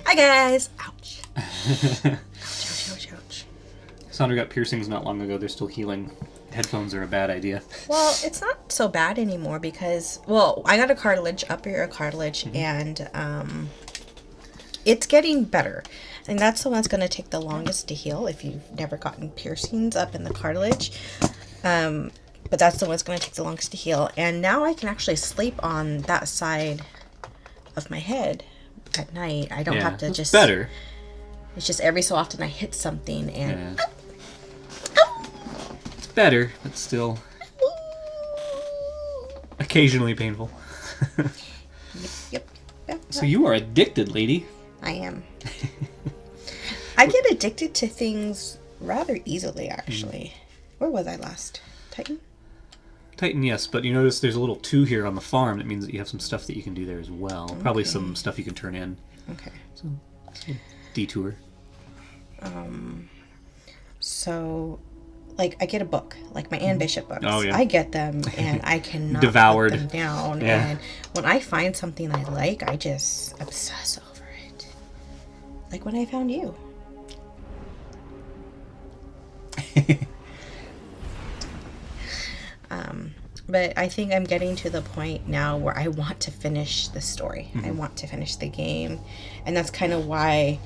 Hi guys! Ouch. Ouch, ouch, ouch, ouch. Sandra got piercings not long ago. They're still healing. Headphones are a bad idea. Well, it's not so bad anymore because, well, I got a cartilage, upper ear cartilage, and it's getting better. And that's the one that's going to take the longest to heal if you've never gotten piercings up in the cartilage. But that's the one that's going to take the longest to heal. And now I can actually sleep on that side of my head at night. I don't have to just... better. It's just every so often I hit something and... Yeah. It's better, but still occasionally painful. Yep. So you are addicted, lady. I am. I get addicted to things rather easily, actually. Where was I last? Titan? Titan, yes, but you notice there's a little 2 here on the farm. That means that you have some stuff that you can do there as well. Okay. Probably some stuff you can turn in. Okay. So detour. So, like, I get a book, like my Anne Bishop books. Oh, yeah. I get them, and I cannot Devoured. put them down. Yeah. And when I find something I like, I just obsess over it. Like when I found you. But I think I'm getting to the point now where I want to finish the story. I want to finish the game. And that's kind of why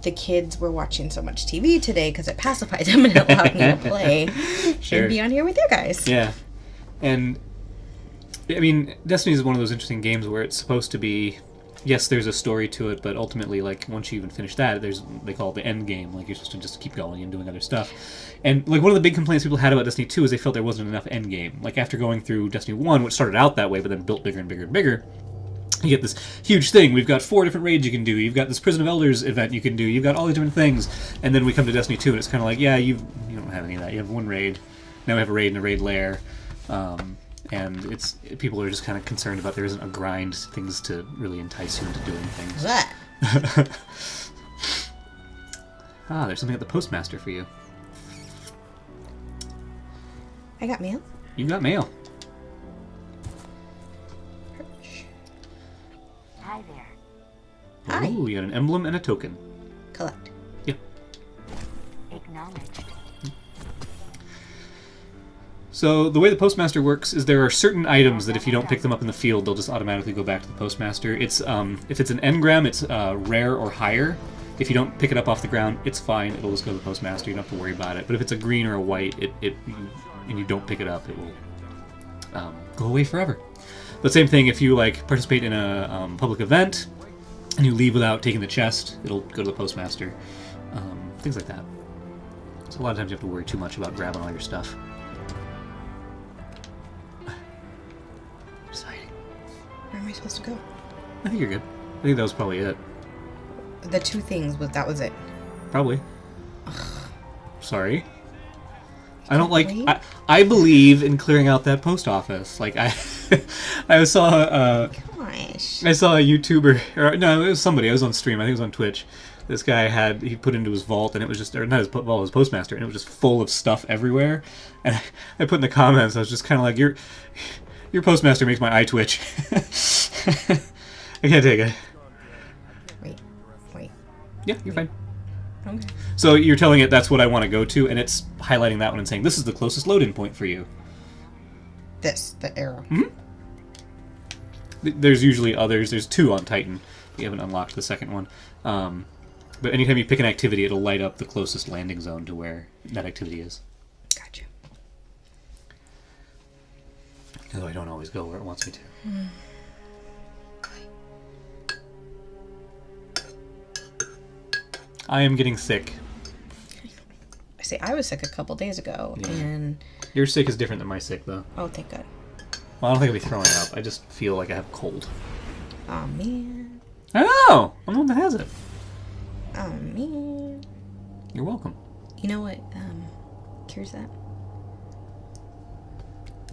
the kids were watching so much TV today, because it pacified them and it allowed me to play and be on here with you guys. Yeah. And, I mean, Destiny is one of those interesting games where it's supposed to be... Yes, there's a story to it, but ultimately, like, once you even finish that, they call it the end game. Like, you're supposed to just keep going and doing other stuff. And, like, one of the big complaints people had about Destiny 2 is they felt there wasn't enough end game. Like, after going through Destiny 1, which started out that way, but then built bigger and bigger and bigger, you get this huge thing. We've got 4 different raids you can do. You've got this Prison of Elders event you can do. You've got all these different things. And then we come to Destiny 2, and it's kind of like, yeah, you don't have any of that. You have 1 raid. Now we have a raid and a raid lair. And people are just kind of concerned about there isn't a grind, things to really entice you into doing things. What? There's something at the postmaster for you. I got mail. You got mail. Hi there. Hi. Ooh, you got an emblem and a token. Collect. Yep. Acknowledged. So the way the postmaster works is there are certain items that if you don't pick them up in the field, they'll just automatically go back to the postmaster. It's if it's an engram, it's rare or higher. If you don't pick it up off the ground, it's fine. It'll just go to the postmaster. You don't have to worry about it. But if it's a green or a white, and you don't pick it up, it will go away forever. The same thing if you like participate in a public event and you leave without taking the chest, it'll go to the postmaster. Things like that. So a lot of times you have to worry too much about grabbing all your stuff. Where am I supposed to go? I think you're good. I think that was probably it. The 2 things, that was it. Probably. Sorry. I don't like... I believe in clearing out that post office. Like, I saw... Gosh. I saw a YouTuber... Or, no, it was somebody. I was on stream. I think it was on Twitch. This guy he put into his vault, and it was just... Or not his vault, his postmaster, and it was just full of stuff everywhere. And I put in the comments, I was just kind of like, Your postmaster makes my eye twitch. I can't take it. Wait. Yeah, you're fine. Okay. So you're telling it that's what I want to go to, and it's highlighting that one and saying, this is the closest load-in point for you. The arrow. Mm-hmm. There's usually others. There's 2 on Titan. You haven't unlocked the second one. But anytime you pick an activity, it'll light up the closest landing zone to where that activity is. Gotcha. Although I don't always go where it wants me to. I am getting sick. I say I was sick a couple days ago, and... Your sick is different than my sick, though. Oh, thank God. Well, I don't think I'll be throwing up. I just feel like I have a cold. Oh, man. I know! I'm the one that has it. Oh, man. You're welcome. You know what cures that?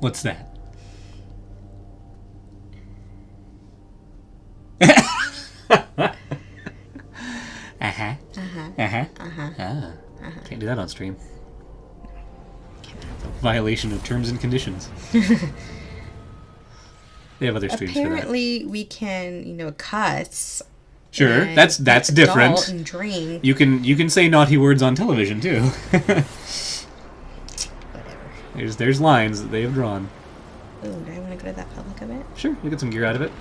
What's that? Can't do that on stream. Violation of terms and conditions. They have other streams for that. Apparently, we can, cuss Sure, and that's adult different. and drink. You can say naughty words on television too. Whatever. There's lines that they have drawn. Ooh, do I want to go to that public event? Sure, you get some gear out of it.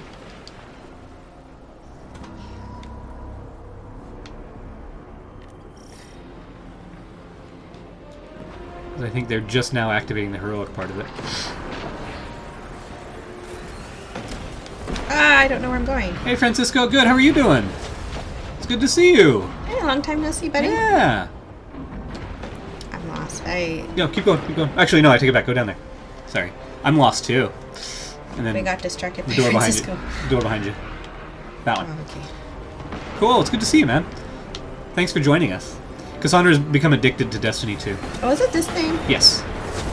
I think they're just now activating the heroic part of it. I don't know where I'm going. Hey Francisco, good. How are you doing? It's good to see you. Hey, long time no see, buddy. Yeah. I'm lost. Yo, keep going, keep going. Actually, no, I take it back. Go down there. Sorry, I'm lost too. And then We got distracted by the door behind Francisco. you. The door behind you. That one. Oh, okay. Cool. It's good to see you, man. Thanks for joining us. Cassandra's become addicted to Destiny 2. Oh, is it this thing? Yes.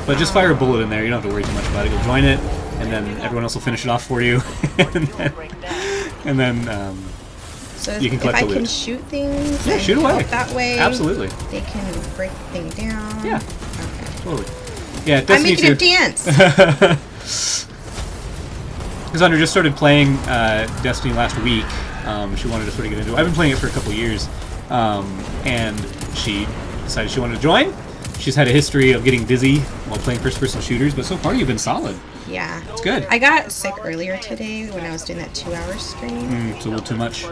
But just fire a bullet in there. You don't have to worry too much about it. You'll join it, and then everyone else will finish it off for you. and then So you can if collect I the can loot. shoot things, Yeah, and shoot away. help that way. Absolutely. They can break the thing down. Yeah. Okay. Totally. Yeah, I'm Destiny making 2. a dance. Cassandra just started playing Destiny last week. She wanted to sort of get into it. I've been playing it for a couple years. And she decided she wanted to join. She's had a history of getting dizzy while playing first-person shooters, but so far you've been solid. Yeah. It's good. I got sick earlier today when I was doing that 2-hour stream. It's a little too much.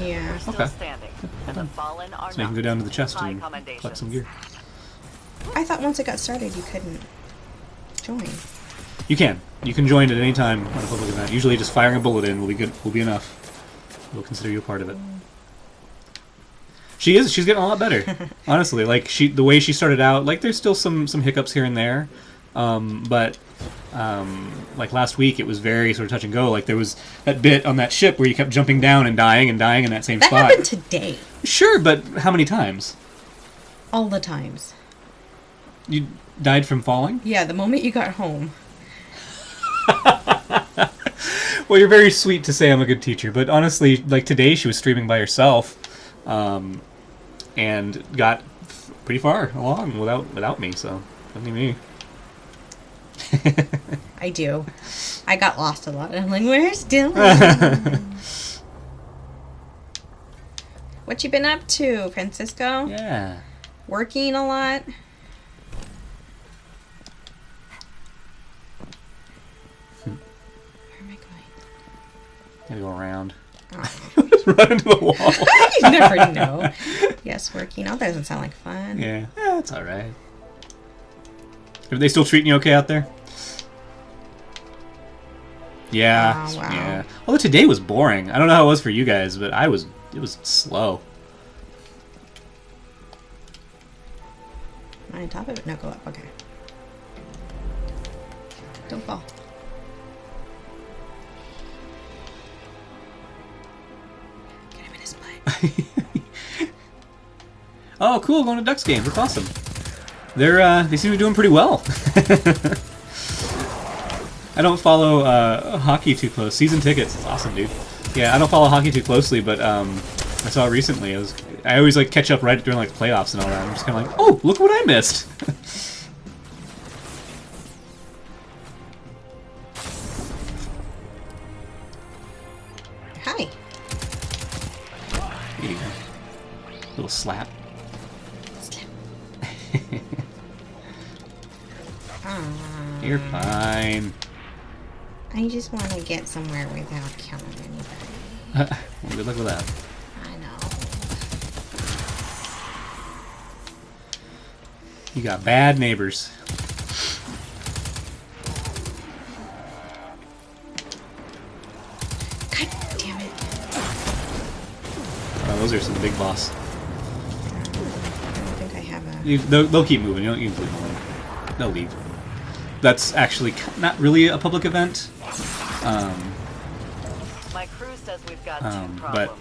Yeah. Okay. So you can go down to the chest and collect some gear. I thought once it got started you couldn't join. You can. You can join at any time on a public event. Usually just firing a bullet in will be good. Will be enough. We'll consider you a part of it. She's getting a lot better. Honestly, like the way she started out, like there's still some hiccups here and there. But like last week it was very sort of touch and go. Like there was that bit on that ship where you kept jumping down and dying in that same That spot. happened today. Sure, but how many times? All the times. You died from falling? Yeah, the moment you got home. Well, you're very sweet to say I'm a good teacher, but honestly, like today she was streaming by herself, and got pretty far along without me, so nothing me. I do. I got lost a lot. And I'm like, where's Dylan? What you been up to, Francisco? Yeah. Working a lot? Where am I going? Gotta go around. Oh. Just run into the wall. You never know. Yes, working. Oh, that doesn't sound like fun. Yeah, that's all right. Are they still treating you okay out there? Yeah, Oh, wow. yeah. Although today was boring. I don't know how it was for you guys, but it was slow. Am I on top of it? No, go up. Okay. Don't fall. Get him in his butt. Oh, cool! Going to Ducks games. That's awesome. They seem to be doing pretty well. I don't follow hockey too close. Season tickets, it's awesome, dude. Yeah, I don't follow hockey too closely, but I saw it recently. I always like catch up right during like playoffs and all that. I'm just kind of like, oh, look what I missed. Hi. Here you go. Little slap. You're fine. I just want to get somewhere without killing anybody. Well, good luck with that. I know. You got bad neighbors. God damn it. Oh, those are some big boss. I don't think I have a... They'll keep moving. You don't need to leave them alone. They'll leave. That's actually not really a public event. My crew says we've got but- two problems.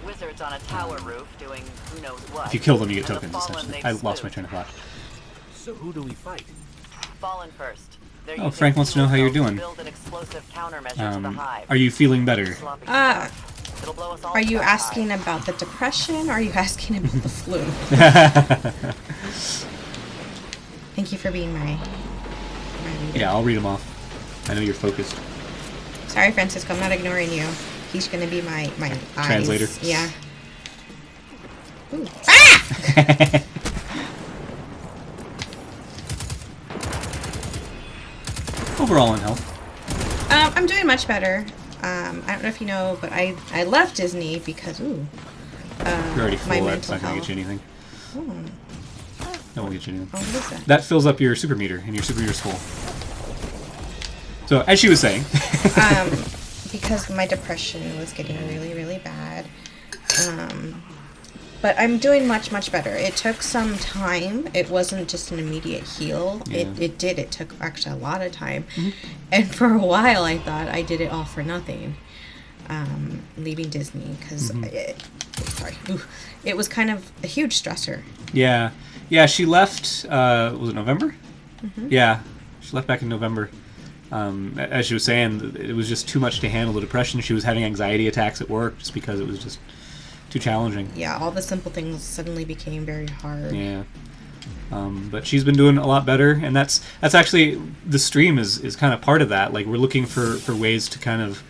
Wizards on a tower roof doing who knows what. If you kill them, you get and the tokens, Fallen essentially. they've I lost my spooked. train of thought. So who do we fight? Fallen first. They're Oh, using Frank wants to know how you're fuel cells doing. to build an explosive countermeasure to the hive. Are you feeling better? Sloppy Ah. stuff. It'll blow us all Are you to the asking hive. about the depression or are you asking about the flu? Thank you for being my reader. Yeah, I'll read them off. I know you're focused. Sorry, Francisco, I'm not ignoring you. He's gonna be my Translator. eyes. Yeah. Ooh. Ah! Overall in health. I'm doing much better. I don't know if you know, but I left Disney because You're already full. my That's mental not going to health. get you anything. That won't get you anything. Oh, what is that? That fills up your super meter, and your super meter's full. So, as she was saying, Because my depression was getting really, really bad. But I'm doing much, much better. It took some time. It wasn't just an immediate heal. Yeah. It took actually a lot of time. And for a while, I thought I did it all for nothing. Leaving Disney because it was kind of a huge stressor. yeah, she left. Was it November? Yeah, she left back in November. As she was saying, it was just too much to handle. The depression. She was having anxiety attacks at work just because it was just too challenging. Yeah, all the simple things suddenly became very hard. Yeah. But she's been doing a lot better, and that's actually the stream is kind of part of that. Like, we're looking for ways to kind of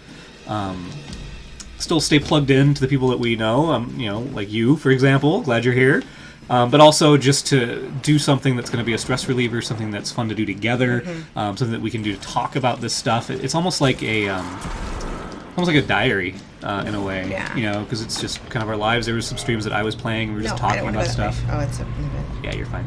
still stay plugged in to the people that we know. Like you, for example. Glad you're here. But also just to do something that's going to be a stress reliever, something that's fun to do together, something that we can do to talk about this stuff. It's almost like a diary in a way. Yeah. Because it's just kind of our lives. There was some streams that I was playing. We were just talking about stuff. Oh, it's an event. Yeah, you're fine.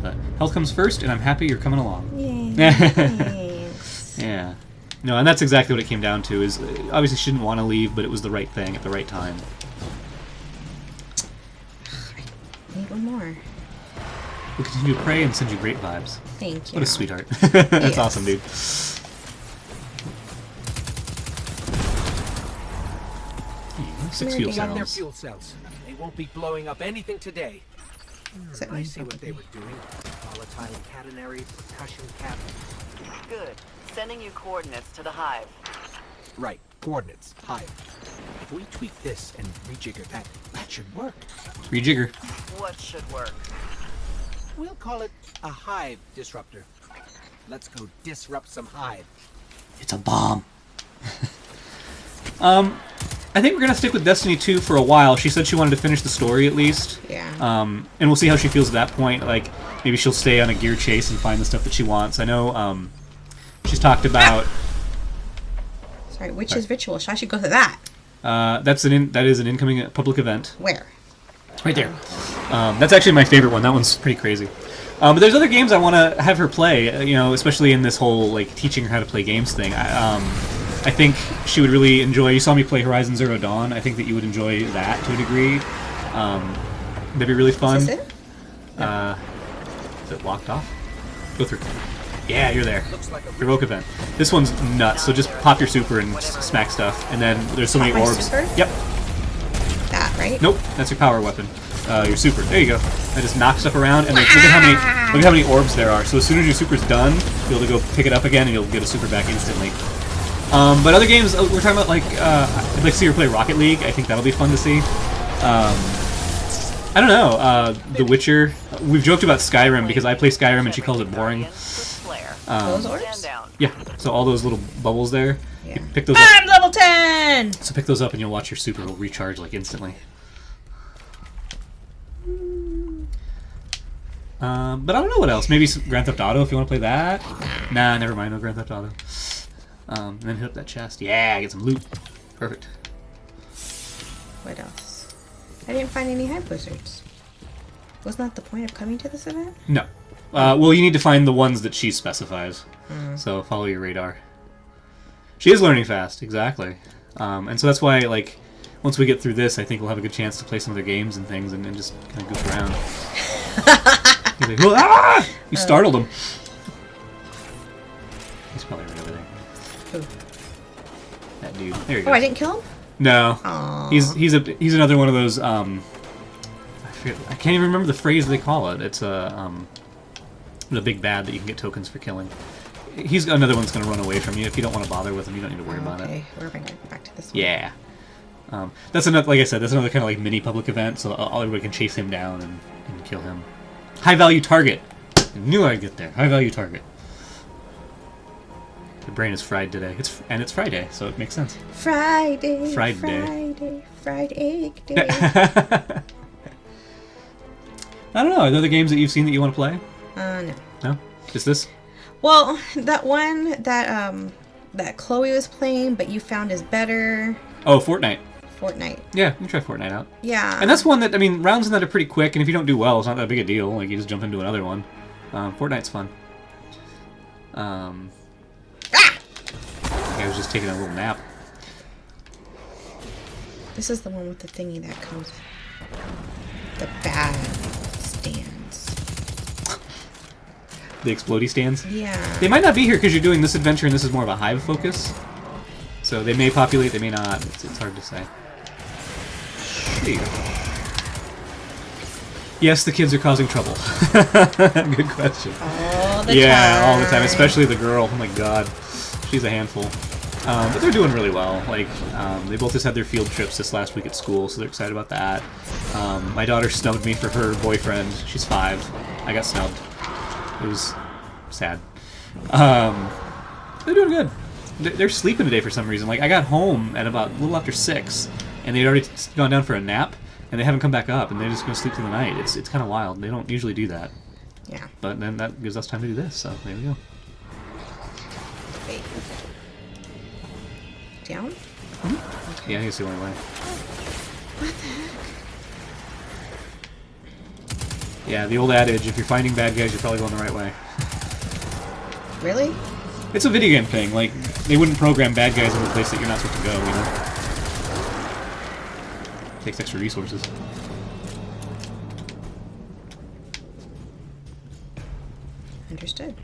But health comes first, and I'm happy you're coming along. Yay. Thanks. Yeah. No, and that's exactly what it came down to. Is obviously she didn't want to leave, but it was the right thing at the right time. I need one more. We'll continue to pray and send you great vibes. Thank you. What a sweetheart. That's Yes. awesome, dude. Six fuel Picking up their cells. fuel cells. They won't be blowing up anything today. Except I me, see what they probably. were doing. Volatile catenary percussion cap. Good. Sending you coordinates to the hive. Right, coordinates. Hive. If we tweak this and rejigger that should work. Rejigger. What should work? We'll call it a hive disruptor. Let's go disrupt some hive. It's a bomb. I think we're gonna stick with Destiny 2 for a while. She said she wanted to finish the story at least. Yeah. And we'll see how she feels at that point. Like, maybe she'll stay on a gear chase and find the stuff that she wants. I know, she's talked about... Sorry, which is ritual? I should go to that. that is an incoming public event. Where? Right there. That's actually my favorite one. That one's pretty crazy. But there's other games I want to have her play, especially in this whole, like, teaching her how to play games thing. I think she would really enjoy... You saw me play Horizon Zero Dawn. I think that you would enjoy that to a degree. That'd be really fun. Is this it? Is it locked off? Go through. Yeah, you're there. Looks like a Provoke event. This one's nuts, so just pop your super and just smack stuff. And then there's so many Pop my orbs. super? Yep. That, right? Nope, that's your power weapon. Your super. There you go. I just knock stuff around, and then look at how many orbs there are. So as soon as your super's done, you'll be able to go pick it up again, and you'll get a super back instantly. But other games, we're talking about, like, I'd like to see her play Rocket League. I think that'll be fun to see. I don't know. The Witcher. We've joked about Skyrim because I play Skyrim and she calls it boring. Those orbs? Stand down. Yeah. So all those little bubbles there, Yeah. you pick those up. I'm level 10! So pick those up and you'll watch your super will recharge like instantly. But I don't know what else. Maybe some Grand Theft Auto if you want to play that. Nah, never mind. No Grand Theft Auto. And then hit up that chest. Yeah, get some loot. Perfect. What else? I didn't find any hive blizzards. Wasn't that the point of coming to this event? No. Well, you need to find the ones that she specifies. So follow your radar. She is learning fast, exactly. And so that's why, like, once we get through this, I think we'll have a good chance to play some other games and things and just kind of goof around. He's like, "Well, ah!" You startled him. He's probably right over there. Who? That dude. There you go. Oh, I didn't kill him? No. Aww. He's another one of those. I can't even remember the phrase they call it. It's the big bad that you can get tokens for killing. He's another one that's going to run away from you. If you don't want to bother with him, you don't need to worry about it. Okay, we're going to go back to this one. Yeah. That's another, like I said, that's another kind of like mini public event, so everybody can chase him down and kill him. High value target. I knew I'd get there. High value target. The brain is fried today. It's Friday, so it makes sense. Friday. Fried day. Friday. Fried egg day. I don't know. Are there other games that you've seen that you want to play? No. No? Just this? Well, that one that Chloe was playing, but you found is better. Oh, Fortnite. Fortnite. Yeah, you can try Fortnite out. Yeah. And that's one that, I mean, rounds in that are pretty quick, and if you don't do well, it's not that big a deal. Like, you just jump into another one. Fortnite's fun. I was just taking a little nap. This is the one with the thingy that comes. The bad stands. The explodey stands. Yeah. They might not be here because you're doing this adventure and this is more of a hive focus. So they may populate, they may not. It's hard to say. There you go. Yes, the kids are causing trouble. Good question. All the time. Yeah, all the time, especially the girl. Oh my god. She's a handful. But they're doing really well. Like, they both just had their field trips this last week at school, so they're excited about that. My daughter snubbed me for her boyfriend. She's 5. I got snubbed. It was sad. They're doing good. They're sleeping today for some reason. Like, I got home at about a little after 6, and they'd already gone down for a nap, and they haven't come back up, and they're just going to sleep through the night. It's kind of wild. They don't usually do that. Yeah. But then that gives us time to do this, so there we go. Wait. Down? Yeah, I think it's the only way. What the heck? Yeah, the old adage, if you're finding bad guys, you're probably going the right way. Really? It's a video game thing. Like, they wouldn't program bad guys in a place that you're not supposed to go, you know? Takes extra resources. Understood.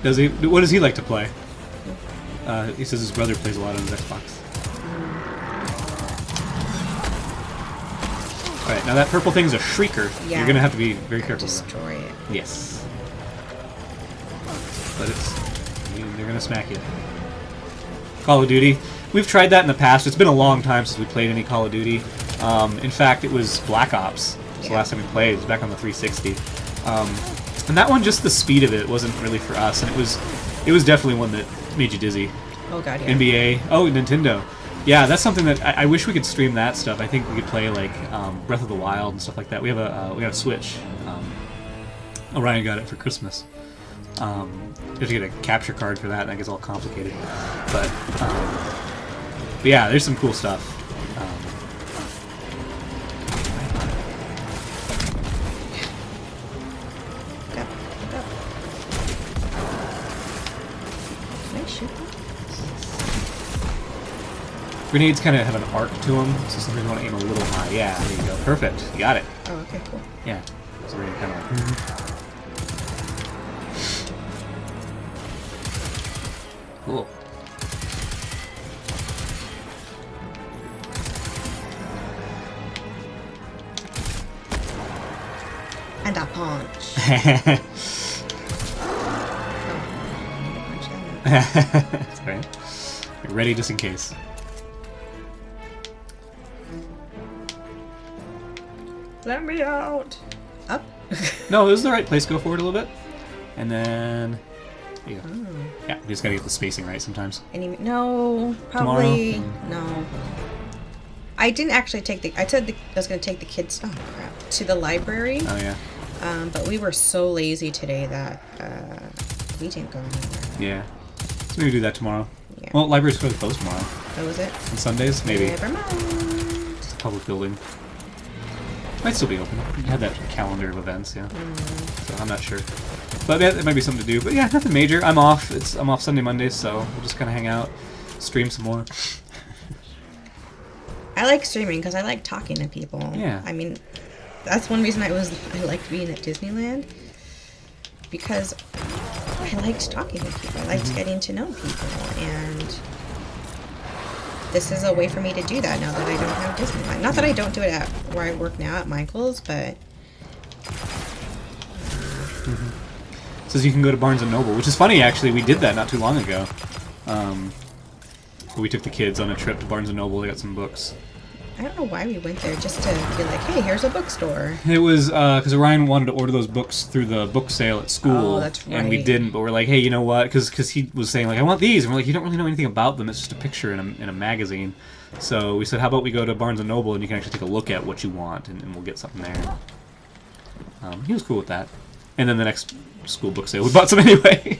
Does he? What does he like to play? He says his brother plays a lot on his Xbox. Alright, now that purple thing's a shrieker. Yeah. You're gonna have to be very careful with that. Destroy it. Yes. But they're gonna smack you. Call of Duty. We've tried that in the past. It's been a long time since we played any Call of Duty. In fact, it was Black Ops. It's the last time we played. It was back on the 360. And that one, just the speed of it wasn't really for us, and it was definitely one that made you dizzy. Oh god, yeah. NBA. Oh, Nintendo. Yeah, that's something that I wish we could stream that stuff. I think we could play like Breath of the Wild and stuff like that. We have a Switch. Orion got it for Christmas. You have to get a capture card for that, and that gets all complicated. But yeah, there's some cool stuff. Go. Can I shoot them? Grenades kind of have an arc to them, so sometimes you want to aim a little high. Yeah, there you go. Perfect. You got it. Oh, okay, cool. Yeah. So they're kind of like... Cool. And a punch. That's right. You're ready just in case. Let me out. Up. No, this is the right place. Go forward a little bit. And then... There you go. Yeah, you just gotta get the spacing right sometimes. No, probably no. I didn't actually take the. I said I was going to take the kids. Oh crap! To the library. Oh, yeah. But we were so lazy today that we didn't go anywhere. Yeah. So maybe do that tomorrow. Yeah. Well, library's going to close tomorrow. That was it. On Sundays, maybe. Never mind. It's a public building. Might still be open. You had that calendar of events, yeah. So I'm not sure. But yeah, it might be something to do. But yeah, nothing major. I'm off. I'm off Sunday, Mondays, so we'll just kind of hang out, stream some more. I like streaming because I like talking to people. Yeah. I mean, that's one reason I liked being at Disneyland, because I liked talking to people. I liked getting to know people, and this is a way for me to do that now that I don't have Disneyland. Not that I don't do it at where I work now at Michael's, but Says you can go to Barnes & Noble, which is funny, actually. We did that not too long ago. We took the kids on a trip to Barnes & Noble. They got some books. I don't know why we went there, just to be like, hey, here's a bookstore. It was because Orion wanted to order those books through the book sale at school, Oh, that's and we right. didn't. But we're like, hey, you know what? Because he was saying like, I want these, and we're like, you don't really know anything about them. It's just a picture in a magazine. So we said, how about we go to Barnes and Noble and you can actually take a look at what you want, and we'll get something there. He was cool with that. And then the next school book sale, we bought some anyway.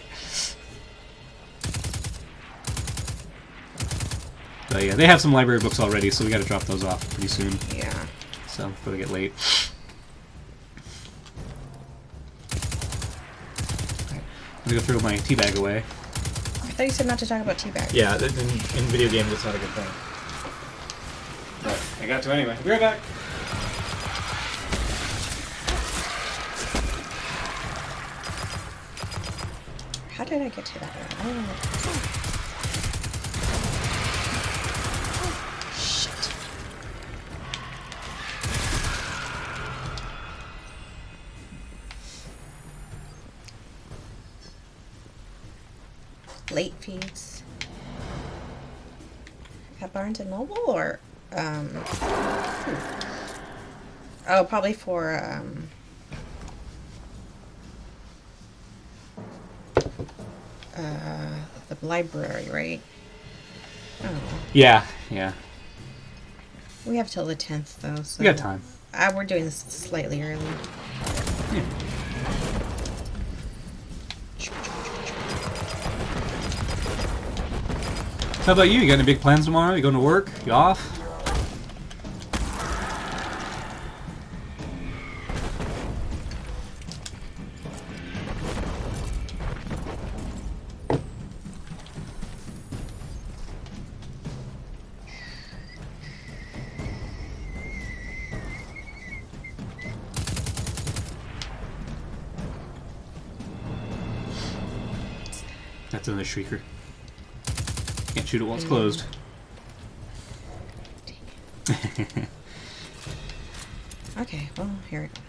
But yeah, they have some library books already, so we got to drop those off pretty soon. Yeah. So before they get late. Alright, I'm gonna go throw my tea bag away. I thought you said not to talk about teabag. Yeah, in video games, it's not a good thing. But I got to anyway. Be right back. How did I get to that one? I don't know. Shit. Late fees. At Barnes and Noble or oh, probably for the library, right? Oh, Yeah, yeah. we have till the 10th though, so We got time. we're doing this slightly early. Yeah. How about you? You got any big plans tomorrow? You going to work? You off? That's another shrieker. Can't shoot it while it's closed. Okay, well, here it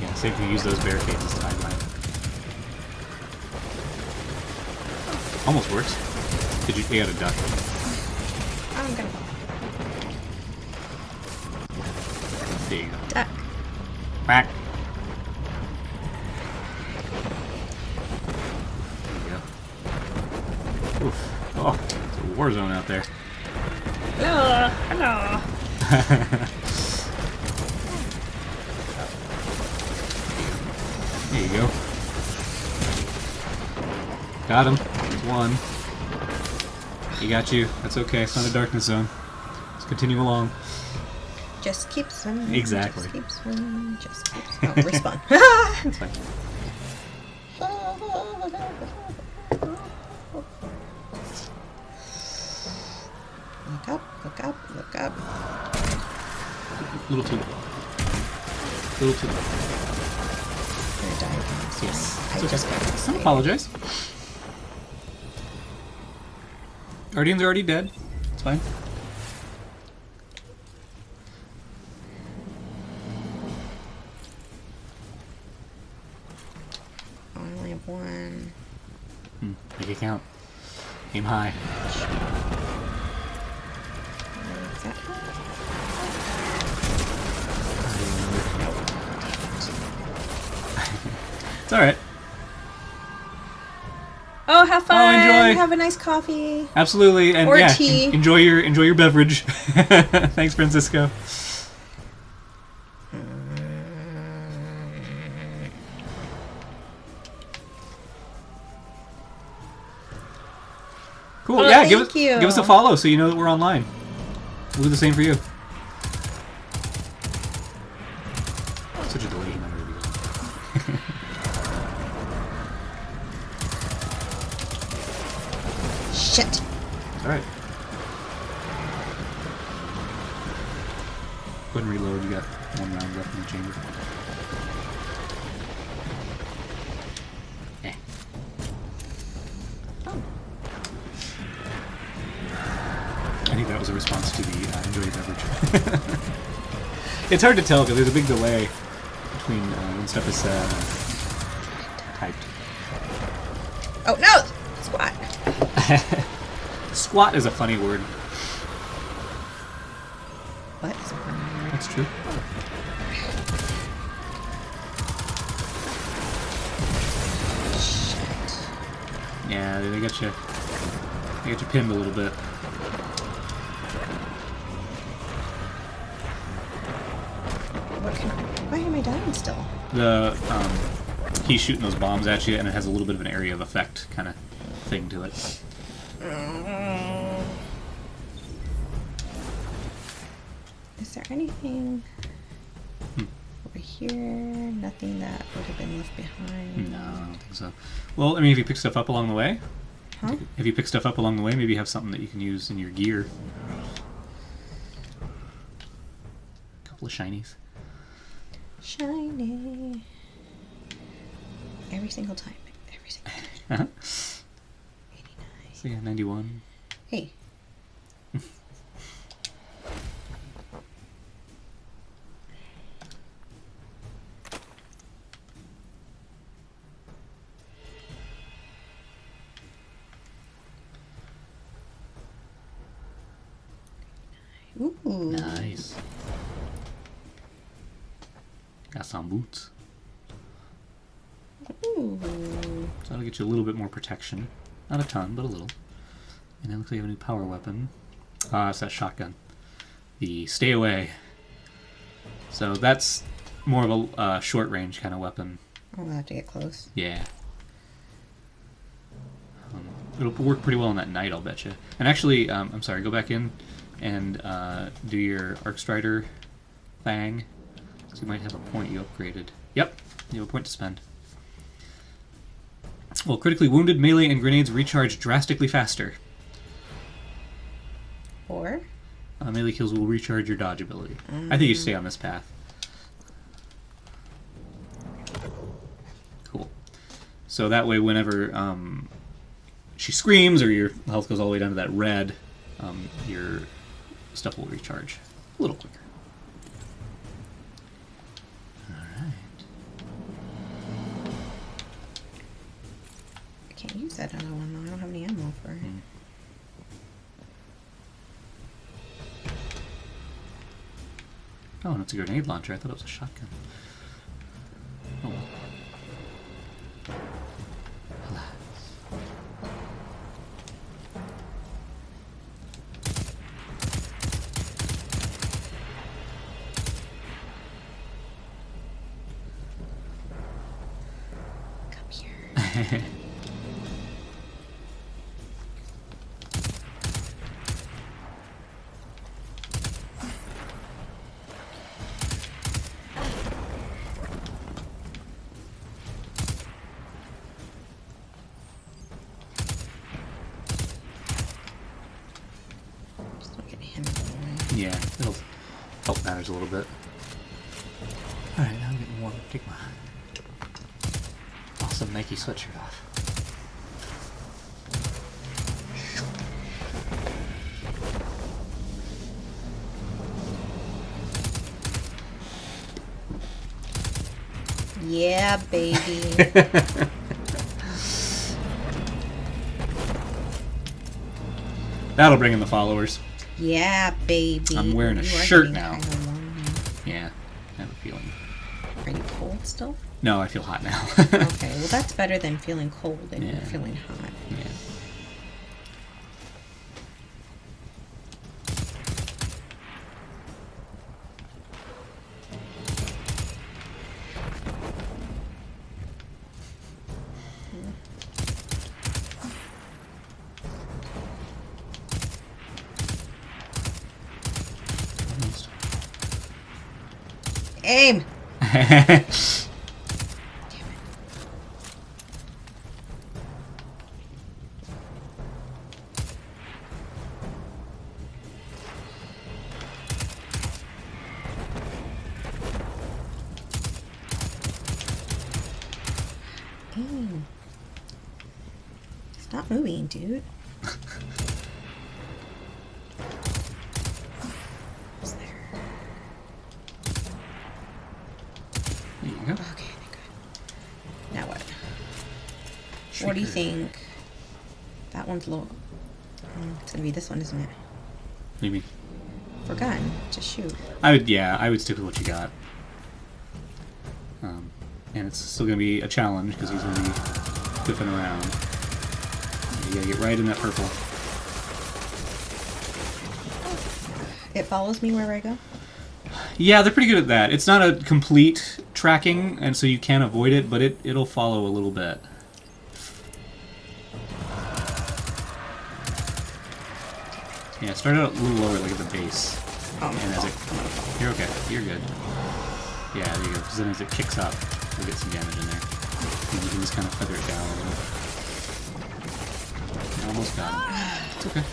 Yeah, save to use those barricades as time line. Almost works. Did you got a duck? I'm gonna There you go. duck. Back. There you go. Oof. Oh, it's a war zone out there. Hello, hello. There you go. Got him. There's one. He got you. That's okay. It's not a darkness zone. Let's continue along. Just keep swimming. Exactly. Just keep swimming. Just keep swimming. Oh, respawn. That's fine. Look up, look up, look up. A little too low. A little too low. I'm gonna die again. Yes. I It's just okay. got Don't excited. apologize. Guardians are already dead. It's fine. I only have one. Make it count. Aim high. Where is that? It's alright. Oh, have fun. enjoy. Have a nice coffee. Absolutely. And Or yeah, tea. enjoy your beverage. Thanks, Francisco. Cool. Oh, Yeah, give thank us you. give us a follow so you know that we're online. We'll do the same for you. Such a delay in my review. Shit. It's alright. Go ahead and reload. You got one round left in the chamber. Eh. I think that was a response to the enjoy your beverage. It's hard to tell because there's a big delay between when stuff is typed. Oh, no! Squat. Squat is a funny word. butt is a fun word. That's true. Yeah, they got you. They got you pinned a little bit. Why am I dying still? He's shooting those bombs at you, and it has a little bit of an area of effect kind of thing to it. Is there anything over here? Nothing that would have been left behind? No, I don't think so. Well, I mean, if you pick stuff up along the way, Huh? if you pick stuff up along the way, maybe you have something that you can use in your gear. A couple of shinies. Shiny. Every single time. Every single time. Uh-huh. 89. So yeah, 91. Hey. Ooh. Nice. Got some boots. Ooh. So that'll get you a little bit more protection. Not a ton, but a little. And it looks like you have a new power weapon. It's that shotgun. The Stay Away. So that's more of a short range kind of weapon. I'll have to get close. Yeah. It'll work pretty well in that night, I'll bet you. And actually, I'm sorry, go back in and do your Arc Strider thing. So you might have a point you upgraded. Yep, you have a point to spend. Well, critically wounded, melee, and grenades recharge drastically faster. Or? Melee kills will recharge your dodge ability. I think you stay on this path. Cool. So that way, whenever she screams or your health goes all the way down to that red, your stuff will recharge a little quicker. Alright. I can't use that other one though. I don't have any ammo for it. Oh, and it's a grenade launcher. I thought it was a shotgun. Oh well. Alas. Come here. Just don't get him out of the way. Yeah, it'll help matters a little bit. Alright, now I'm getting warm. Take my awesome Nike sweatshirt off. Yeah, baby. That'll bring in the followers. Yeah, baby. I'm wearing a You are shirt getting now. kinda warm now. Yeah, I have a feeling. Are you cold still? No, I feel hot now. Okay, well that's better than feeling cold and Yeah. feeling hot. Yeah. Aim! Aim. Stop moving, dude. What's there? There you go. Okay, good. Now what? What do you think? That one's low. It's gonna be this one, isn't it? What do you mean? gun. Just shoot. I would stick with what you got. And it's still going to be a challenge because he's going to be whipping around. You got to get right in that purple. It follows me wherever I go. Yeah, they're pretty good at that. It's not a complete tracking, and so you can avoid it, but it'll follow a little bit. Yeah, start out a little lower, like at the base. Oh, And as it... You're okay. You're good. Yeah, there you go. Because then as it kicks up, you'll get some damage in there. And you can just kind of feather it down a little. Almost got him. It's okay.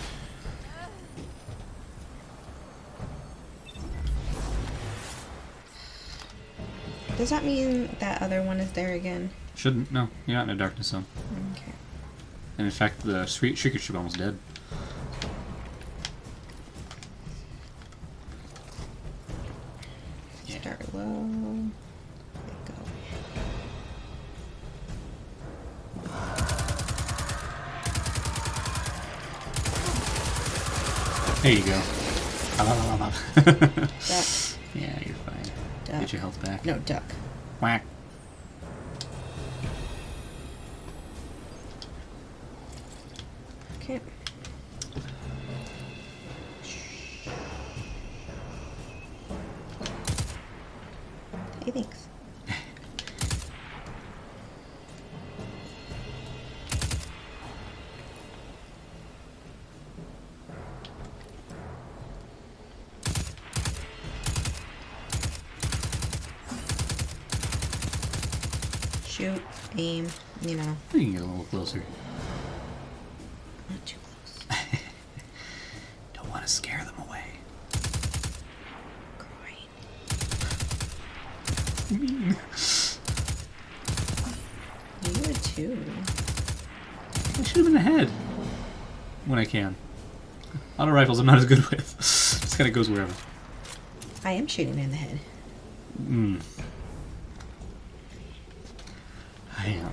Does that mean that other one is there again? Shouldn't. No, you're not in a darkness zone. Okay. And in fact, the Shrieker should be almost dead. Yeah. Start low. There you go. There you go. Duck. Yeah, you're fine. Duck. Get your health back. No, duck. Whack. Okay. Hey, thanks. Shoot, aim, you know, You can get a little closer. not too close. Don't want to scare them away. Groin. You would too. I shoot him in the head. When I can. Auto rifles I'm not as good with. Just kind of goes wherever. I am shooting in the head. Mm. I am.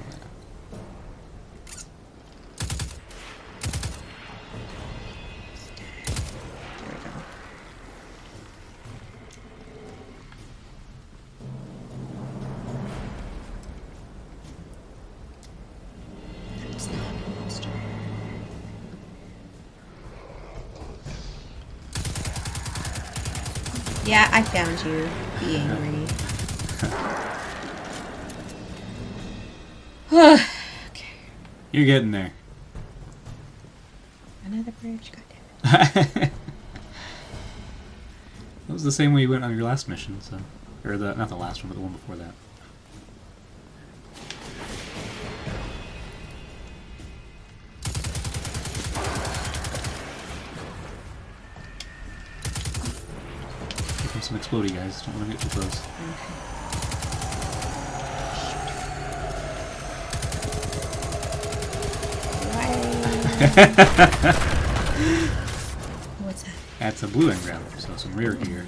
There we go. That's not a monster. Yeah, I found you. Be angry. Okay. You're getting there. Another bridge. God damn it. That was the same way you went on your last mission, so... Or not the last one, but the one before that. Here comes some explodey guys, don't want to get too close. What's that? That's a blue engram, so some rare gear.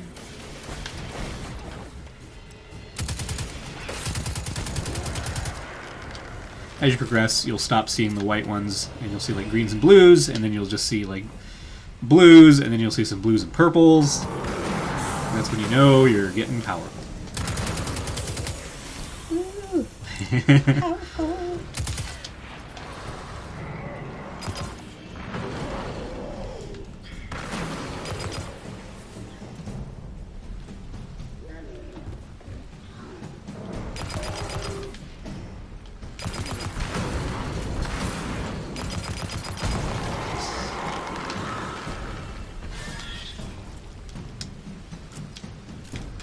As you progress, you'll stop seeing the white ones, and you'll see like greens and blues, and then you'll just see like blues, and then you'll see some blues and purples. And that's when you know you're getting powerful. Ooh, powerful.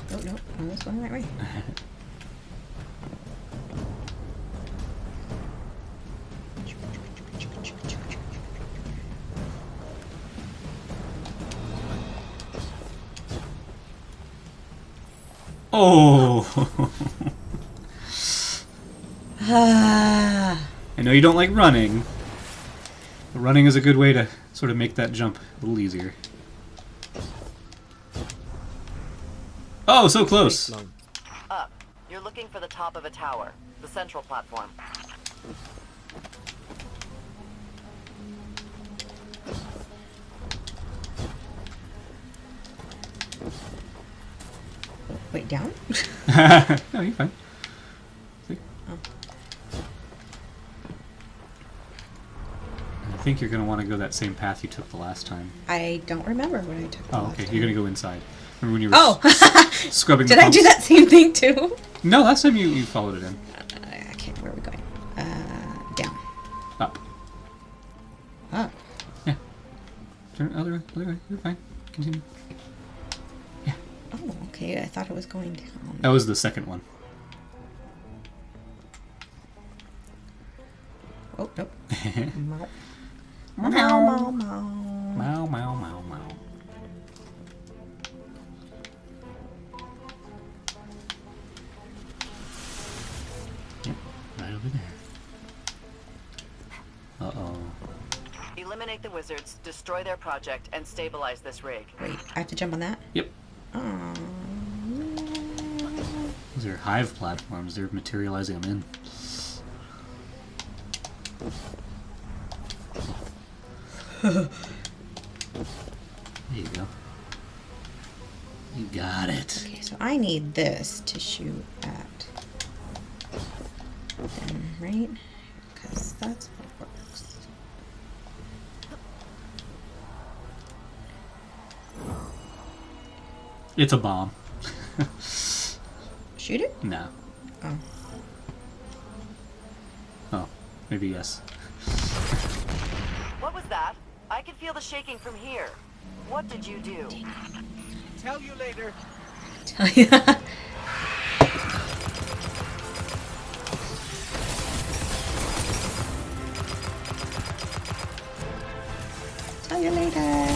Oh, no. I was going the right way. Oh! Ah. I know you don't like running, but running is a good way to sort of make that jump a little easier. Oh, so close! Up. You're looking for the top of a tower. The central platform. Wait, down? No, you're fine. See? Oh. I think you're going to want to go that same path you took the last time. I don't remember what I took. the Oh, last okay. time. You're going to go inside. Remember when you were Oh! scrubbing Did the I do pumps? that same thing too? No, last time you followed it in. I can't. Where are we going? Down. Up. Up. Yeah. Turn other way. You're fine. Continue. Yeah. Oh, okay. I thought it was going down. That was the second one. Oh, nope. Meow. Meow. Meow, meow, meow. Meow, meow, meow, meow. Yep, right over there. Uh-oh. Eliminate the wizards, destroy their project, and stabilize this rig. Wait, I have to jump on that? Yep. Oh. These are hive platforms. They're materializing them in. There you go. You got it. Okay, so I need this to shoot at them, right? Because that's what works. It's a bomb. Shoot it? No. Oh. Oh, maybe yes. What was that? I can feel the shaking from here. What did you do? Tell you later. Tell you. Tell you later.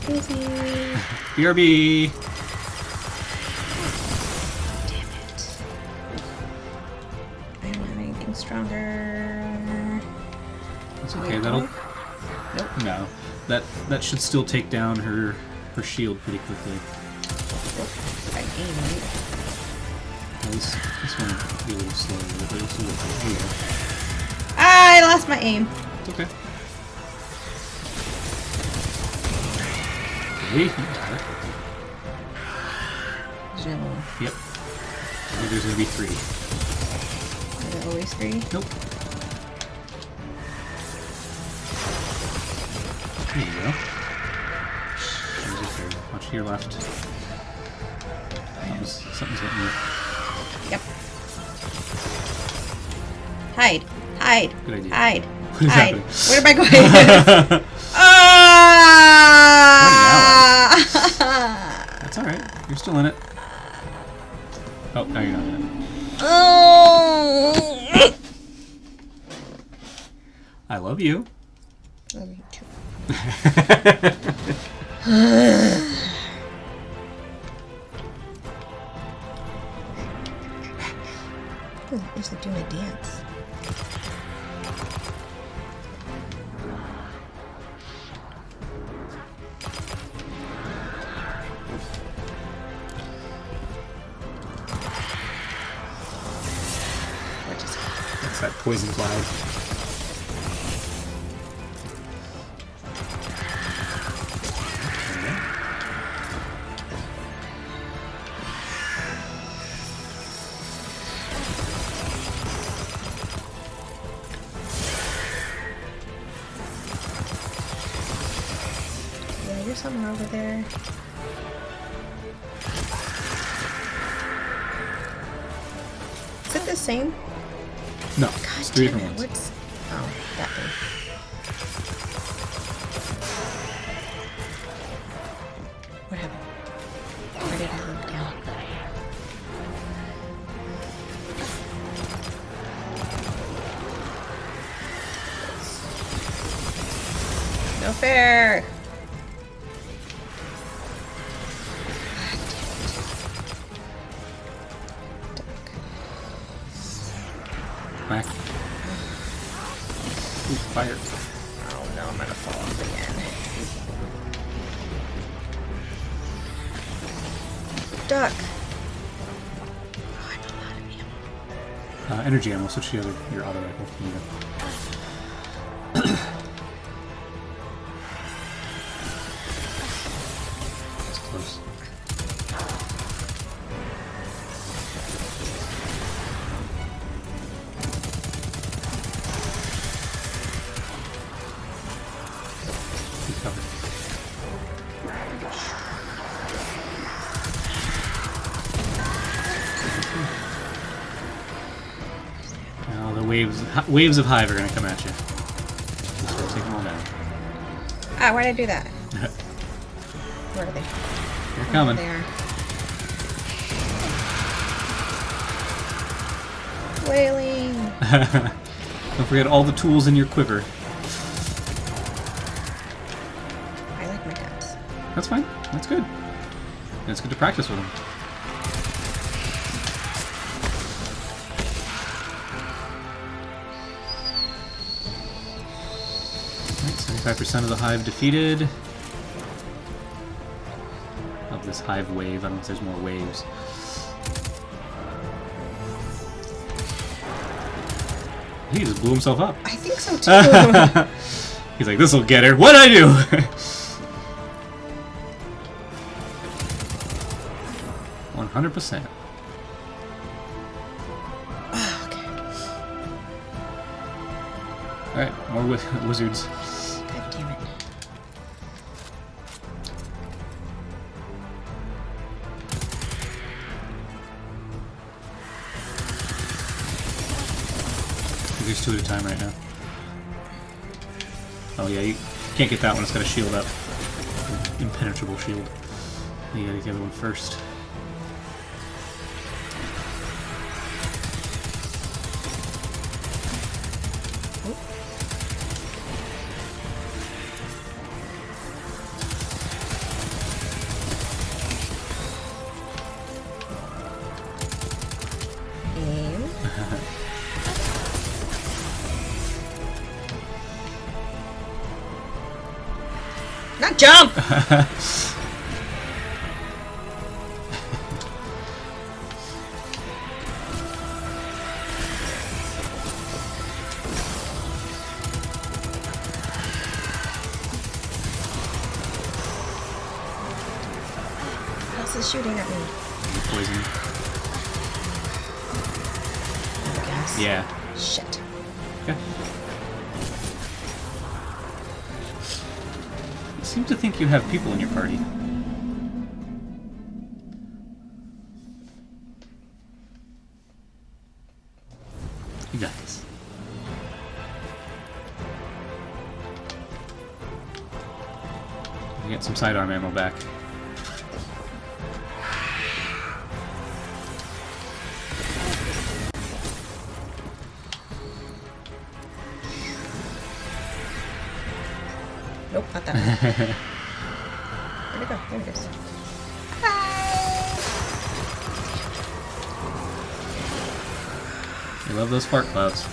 Busy. BRB! Damn it. I don't have anything stronger. It's okay, Wait, that'll... Nope. No. That should still take down her shield pretty quickly. I aim right. At least this one will be a little slower, but it'll still there you go. I lost my aim. It's okay. Okay, you got it. There's another one. Yep. Maybe there's gonna be 3. Are there always 3? Nope. There you go. There's a 3rd. Watch to your left. Something's hitting you. Yep. Hide. Hide. Good idea. Hide. What is Hide. happening? Where am I going? Ah! That's alright. You're still in it. Oh, now you're not in it. Oh! I love you. Love you too. It's like doing a dance. What just happened? It's that poison cloud. Yeah, you're somewhere over there. Is it the same? No, God it's 3 damn different it. ones. What's... Oh, that thing. What happened? Where did I look down? No fair! Back. Ooh, fire. Oh no, I'm gonna fall off again. Duck! Oh, I have a lot of ammo. Energy ammo, switch to your auto rifle. There you go. That's close. waves of hive are gonna come at you. Just gotta take them all down. Ah, why'd I do that? Where are they? They're coming. They are. Wailing. Don't forget all the tools in your quiver. I like my guns. That's fine. That's good. And it's good to practice with them. Right, 75% of the hive defeated. Of this hive wave. I don't know if there's more waves. He just blew himself up. I think so too. He's like, this'll get her. What'd I do? 100%. Oh, okay. Alright, more wizards. God damn it. There's 2 at a time right now. Oh yeah, you can't get that one, it's got a shield up. Impenetrable shield. You gotta get the other one first. Aim. Not jump! What else is shooting at me? Poison. Gas. Yeah. Shit. Okay. You seem to think you have people in your party. You got this. You get some sidearm ammo back. Nope, not that one. Where'd it go? There it is. You love those spark clouds.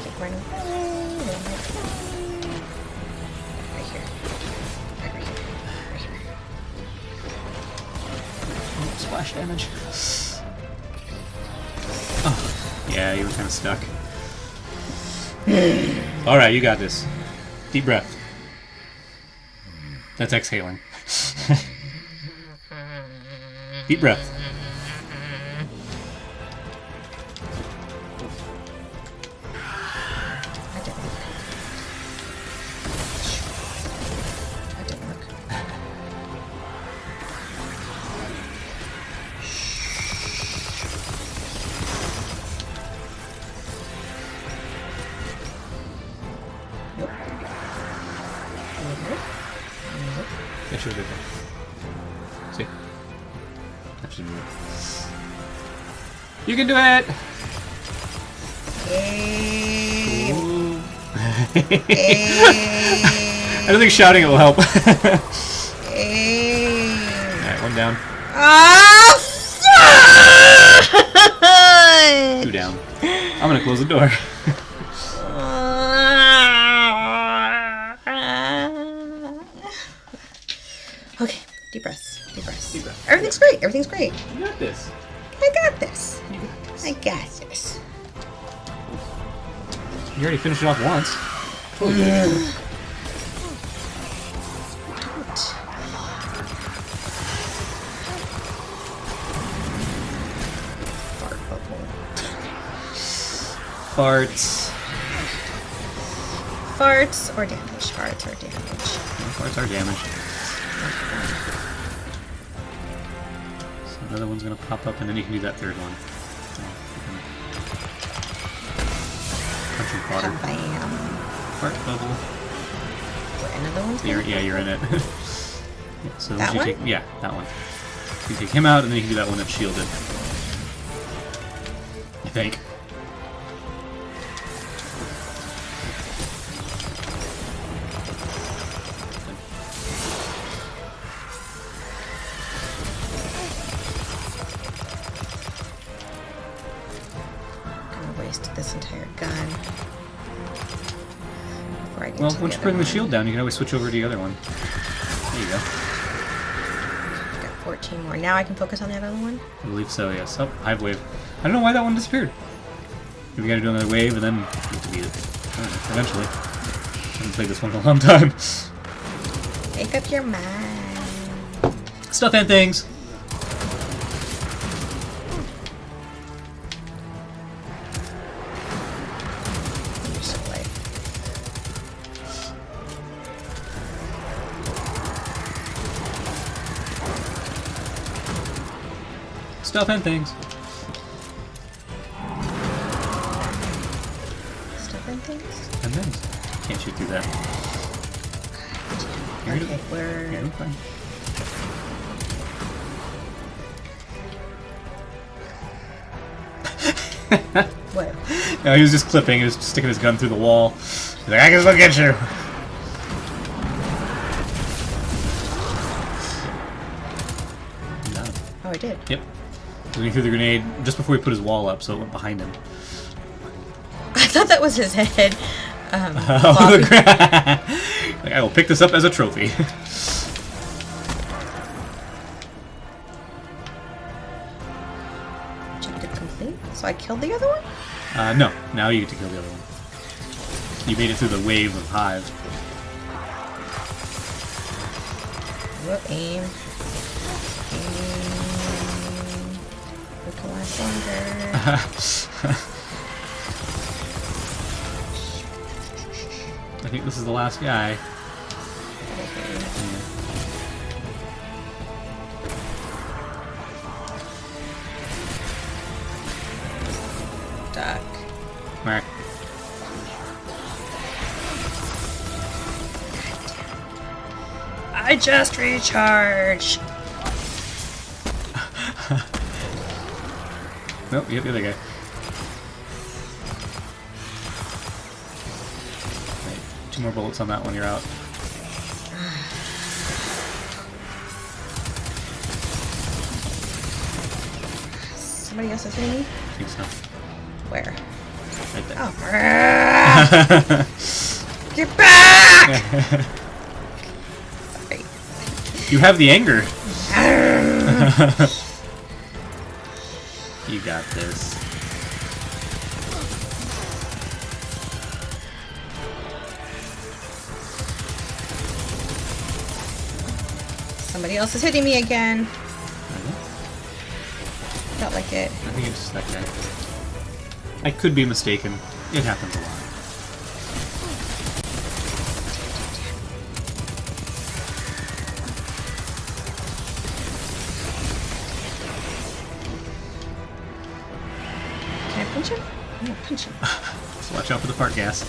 Keep running away. Right here. Right here. Right here. Splash damage. Oh, yeah, you were kind of stuck. Alright, you got this. Deep breath. That's exhaling. Deep breath. That didn't work. Nope. Nope. Nope. Yeah, sure did that. See? That should do it. You can do it! Aim. Ooh. Aim. I don't think shouting it will help. Aim. Alright, one down. Oh, fuck! 2 down. I'm gonna close the door. Okay, deep breaths. Deep breaths. Deep breath. Everything's great. Everything's great. You got this. I got this. You got this. I got this. You already finished it off once. Farts. Farts or damage. Farts or damage. Farts are damage. So another one's gonna pop up, and then you can do that third one. Punching fodder. Bam. Fart bubble. Wait, another one's You're in it. Yeah, so That you one? take, yeah, that one. So you take him out, and then you can do that one that's shielded. I think. I'm gonna waste this entire gun before I get Well, to once you the bring other the shield down, you can always switch over to the other one. There you go. one. Got 14 more. Now I can focus on that other one. I believe so, yes. Oh, Hive Wave. I don't know why that one disappeared. We gotta do another wave and then we have to beat it. I don't know, eventually. I haven't played this one in a long time. Make up your mind. Stuff and things! You're so late. Stuff and things. Stuff and things? And things. Can't shoot through that. You're Okay, good. we're... Yeah, we're fine. What? No, he was just clipping. He was sticking his gun through the wall. He's like, I can still get you! Got him. Oh, I did. Yep. When he threw the grenade just before he put his wall up, so it went behind him. I thought that was his head. Oh, Bobby. Like, I will pick this up as a trophy. Objective complete. So I killed the other one? No, now you get to kill the other one. You made it through the wave of Hive. We'll aim. Aim. We can last longer. I think this is the last guy. Duck. Mark. I just recharged. Nope, you hit the other guy. Right, 2 more bullets on that one, you're out. Somebody else is hitting me? I think so. Where? Right there. Oh. Get back! Sorry. You have the anger. You got this. Somebody else is hitting me again. Felt like it. I think it's just that guy. I could be mistaken. It happens a lot. Can I punch him? I'm gonna punch him. So watch out for the fart gas.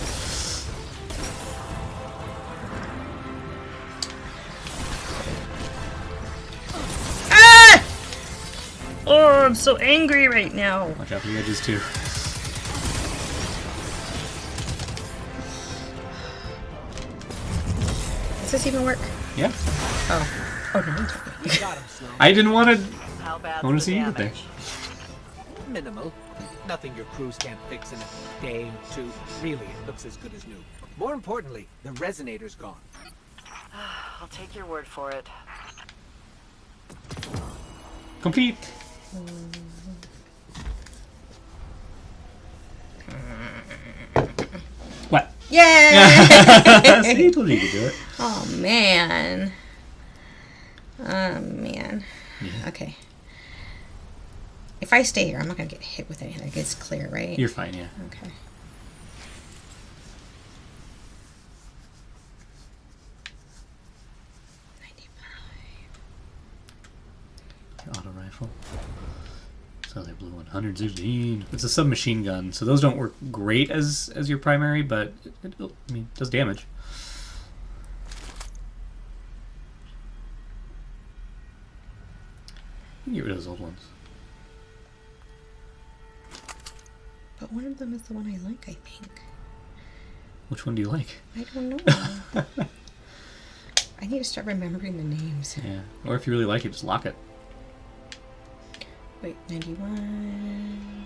Ah! Oh, I'm so angry right now. Watch out for the edges too. Does this even work? Yeah. Oh. Oh, no. You got him, Snow. I didn't want to. How bad I wanna the see you get there. damage? Minimal. Nothing your crews can't fix in a day or two. Really, it looks as good as new. More importantly, the resonator's gone. I'll take your word for it. Complete. What? Yay! See, I told you you could do it. Oh, man. Oh, man. Yeah. Okay. If I stay here, I'm not going to get hit with anything. It's clear, right? You're fine, yeah. Okay. rifle. So they blew 116. It's a submachine gun, so those don't work great as your primary, but it does damage. You can get rid of those old ones. But one of them is the one I like, I think. Which one do you like? I don't know. I need to start remembering the names. Yeah. Or if you really like it, just lock it. Wait, 91.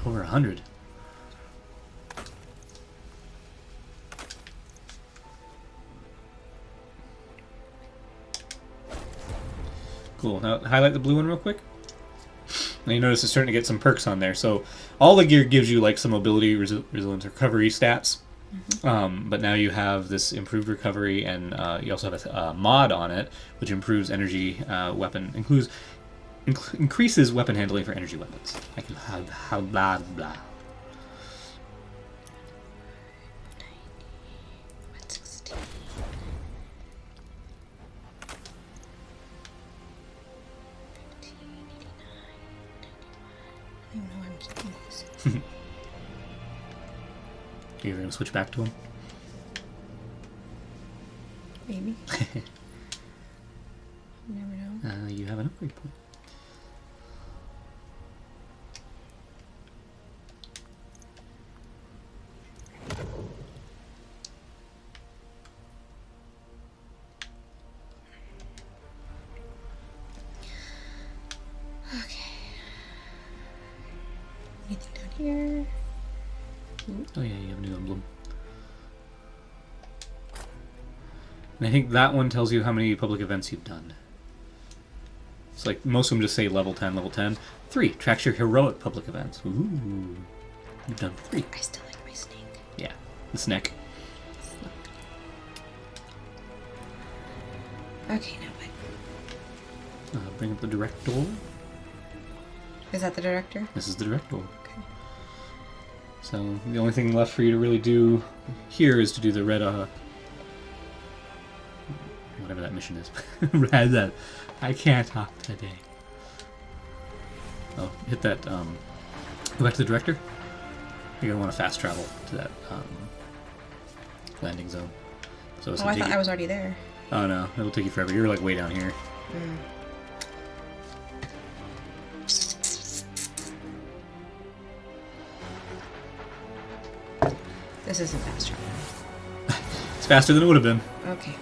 Over 100. Cool. Now highlight the blue one real quick. Now you notice it's starting to get some perks on there. So all the gear gives you like some mobility, resilience, recovery stats. But now you have this improved recovery, and you also have a mod on it, which improves energy weapon, increases weapon handling for energy weapons. I can have blah blah. 116. I don't know why I'm keeping these. You're going to switch back to him? Maybe. You never know. You have an upgrade point. Okay. Anything down here? Oh yeah, you have a new emblem. And I think that one tells you how many public events you've done. It's like most of them just say level 10, level 10. 3 tracks your heroic public events. Ooh, you've done 3. I still like my snake. Yeah, the snack. Okay, now what? Bring up the direct door. Is that the director? This is the direct door. Okay. So the only thing left for you to really do here is to do the red, whatever that mission is. Red, I can't talk today. Oh, hit that, go back to the director. You're gonna want to fast travel to that, landing zone. So it's Oh, I thought I was already there. Oh no, it'll take you forever. You're like way down here. This isn't fast travel. It's faster than it would have been. Okay.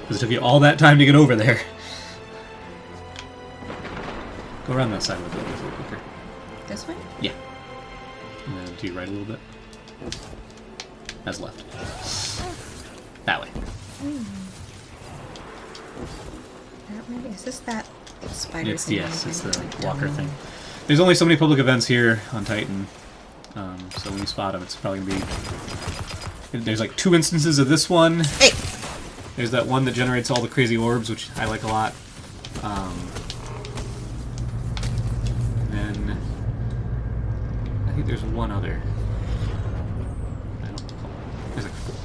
Because it took you all that time to get over there. Go around that side of the building a little quicker. This way? Yeah. And then to your right a little bit. That's left. That way. That way? Is this that spider It's, thing? yes, it's the Like, walker down? thing. There's only so many public events here on Titan. So when you spot them, it's probably going to be... There's like 2 instances of this one. Hey! There's that one that generates all the crazy orbs, which I like a lot. Then I think there's one other. I don't recall. There's like 4.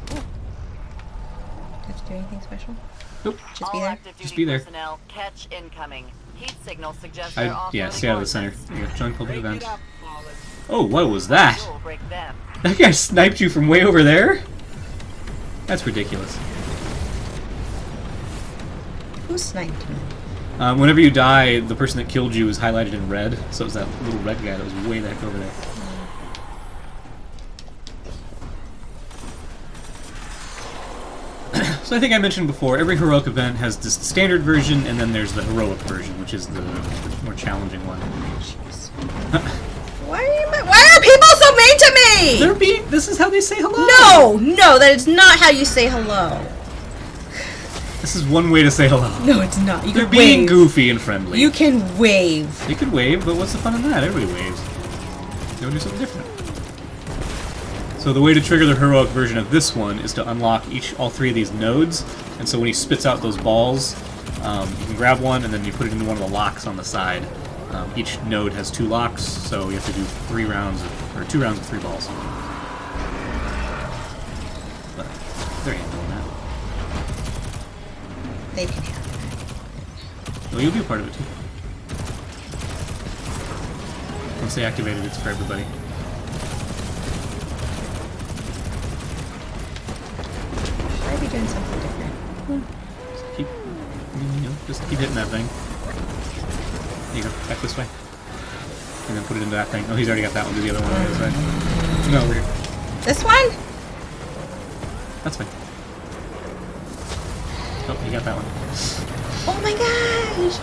Do I have to do anything special? Nope. Just be All there? active duty Just be there. personnel, catch incoming. Heat signal suggests they're off Yeah, stay out of the center. coordinates. You got join public Break it events. up, Wallace. Oh, what was that? You'll break them. That guy sniped you from way over there? That's ridiculous. Who sniped me? Whenever you die, the person that killed you is highlighted in red, so it was that little red guy that was way the heck over there. So I think I mentioned before, every heroic event has this standard version, and then there's the heroic version, which is the more challenging one. Why are people so mean to me? They're being. This is how they say hello. No, that is not how you say hello. This is one way to say hello. No, it's not. You They're can being wave. goofy and friendly. You can wave. You can wave, but what's the fun in that? Everybody waves. Go do something different. So the way to trigger the heroic version of this one is to unlock all 3 of these nodes, and so when he spits out those balls, you can grab one and then you put it into one of the locks on the side. Each node has 2 locks, so you have to do 2 rounds of 3 balls. But they're handling that. They can have it. Well, you'll be a part of it too. Once they activate it, it's for everybody. I'd be doing something different. Just keep hitting that thing. There you go. Back this way. And then put it into that thing. Oh, he's already got that one. Do the other one on the other side. No, over here. This one? That's fine. Oh, you got that one. Oh my gosh!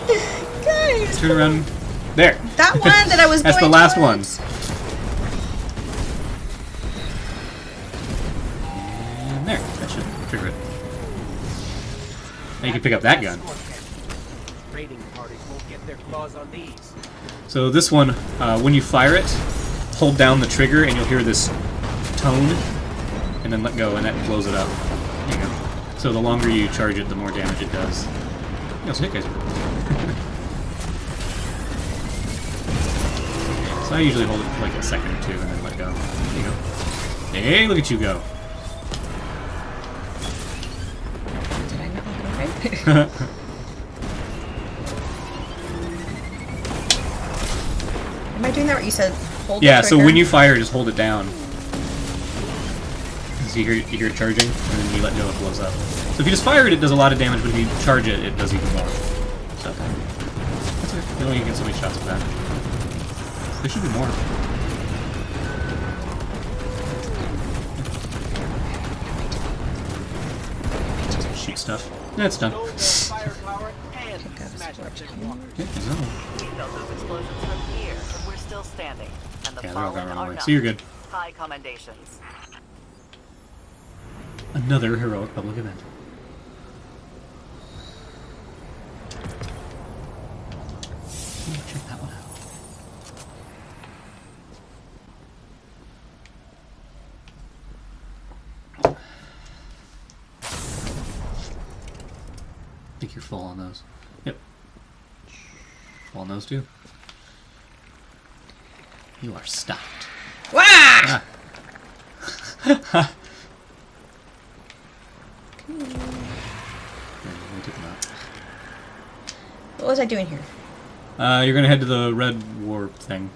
Guys! Turn around. There. That one that I was That's going the last towards. one. And there. That should trigger it. Now you can pick up that gun. Raiding parties won't get their claws on these. So this one, when you fire it, hold down the trigger and you'll hear this tone, and then let go, and that blows it up. There you go. So the longer you charge it, the more damage it does. You know, so hit guys. So I usually hold it for like a second or two and then let go. There you go. Hey, look at you go. Did I not look right? Am I doing that right? You said hold the Yeah, so trigger? when you fire, just hold it down. So you hear it charging, and then you let go, it blows up. So if you just fire it, it does a lot of damage, but if you charge it, it does even more. So that's okay. You only get so many shots with that. There should be more. Shoot stuff. That's done. Firepower and Pick up smash scorch. the walker. Yeah, there's another one. We felt those explosions from here, but we're still standing. And the Yeah, they're all fallen gonna run are away. not. So you're good. High commendations. Another heroic public event. Ooh, check that one out. I think you're full on those. Yep. Full on those too. You are stopped. Wah! Ah. Yeah, we took them out. What was I doing here? You're gonna head to the red war thing.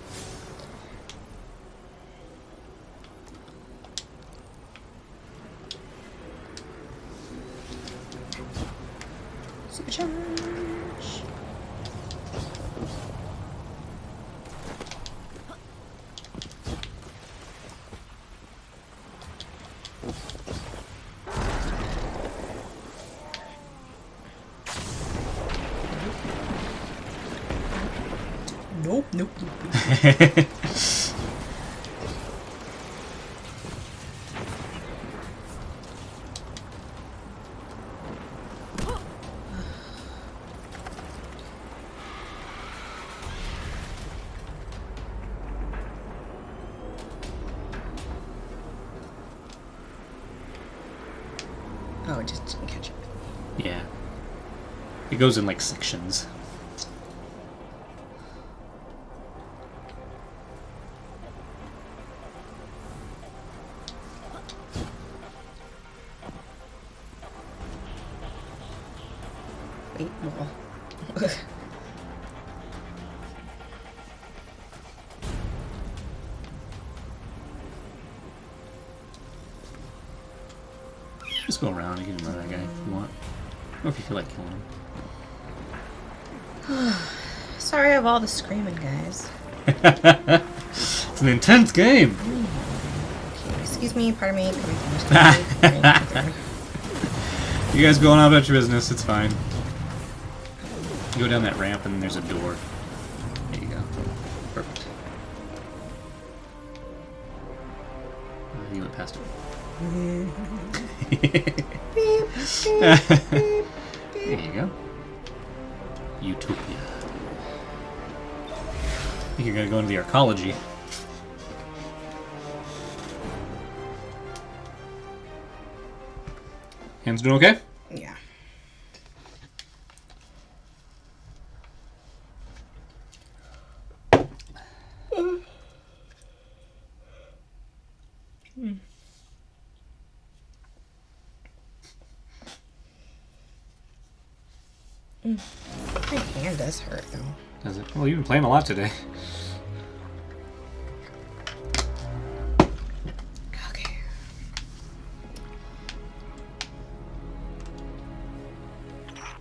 Supercharge. Nope, nope, nope. Oh, it just didn't catch up. Yeah. It goes in like sections. Wait, wall. Just go around and get another guy if you want. Or if you feel like killing him. Sorry of all the screaming, guys. It's an intense game! Okay, excuse me, pardon me, coming from the You guys go on about your business, it's fine. You go down that ramp and there's a door. There you go. Perfect. You went past it. There you go. Utopia. I think you're gonna go into the arcology. Hands doing okay? Yeah. My hand does hurt though. Does it? Well, you've been playing a lot today. Okay.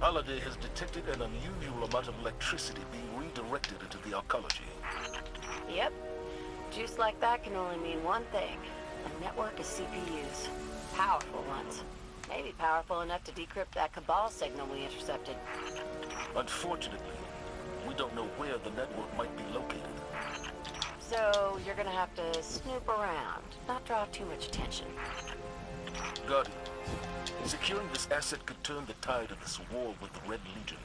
Halliday has detected an unusual amount of electricity being redirected into the arcology. Yep. Juice like that can only mean one thing. A network of CPUs. Powerful ones. Maybe powerful enough to decrypt that Cabal signal we intercepted. Unfortunately, we don't know where the network might be located. So you're gonna have to snoop around, not draw too much attention. Guardian, securing this asset could turn the tide of this war with the Red Legion.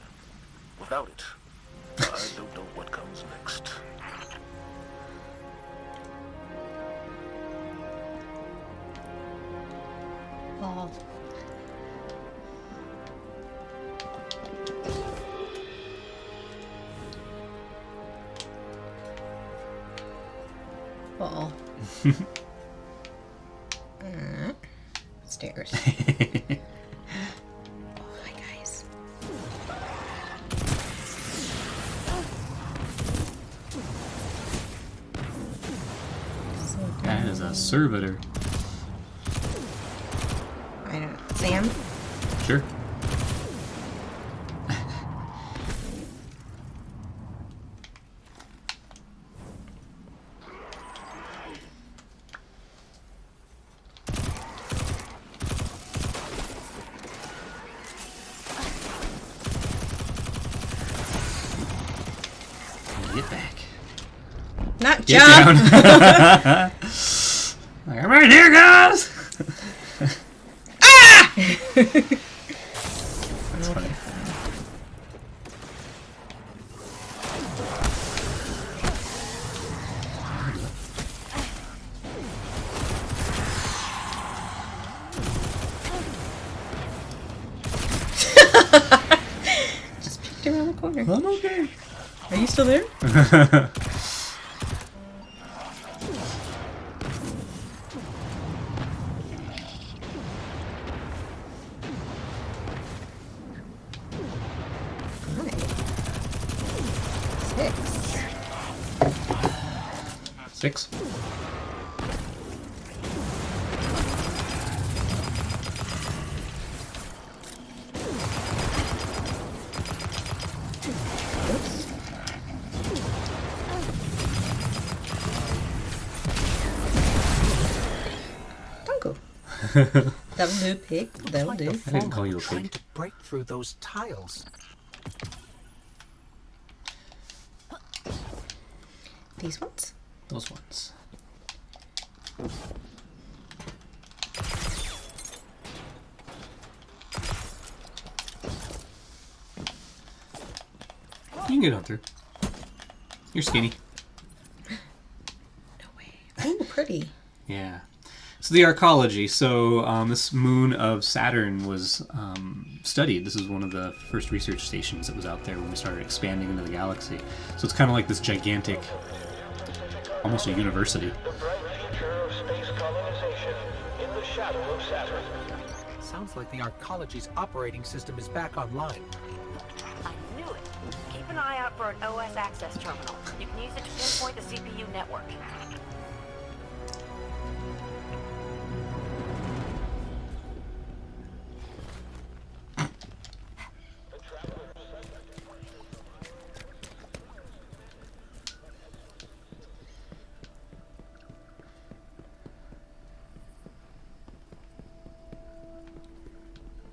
Without it, I don't know what comes next. Well, well. Stairs. Oh, hi guys. That is a servitor. I don't know. Sam? Sure. Get back. Not Get jump! down. Like, I'm right here, guys! That's funny. Just peeked around the corner. I'm okay. Are you still there? Six. Don't go. That'll do, pig. That'll do. I didn't call you a Trying pig. to break through those tiles. These ones? Those ones. You can get on through. You're skinny. No way. Ooh, pretty. Yeah. So the arcology. So this moon of Saturn was studied. This is one of the first research stations that was out there when we started expanding into the galaxy. So it's kind of like this gigantic, almost a university. The bright future of space colonization in the shadow of Saturn. Sounds like the arcology's operating system is back online. I knew it. Keep an eye out for an OS access terminal. You can use it to pinpoint the CPU network.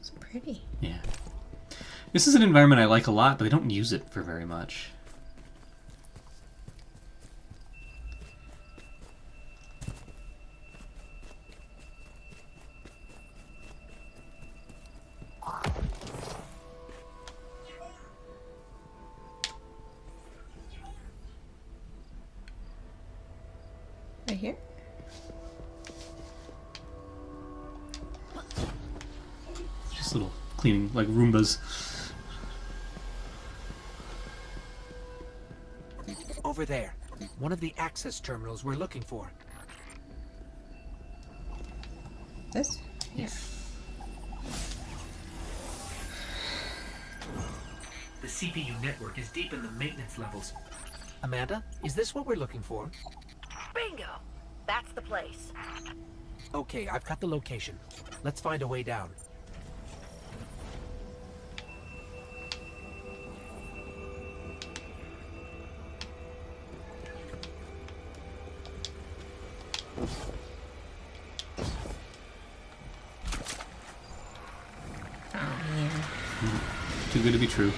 It's pretty. Yeah. This is an environment I like a lot, but they don't use it for very much. Right here? Just little cleaning, like Roombas. Over there. One of the access terminals we're looking for. This? Yeah. CPU network is deep in the maintenance levels. Amanda, is this what we're looking for? Bingo! That's the place. Okay, I've got the location. Let's find a way down. Oh man. Too good to be true.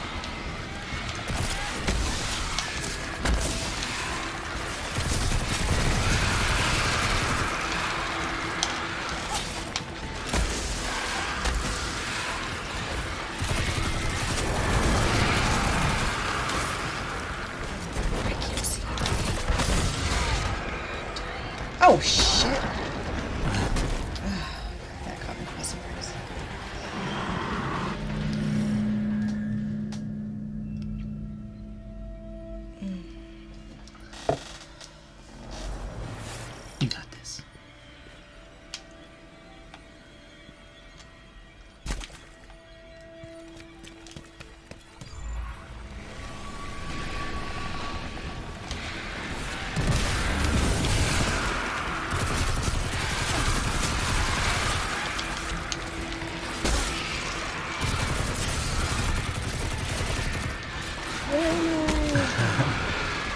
I can't see. Oh shit. That caught me by surprise. You got this.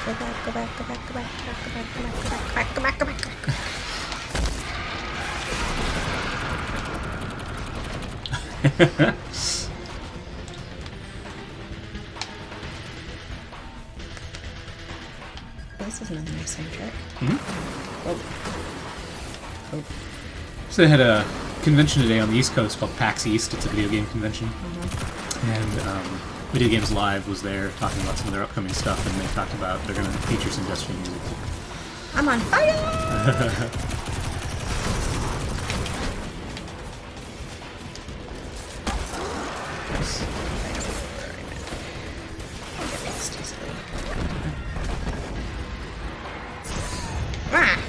Go back, go back, go back, go back, go back, go back, go back, go back, go back, go back, go back. This is another nice soundtrack. Oh. Oh. So they had a convention today on the East Coast called PAX East. It's a video game convention. And Video Games Live was there talking about some of their upcoming stuff, and they talked about they're going to feature some Destiny music. I'm on fire! Nice. I'll get lost easily. Ah!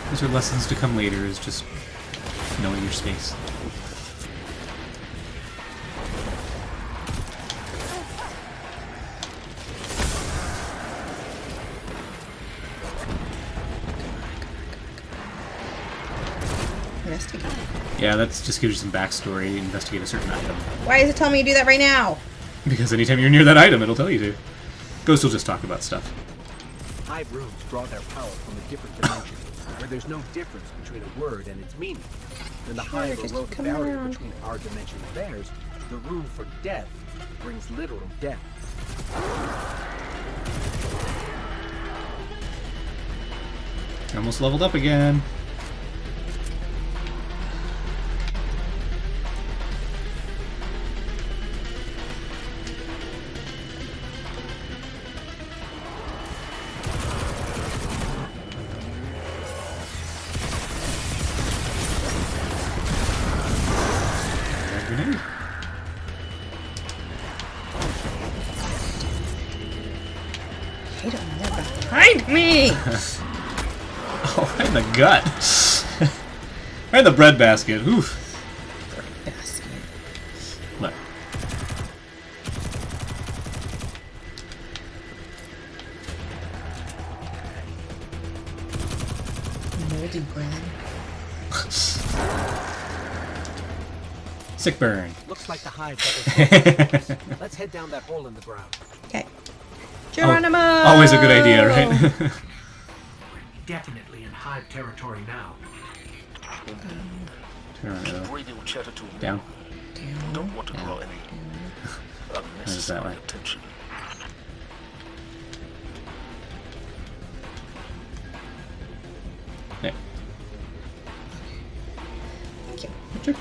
These are lessons to come later, is just knowing your space. Investigate. Yeah, that just gives you some backstory, investigate a certain item. Why does it tell me to do that right now? Because anytime you're near that item, it'll tell you to. Ghost will just talk about stuff. Hive runes draw their power from a different dimension, where there's no difference between a word and its meaning. When the Hive just erode the come barrier around. between our dimension and theirs, the rune for death brings literal death. Almost leveled up again. Grenade. I hate it when they're behind me! Oh, right in the gut. Right in the bread basket. Oof. Basket. Look. Moldy bread. Sick burn. Looks like the Hive got us. Let's head down that hole in the ground. Okay. Geronimo! Always a good idea, right? Definitely in Hive territory now. Geronimo. Radio chatter to Down. Don't want to draw any unnecessary way? attention. There. Thank you. Sure.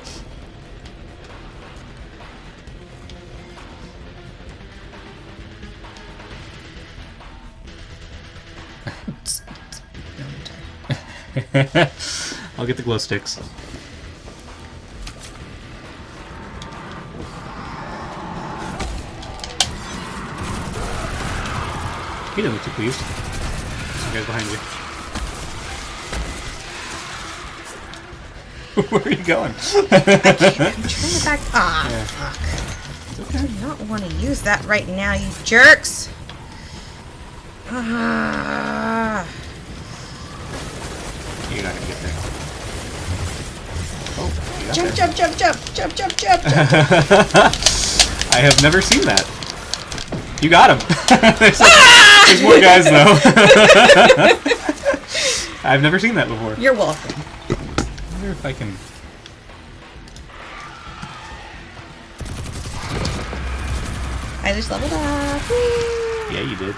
I'll get the glow sticks. He didn't look too pleased. Some guys behind you. Where are you going? I'm trying to back. Ah, Yeah. fuck. Okay. I do not want to use that right now, you jerks. Ah. You're not gonna get there. Oh, you got Jump, there. jump, jump, jump, jump, jump, jump, jump. I have never seen that. You got him. There's more guys though. I've never seen that before. You're welcome. I wonder if I can. I just leveled up. Whee! Yeah, you did.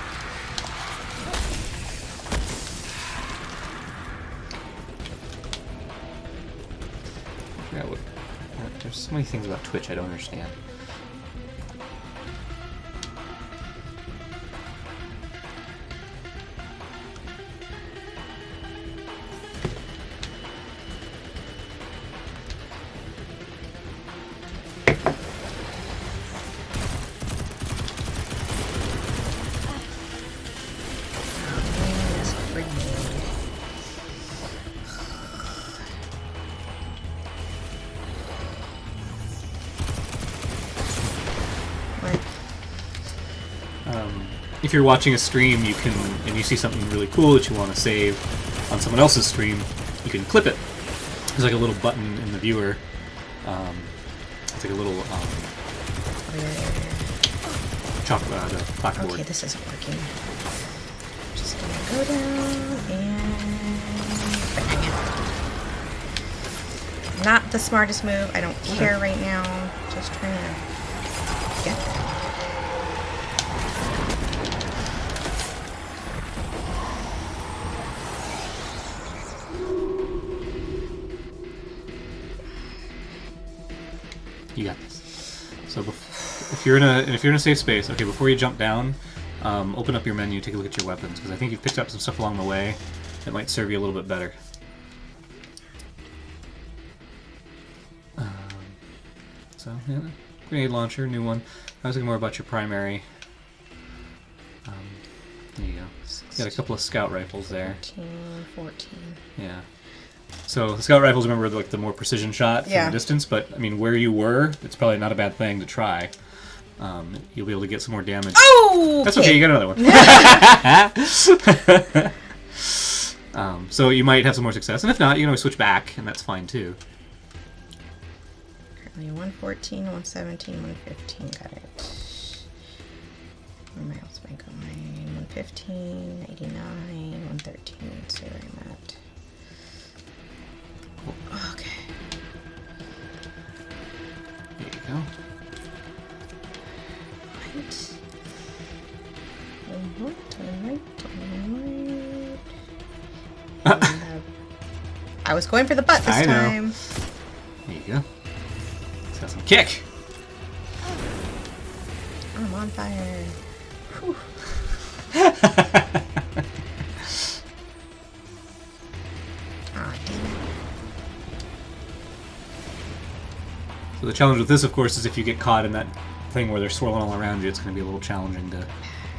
Yeah, there's so many things about Twitch I don't understand. If you're watching a stream, you can, and you see something really cool that you want to save on someone else's stream, you can clip it. There's like a little button in the viewer. It's like a little the blackboard. Okay, this isn't working. Just gonna go down and bang. Not the smartest move. I don't care right now. Just trying to get there. You got this. So if you're in a safe space, okay, before you jump down, open up your menu, take a look at your weapons, because I think you've picked up some stuff along the way that might serve you a little bit better. So yeah, grenade launcher, new one. I was thinking more about your primary. There you go. Got a couple of scout rifles there. 14. Yeah. So the scout rifles, remember, like the more precision shot from Yeah. the distance, but I mean, where you were, it's probably not a bad thing to try. You'll be able to get some more damage. Oh! That's okay. You get another one. So you might have some more success, and if not, you can always switch back, and that's fine too. Currently 114, 117, 115. Got it. Where am I else am I going? 115, 89, 113. Let's see where I'm at. Okay. There you go. I was going for the butt this I know. time. There you go. It's got some kick. I'm on fire. Whew. Ah, damn it. So the challenge with this, of course, is if you get caught in that thing where they're swirling all around you, it's going to be a little challenging to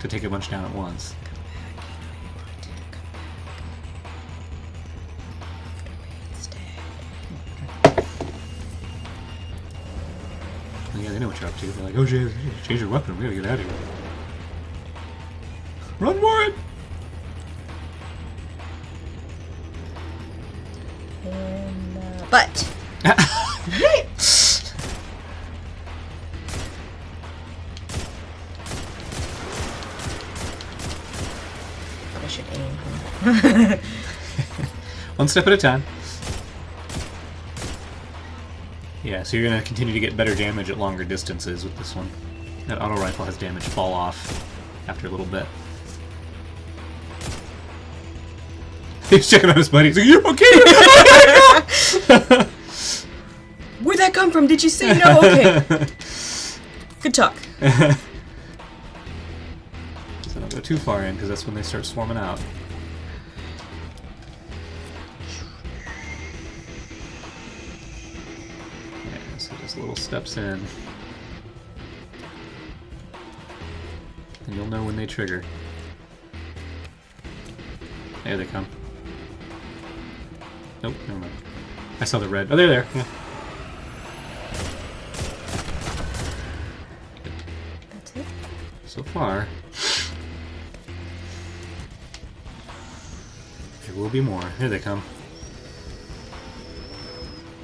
take a bunch down at once. Well, yeah, they know what you're up to. They're like, oh, Jay, change your weapon. We gotta get out of here. Run for it! In the butt. Probably should aim. Huh? One step at a time. Yeah, so you're going to continue to get better damage at longer distances with this one. That auto rifle has damage fall off after a little bit. He's checking on his buddy. He's like, you okay? Where'd that come from? Did you say no? Okay. Good talk. So don't go too far in, because that's when they start swarming out. Yeah, so just little steps in. And you'll know when they trigger. There they come. Nope, never mind. I saw the red. Oh, they're there. Yeah. far. There will be more. Here they come.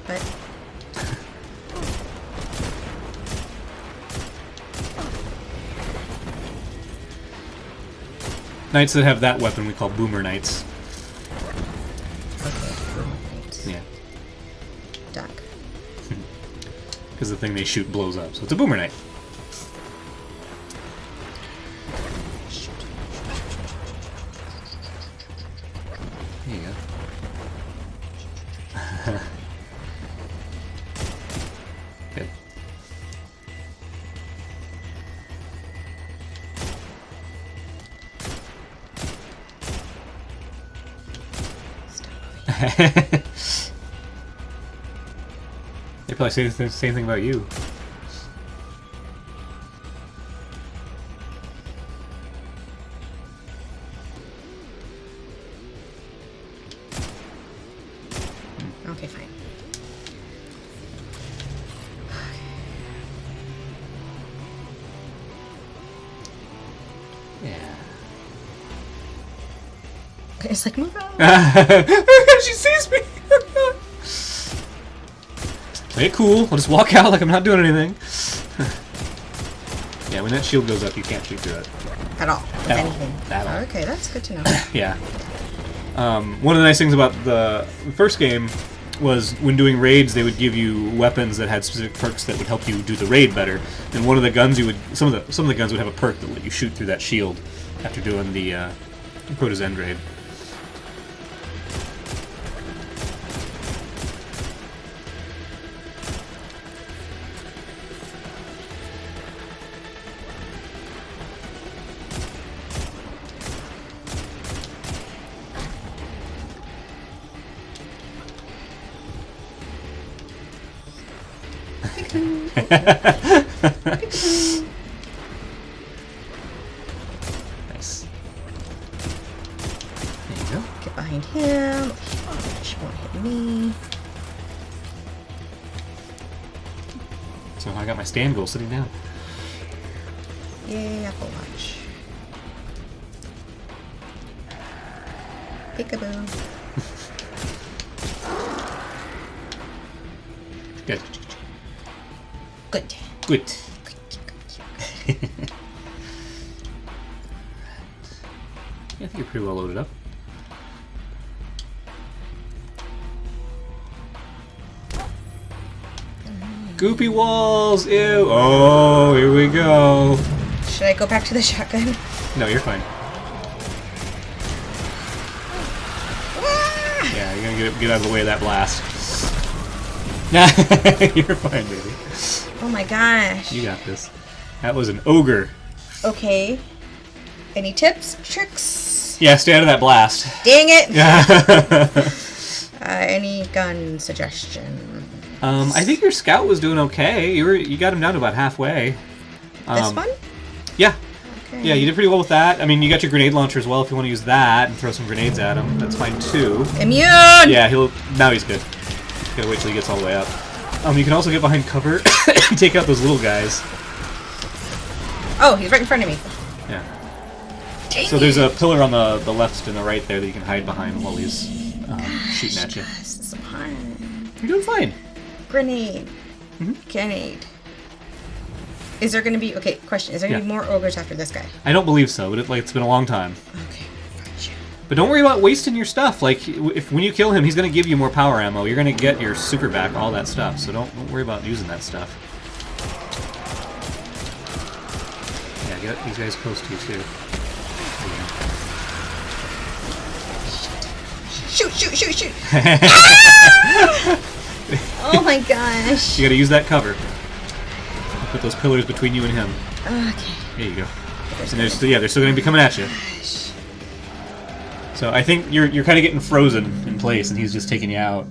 But Knights that have that weapon we call Boomer Knights. okay, Yeah, duck. because the thing they shoot blows up. So it's a Boomer Knight. There you go. Good. They probably say the same thing about you. Okay, fine. Yeah. It's like, move out. She sees me! Play it cool. I'll just walk out like I'm not doing anything. Yeah, when that shield goes up, you can't shoot through it. At all. If At all. anything. At all. Okay, that's good to know. Yeah. One of the nice things about the first game was when doing raids, they would give you weapons that had specific perks that would help you do the raid better. And one of the guns some of the guns would have a perk that let you shoot through that shield after doing the Protoss End raid. Nice. There you go. Get behind him. She won't hit me. So I got my stand goal sitting down. Yay, Apple Watch. Peekaboo. Good. Good. Good. Yeah, I think you're pretty well loaded up. Goopy walls! Ew! Oh, here we go. Should I go back to the shotgun? No, you're fine. Yeah, you're gonna get out of the way of that blast. Nah, you're fine, baby. Oh my gosh. You got this. That was an ogre. Okay. Any tips? Tricks? Yeah, stay out of that blast. Dang it! Yeah. Any gun suggestion? I think your scout was doing okay. You got him down to about halfway. This one? Yeah. Okay. Yeah, you did pretty well with that. I mean, you got your grenade launcher as well if you want to use that and throw some grenades at him. That's fine too. Immune! Yeah, now he's good. Gotta wait till he gets all the way up. You can also get behind cover and take out those little guys. Oh, he's right in front of me. Yeah. Dang So there's a pillar on the left and the right there that you can hide behind while he's shooting at you. This is so hard. You're doing fine. Grenade. Grenade. Is there going to be... Okay, question. Is there going to be more ogres after this guy? I don't believe so, but it's been a long time. Okay, gotcha. But don't worry about wasting your stuff. Like, when you kill him, he's going to give you more power ammo. You're going to get your super back, all that stuff. So don't worry about using that stuff. Yeah, get these guys close to you, too. Shoot, shoot, shoot, shoot! Ah! Oh my gosh. You got to use that cover. Put those pillars between you and him. Okay. There you go. And they're still going to be coming at you. So I think you're kind of getting frozen in place, and he's just taking you out.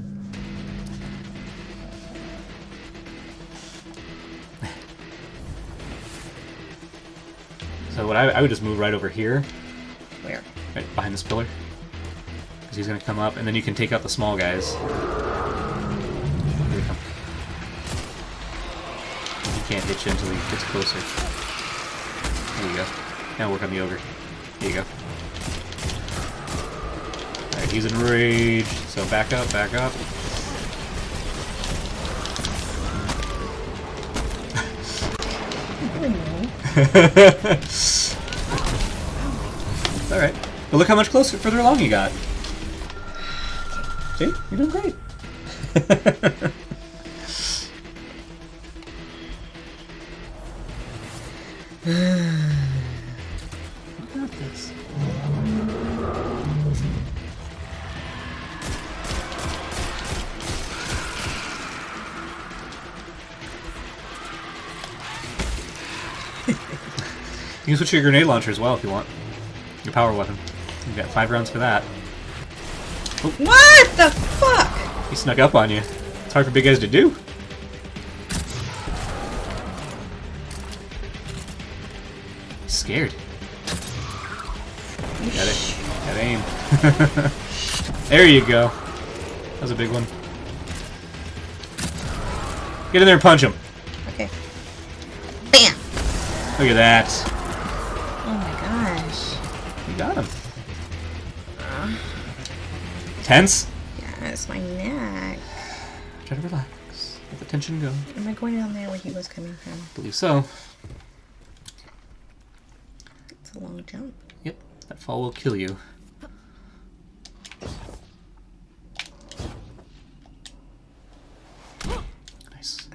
So what I would just move right over here, Where? right behind this pillar, because he's going to come up, and then you can take out the small guys. Here they come. He can't hit you until he gets closer. There you go. Now work on the ogre. There you go. Alright, he's enraged, so back up, back up. It's alright. But look how much further along you got. See? You're doing great. You got this. You can switch to your grenade launcher as well if you want. Your power weapon. You've got 5 rounds for that. What the fuck? He snuck up on you. It's hard for big guys to do. He's scared. Got it. Got aim. There you go. That was a big one. Get in there and punch him. Okay. Bam! Look at that. Oh my gosh. You got him. Tense? Yeah, it's my neck. Try to relax. Let the tension go. Am I going down there where he was coming from? I believe so. It's a long jump. Yep. That fall will kill you. Nice.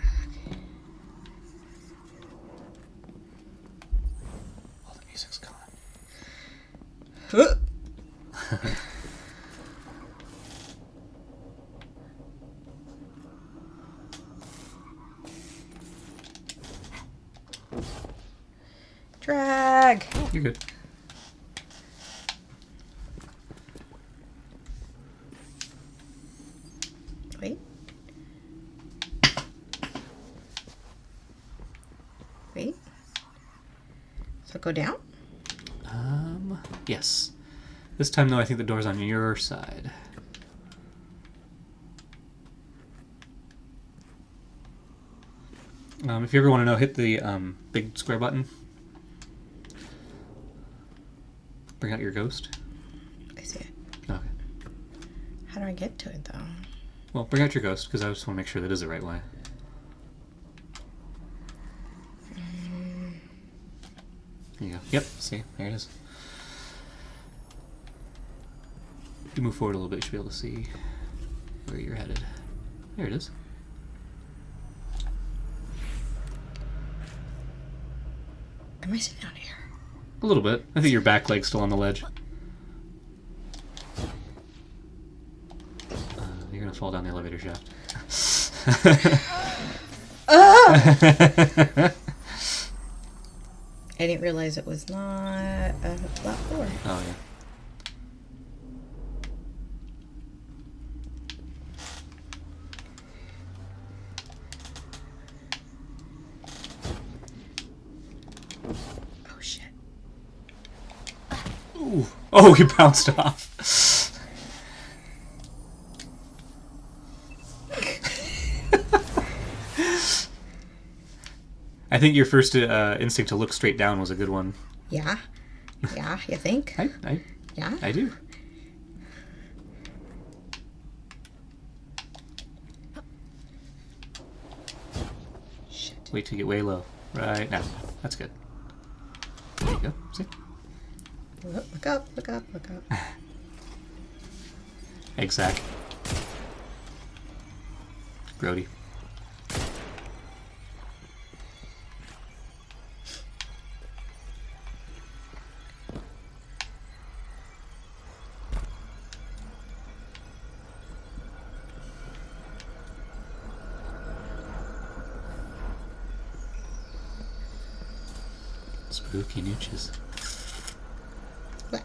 Oh, the music's gone. Drag! You're good. Wait. Wait. So go down? Yes. This time, though, I think the door's on your side. If you ever want to know, hit the big square button. Bring out your ghost. I see it. Okay. How do I get to it though? Well, bring out your ghost, because I just want to make sure that is the right way. There you go. Yep, see? There it is. If you move forward a little bit, you should be able to see where you're headed. There it is. Am I sitting out here? A little bit. I think your back leg's still on the ledge. You're gonna fall down the elevator shaft. I didn't realize it was not a flat floor. Oh, yeah. Oh shit. Ooh. Oh, you bounced off. I think your first instinct to look straight down was a good one. Yeah? Yeah, you think? Yeah? I do. Shit. Wait till you get way low. Right now. That's good. There you go. See? Look up, look up, look up. Egg sack. Grody. Spooky nooches. What?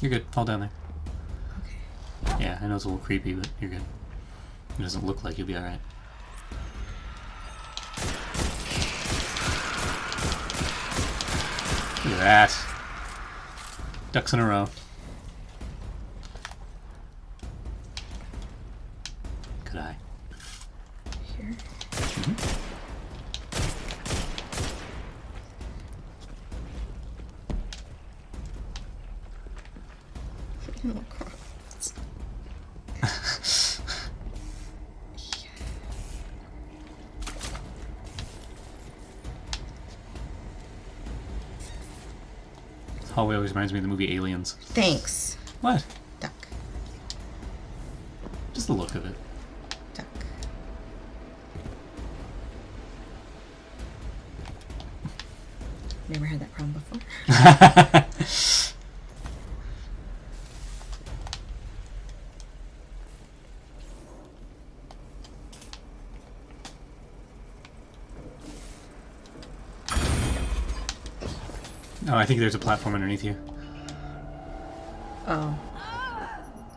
You're good. Fall down there. Yeah, I know it's a little creepy, but you're good. It doesn't look like you'll be alright. Look at that. Ducks in a row. Good eye. Here. No cross. This hallway always reminds me of the movie Aliens. Thanks. What? Duck. Just the look of it. Duck. Never had that problem before. Oh, I think there's a platform underneath you. Oh.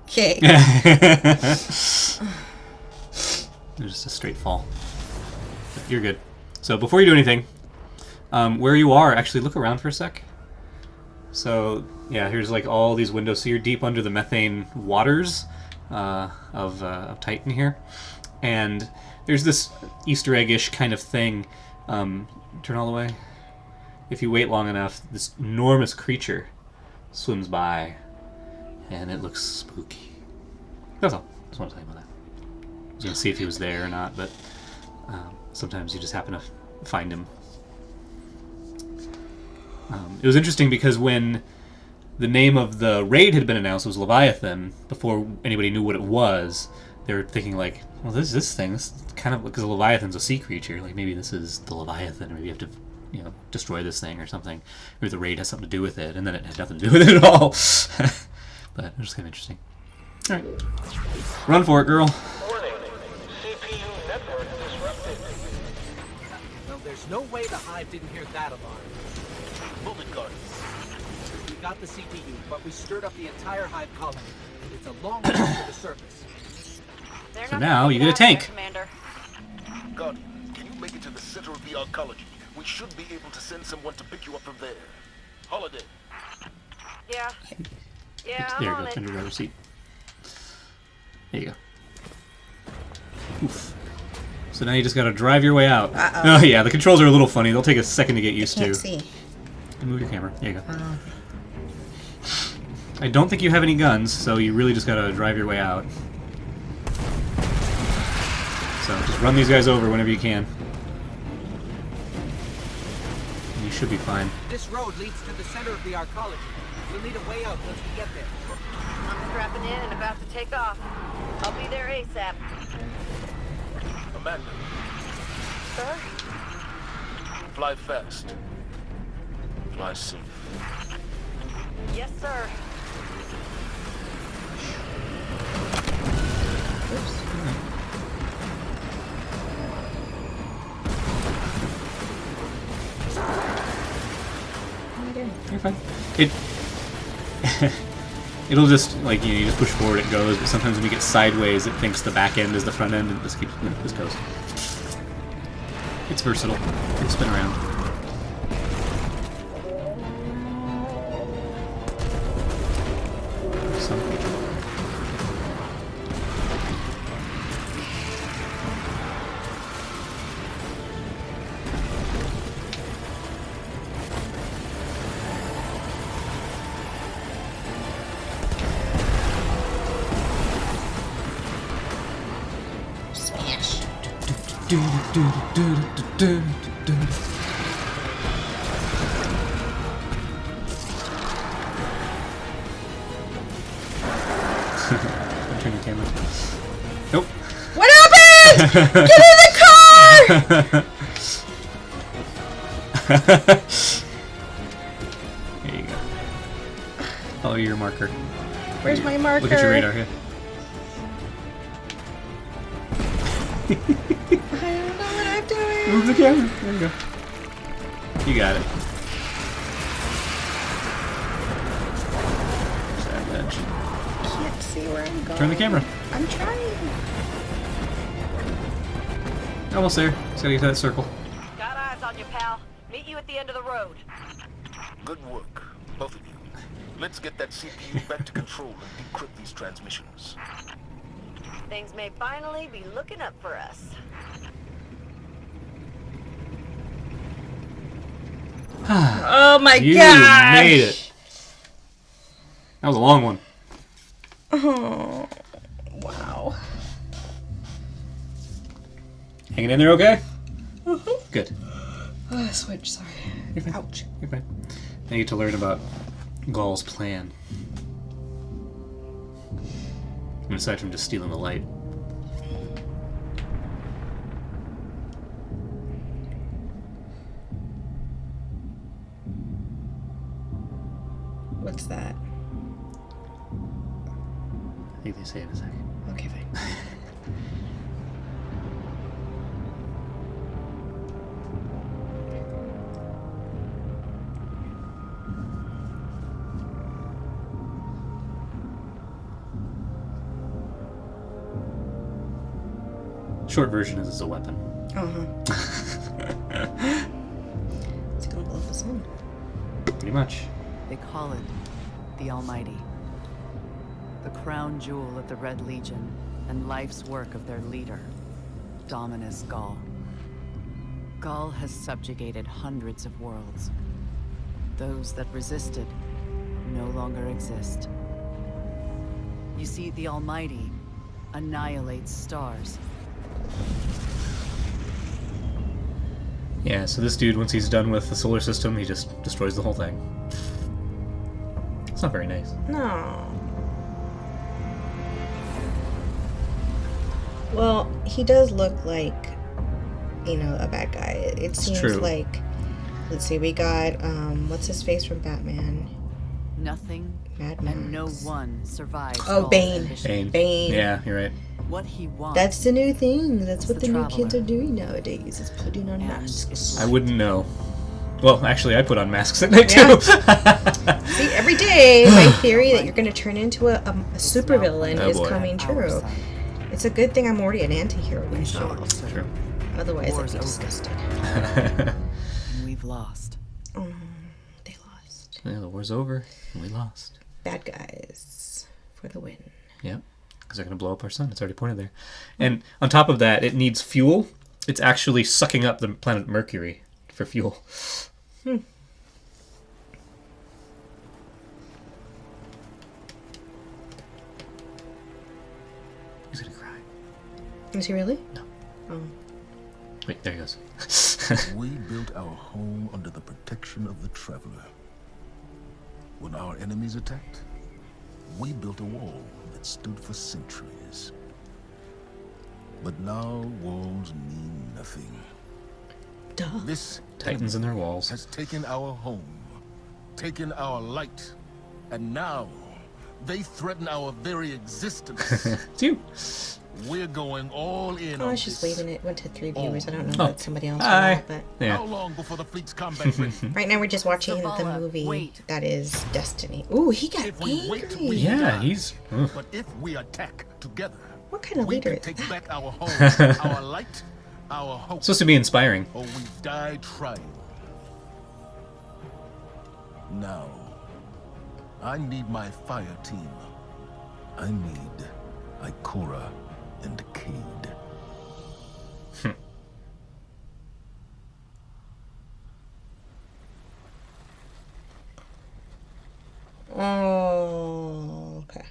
Okay. It's just a straight fall. But you're good. So before you do anything, where you are, actually look around for a sec. So yeah, here's like all these windows. So you're deep under the methane waters of Titan here, and there's this Easter egg-ish kind of thing. Turn all the way. If you wait long enough, this enormous creature swims by, and it looks spooky. That's all. Just want to tell you about that. I was going to see if he was there or not, but sometimes you just happen to find him. It was interesting because when the name of the raid had been announced, it was Leviathan, before anybody knew what it was, they were thinking like, well, this thing. This is kind of, because a Leviathan's a sea creature. Like maybe this is the Leviathan, or maybe you have to, you know, destroy this thing or something. Maybe the raid has something to do with it, and then it had nothing to do with it at all. But it was kind of interesting. All right, run for it, girl. Warning. CPU network disrupted. Well, there's no way the Hive didn't hear that alarm. Move it, Guardian. We got the CPU, but we stirred up the entire Hive colony, and it's a long way to the surface. They're So not now gonna you get get a out tank. there, Commander. Guardian, can you make it to the center of the arcology? We should be able to send someone to pick you up from there. Holiday. Yeah. Yeah, I'm There you on go. it. Under the rubber seat. There you go. Oof. So now you just gotta drive your way out. Uh-oh. Oh yeah, the controls are a little funny. They'll take a second to get used Can't to. see. Move your camera. There you go. Oh. I don't think you have any guns, so you really just gotta drive your way out. So just run these guys over whenever you can. And you should be fine. This road leads to the center of the arcology. We'll need a way out once we get there. I'm strapping in and about to take off. I'll be there ASAP. Amanda, Sir? fly fast. Fly safe. Yes, sir. You're fine. It'll just, like, you just push forward, it goes, but sometimes when you get sideways, it thinks the back end is the front end, and this keeps, this goes. It's versatile. It can spin around. Some feature. Smash. Turn your camera. Nope. What happened? Get in the car! There you go. Follow your marker. Where's my marker? Look at your radar here. I don't know what I'm doing. Move the camera. There you go. You got it. see where I'm going. Turn the camera. I'm trying. Almost there. Just gotta get to that circle. Got eyes on you, pal. Meet you at the end of the road. Good work, both of you. Let's get that CPU back to control and decrypt these transmissions. Things may finally be looking up for us. Oh my You gosh! made it. That was a long one. Oh, wow. Hanging in there okay? Good. Oh, switch, sorry. You're fine. Ouch. You're fine. I need to learn about Gaul's plan. I mean, aside from just stealing the light. What's that? I think they say in a second. Okay, fine. Short version is it's a weapon. Uh-huh. It's gonna blow up the sun. Pretty much. They call it the Almighty. The crown jewel of the Red Legion and life's work of their leader, Dominus Gaul. Gaul has subjugated hundreds of worlds. Those that resisted no longer exist. You see, the Almighty annihilates stars. Yeah, so this dude, once he's done with the solar system, he just destroys the whole thing. It's not very nice. No. Well, he does look like, you know, a bad guy. It seems true. like, let's see, we got, what's his face from Batman? Nothing Mad and no Max. one survives. Oh, Gaul's Bane. ambition. Bane. Yeah, you're right. What he wants. That's the new thing. That's It's what the the new kids Traveler. are doing nowadays, is putting on And masks. it's I wouldn't know. Well, actually, I put on masks at night Yeah. too. See, every day, my theory that you're going to turn into a supervillain Oh, is boy. coming Our true. side. It's a good thing I'm already an anti-hero In short, myself. sir, True. Otherwise, I'd War's be over. disgusted. and we've lost. Oh, they lost. Yeah, the war's over, and we lost. Bad guys for the win. Yep, because they're going to blow up our sun. It's already pointed there. And on top of that, it needs fuel. It's actually sucking up the planet Mercury for fuel. He's going to cry. Is he really? Wait, there he goes. We built our home under the protection of the Traveler. When our enemies attacked, we built a wall that stood for centuries. But now walls mean nothing. Duh. This Titans in their walls. has taken our home, taken our light, and now they threaten our very existence. It's you. We're going all in Oh, I on was just this. leaving it. Went to 3 viewers. I don't know Oh. if that's somebody else or Hi. not, but How Yeah. long before the fleet's combat ready? right now we're just watching the Zavala, movie wait. that is Destiny. Ooh, he got If we wait, angry. we Yeah, die. he's... ugh. But if we attack together, What kind of we leader can is take that? back our home, our light, our hope, Supposed to be inspiring. or we die trying. Now, I need my fire team. I need Ikora and Cade. Oh, okay.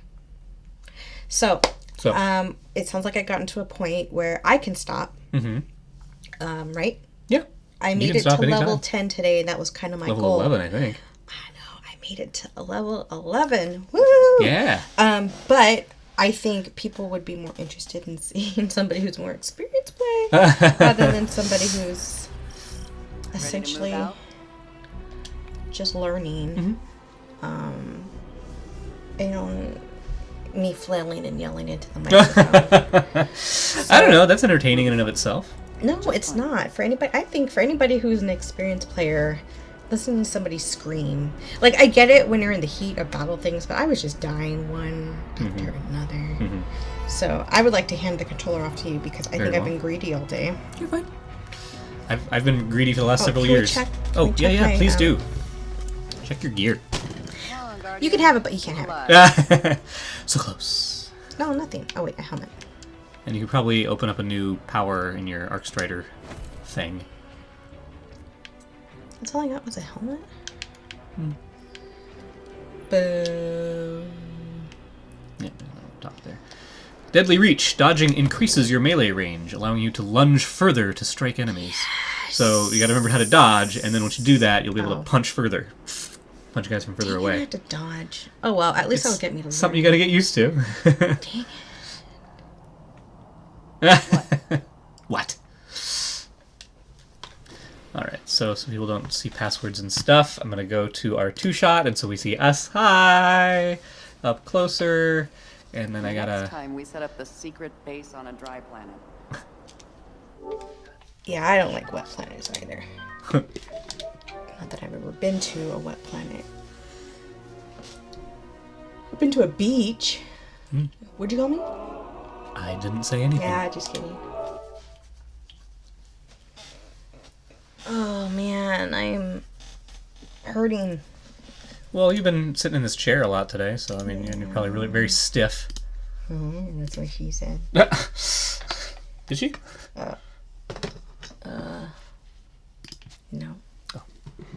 So, So, it sounds like I got into a point where I can stop. Right? yeah. I You made can it to stop anytime. level 10 today, and that was kind of my Level goal. 11, I think. I know, I made it to a level 11. Woo! Yeah. But I think people would be more interested in seeing somebody who's more experienced play rather than somebody who's essentially Ready to move out? just learning. You know, me flailing and yelling into the microphone. I don't know. That's entertaining in and of itself. No, it's not. For anybody, I think for anybody who's an experienced player, listening to somebody scream. Like, I get it when you're in the heat of battle things, but I was just dying one after another. So I would like to hand the controller off to you because I think I've been greedy all day. You're fine. I've been greedy for the last several can we years. check- Oh, can we yeah, check my, please do. Check your gear. You can have it, but you can't have it. So close. No, nothing. Oh, wait, a helmet. And you could probably open up a new power in your Arc Strider thing. That's all I got was a helmet? Boom. Yeah, top there. Deadly Reach. Dodging increases your melee range, allowing you to lunge further to strike enemies. So you gotta remember how to dodge, and then once you do that, you'll be able to punch further. Punch guys from further I away. have to dodge. Oh, well, at least that'll get me to Something you gotta get used to. Dang it. What? Alright, so people don't see passwords and stuff. I'm gonna go to our 2-shot, and so we see us. Hi! Up closer. And then I Next gotta... time we set up the secret base on a dry planet. Yeah, I don't like wet planets either. Not that I've ever been to a wet planet. I've been to a beach. What'd you call me? I didn't say anything. Yeah, just kidding. Oh man, I'm hurting. Well, you've been sitting in this chair a lot today, so I mean, you're probably really very stiff. That's what she said. Did she? No.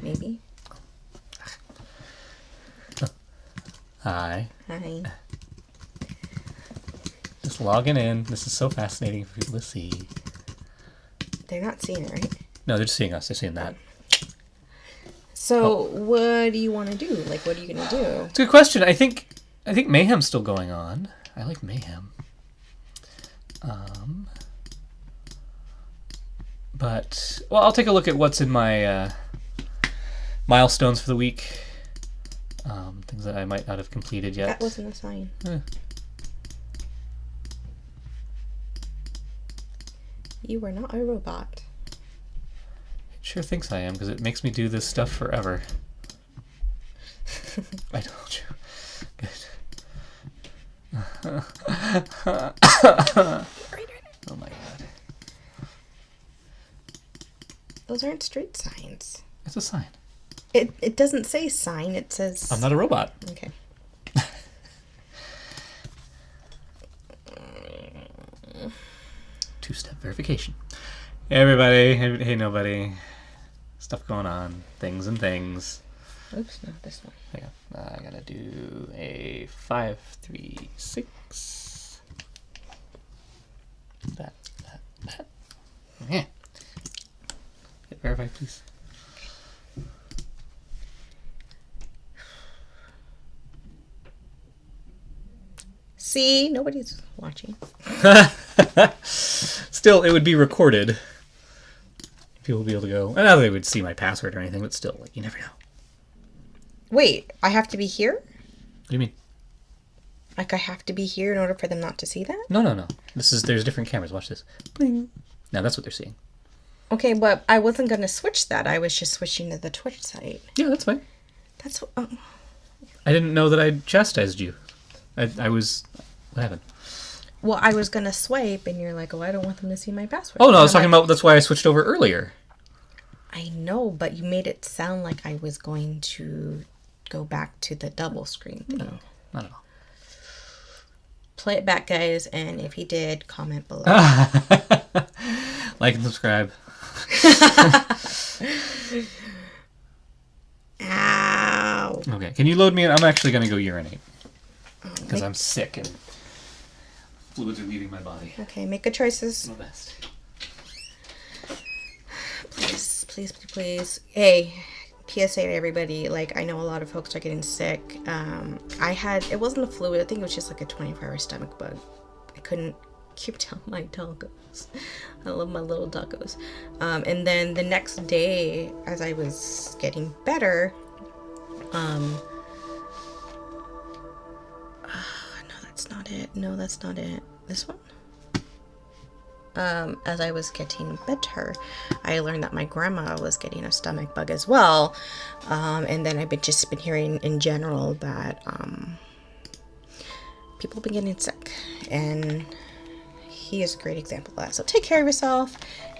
Maybe. Hi. Hi. Just logging in. This is so fascinating for people to see. They're not seeing it, right? No, they're just seeing us. They're seeing that. So, what do you want to do? Like, what are you gonna do? It's a good question. I think Mayhem's still going on. I like Mayhem. But well, I'll take a look at what's in my milestones for the week. Things that I might not have completed yet. That wasn't a sign. You are not a robot. It sure thinks I am because it makes me do this stuff forever. I told you. Good. Oh my god. Those aren't street signs. It's a sign. It doesn't say sign, it says... I'm not a robot. Okay. Two-step verification. Hey everybody. Hey nobody. Stuff going on. Things and things. Oops, not this one. Hang on. I gotta do a 5, 3, 6. That. Yeah. Hit verify, please. See? Nobody's watching. Still, it would be recorded. People would be able to go. I know they would see my password or anything, but still, like, you never know. Wait, I have to be here? What do you mean? Like, I have to be here in order for them not to see that? No. There's different cameras. Watch this. Bling. Now that's what they're seeing. Okay, but I wasn't going to switch that. I was just switching to the Twitch site. Yeah, that's fine. That's what... I didn't know that I chastised you. I was... What happened? Well, I was going to swipe, and you're like, oh, I don't want them to see my password. Oh, no, I was And talking about... That's why I switched over earlier. I know, but you made it sound like I was going to go back to the double screen thing. No, not at all. Play it back, guys, and if he did, comment below. Like and subscribe. Ow. Okay, can you load me in? I'm actually going to go urinate. Because I'm sick and fluids are leaving my body. Okay, make good choices. My best. Please. Hey, PSA to everybody. Like, I know a lot of folks are getting sick. It wasn't a flu. I think it was just like a 24-hour stomach bug. I couldn't keep down my doggos. I love my little doggos. And then the next day, as I was getting better, no, that's not it. This one? as I was getting better, I learned that my grandma was getting a stomach bug as well. And then I've just been hearing in general that people have been getting sick. And he is a great example of that. So take care of yourself.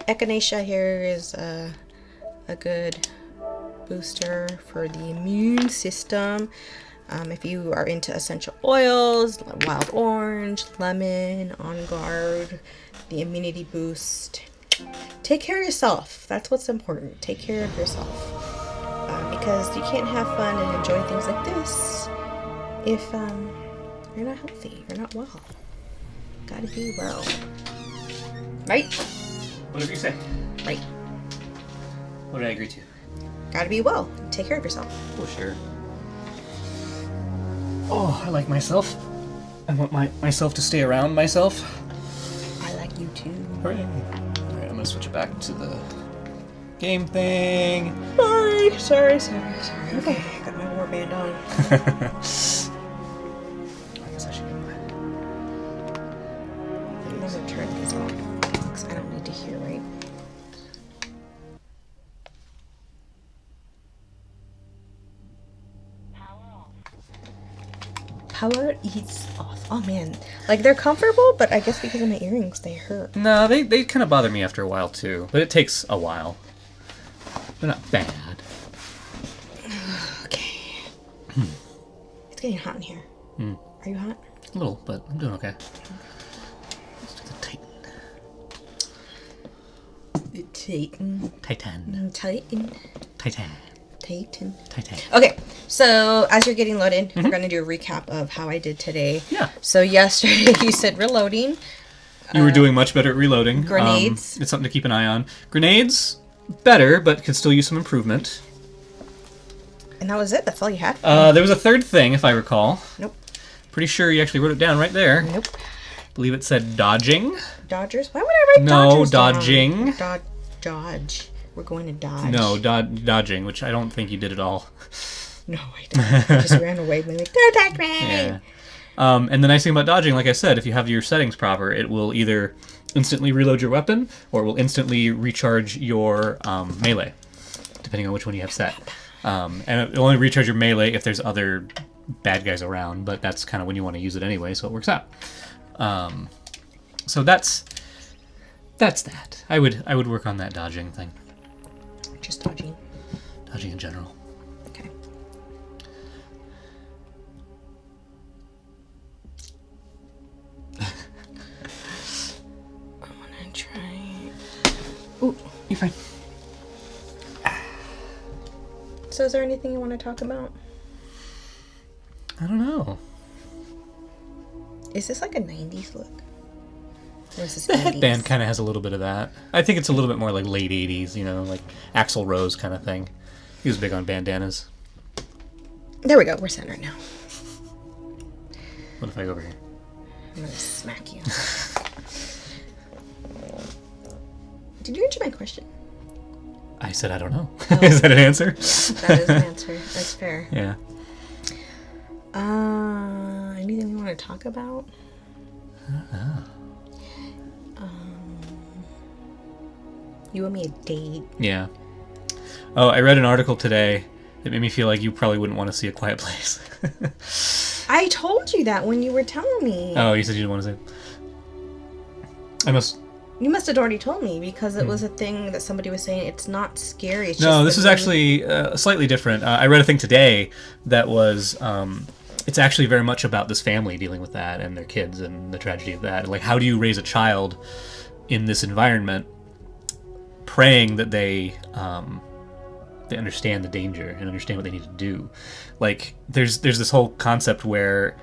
Echinacea here is a good booster for the immune system. If you are into essential oils, wild orange, lemon, On Guard, the immunity boost. Take care of yourself. That's what's important. Take care of yourself. Because you can't have fun and enjoy things like this if you're not healthy, you're not well. Gotta be well. Right? Whatever you say. Right. What did I agree to? Gotta be well. Take care of yourself. Oh, sure. Oh, I like myself. I want myself to stay around myself. I like you too. Alright, I'm gonna switch it back to the game thing. Sorry. Okay, I got my warband on. I guess I should get I'm gonna turn these off because I don't need to hear, right? Power is off. Oh man, like they're comfortable, but I guess because of my earrings, they hurt. No, they kind of bother me after a while too, but it takes a while. They're not bad. Okay. It's getting hot in here. Are you hot? A little, but I'm doing okay. Let's do the Titan. Titan. Okay, so as you're getting loaded, we're going to do a recap of how I did today. Yeah. So yesterday you said reloading. You were doing much better at reloading. Grenades. It's something to keep an eye on. Grenades, better, but could still use some improvement. And that was it? That's all you had? There was a third thing, if I recall. Nope. Pretty sure you actually wrote it down right there. Nope. I believe it said dodging. Dodgers? Why would I write No, Dodgers down? dodging. Dodge. We're going to dodge. No, dodging, which I don't think you did at all. No, I didn't. I just ran away. And like, don't touch me! Yeah. And the nice thing about dodging, like I said, if you have your settings proper, it will either instantly reload your weapon or it will instantly recharge your melee, depending on which one you have set. And it will only recharge your melee if there's other bad guys around, but that's kind of when you want to use it anyway, so it works out. So that's that. I would work on that dodging thing. Just dodging. Dodging in general. Okay. I'm gonna try. Ooh, You're fine. so is there anything you want to talk about? I don't know. Is this like a 90s look? Or is this The 80s? headband kind of has a little bit of that. I think it's a little bit more like late 80s, like Axl Rose kind of thing. He was big on bandanas. There we go. We're centered now. What if I go over here? I'm gonna smack you. Did you answer my question? I said I don't know. Is that an answer? That is an answer. That's fair. Yeah. Anything we want to talk about? You owe me a date. Yeah. Oh, I read an article today that made me feel like you probably wouldn't want to see A Quiet Place. I told you that when you were telling me. Oh, you said you didn't want to see it? You must have already told me because it was a thing that somebody was saying. It's not scary. It's No, just this is actually slightly different. I read a thing today that was... it's actually very much about this family dealing with that and their kids and the tragedy of that. Like, how do you raise a child in this environment praying that they understand the danger and understand what they need to do? Like, there's this whole concept where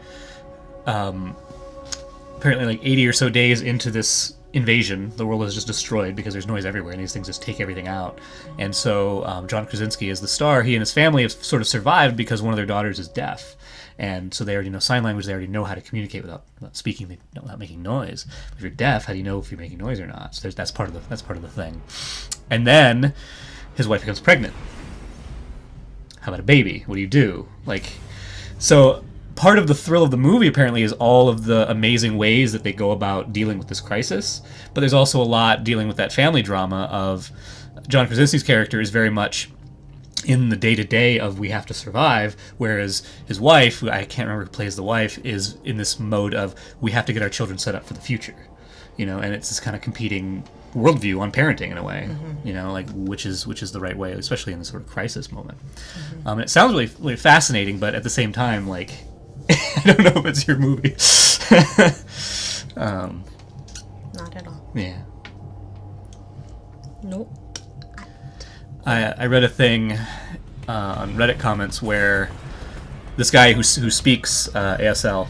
apparently like 80 or so days into this invasion, the world is just destroyed because there's noise everywhere and these things just take everything out. And so John Krasinski is the star. He and his family have sort of survived because one of their daughters is deaf. And so they already know sign language. They already know how to communicate without speaking, without making noise. If you're deaf, how do you know if you're making noise or not? So that's part of the thing. And then his wife becomes pregnant. How about a baby? What do you do? Like, so part of the thrill of the movie apparently is all of the amazing ways that they go about dealing with this crisis, but there's also a lot dealing with that family drama of John Krasinski's character is very much in the day-to-day of we have to survive, whereas his wife, who I can't remember who plays the wife, is in this mode of we have to get our children set up for the future, you know, and it's this kind of competing worldview on parenting in a way, you know, like which is the right way, especially in this sort of crisis moment. And it sounds really, really fascinating, but at the same time, like, I don't know if it's your movie. Not at all. Yeah. Nope. I read a thing on Reddit comments where this guy who speaks ASL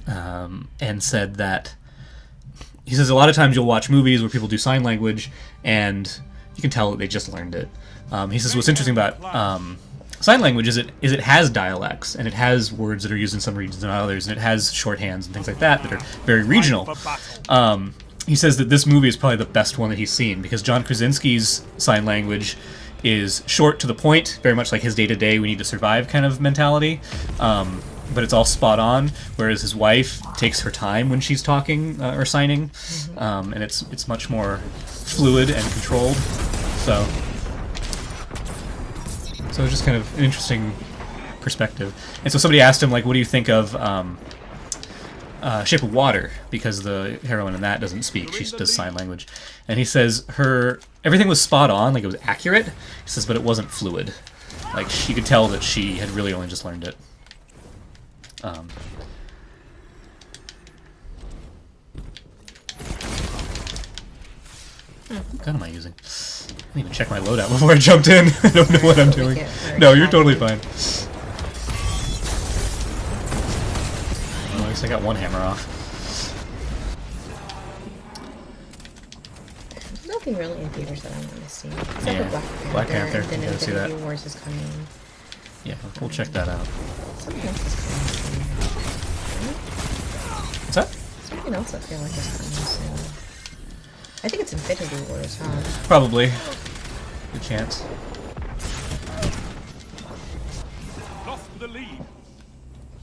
and said that he says a lot of times you'll watch movies where people do sign language and you can tell that they just learned it. He says what's interesting about sign language is it has dialects and it has words that are used in some regions and not others, and it has shorthands and things like that are very regional. He says that this movie is probably the best one that he's seen because John Krasinski's sign language is short to the point, very much like his day-to-day we need to survive kind of mentality, but it's all spot on, whereas his wife takes her time when she's talking or signing, and it's much more fluid and controlled. So it's just kind of an interesting perspective. And so somebody asked him, like, what do you think of Shape of Water, because the heroine in that doesn't speak, she does sign language, and he says everything was spot on, like it was accurate. He says, but it wasn't fluid. Like she could tell that she had really only just learned it. What gun am I using? I didn't even check my loadout before I jumped in. I don't know what I'm doing. No, you're totally fine. At least I got one hammer off. There's nothing really in theaters that I want to see. Except Yeah, for Black Panther. And then You gotta see Infinity that. Wars is coming. Yeah, we'll check that out. Something else is coming soon. What's that? Something else I feel like is coming soon. I think it's Infinity Wars, huh? Probably. Good chance. Lost the lead.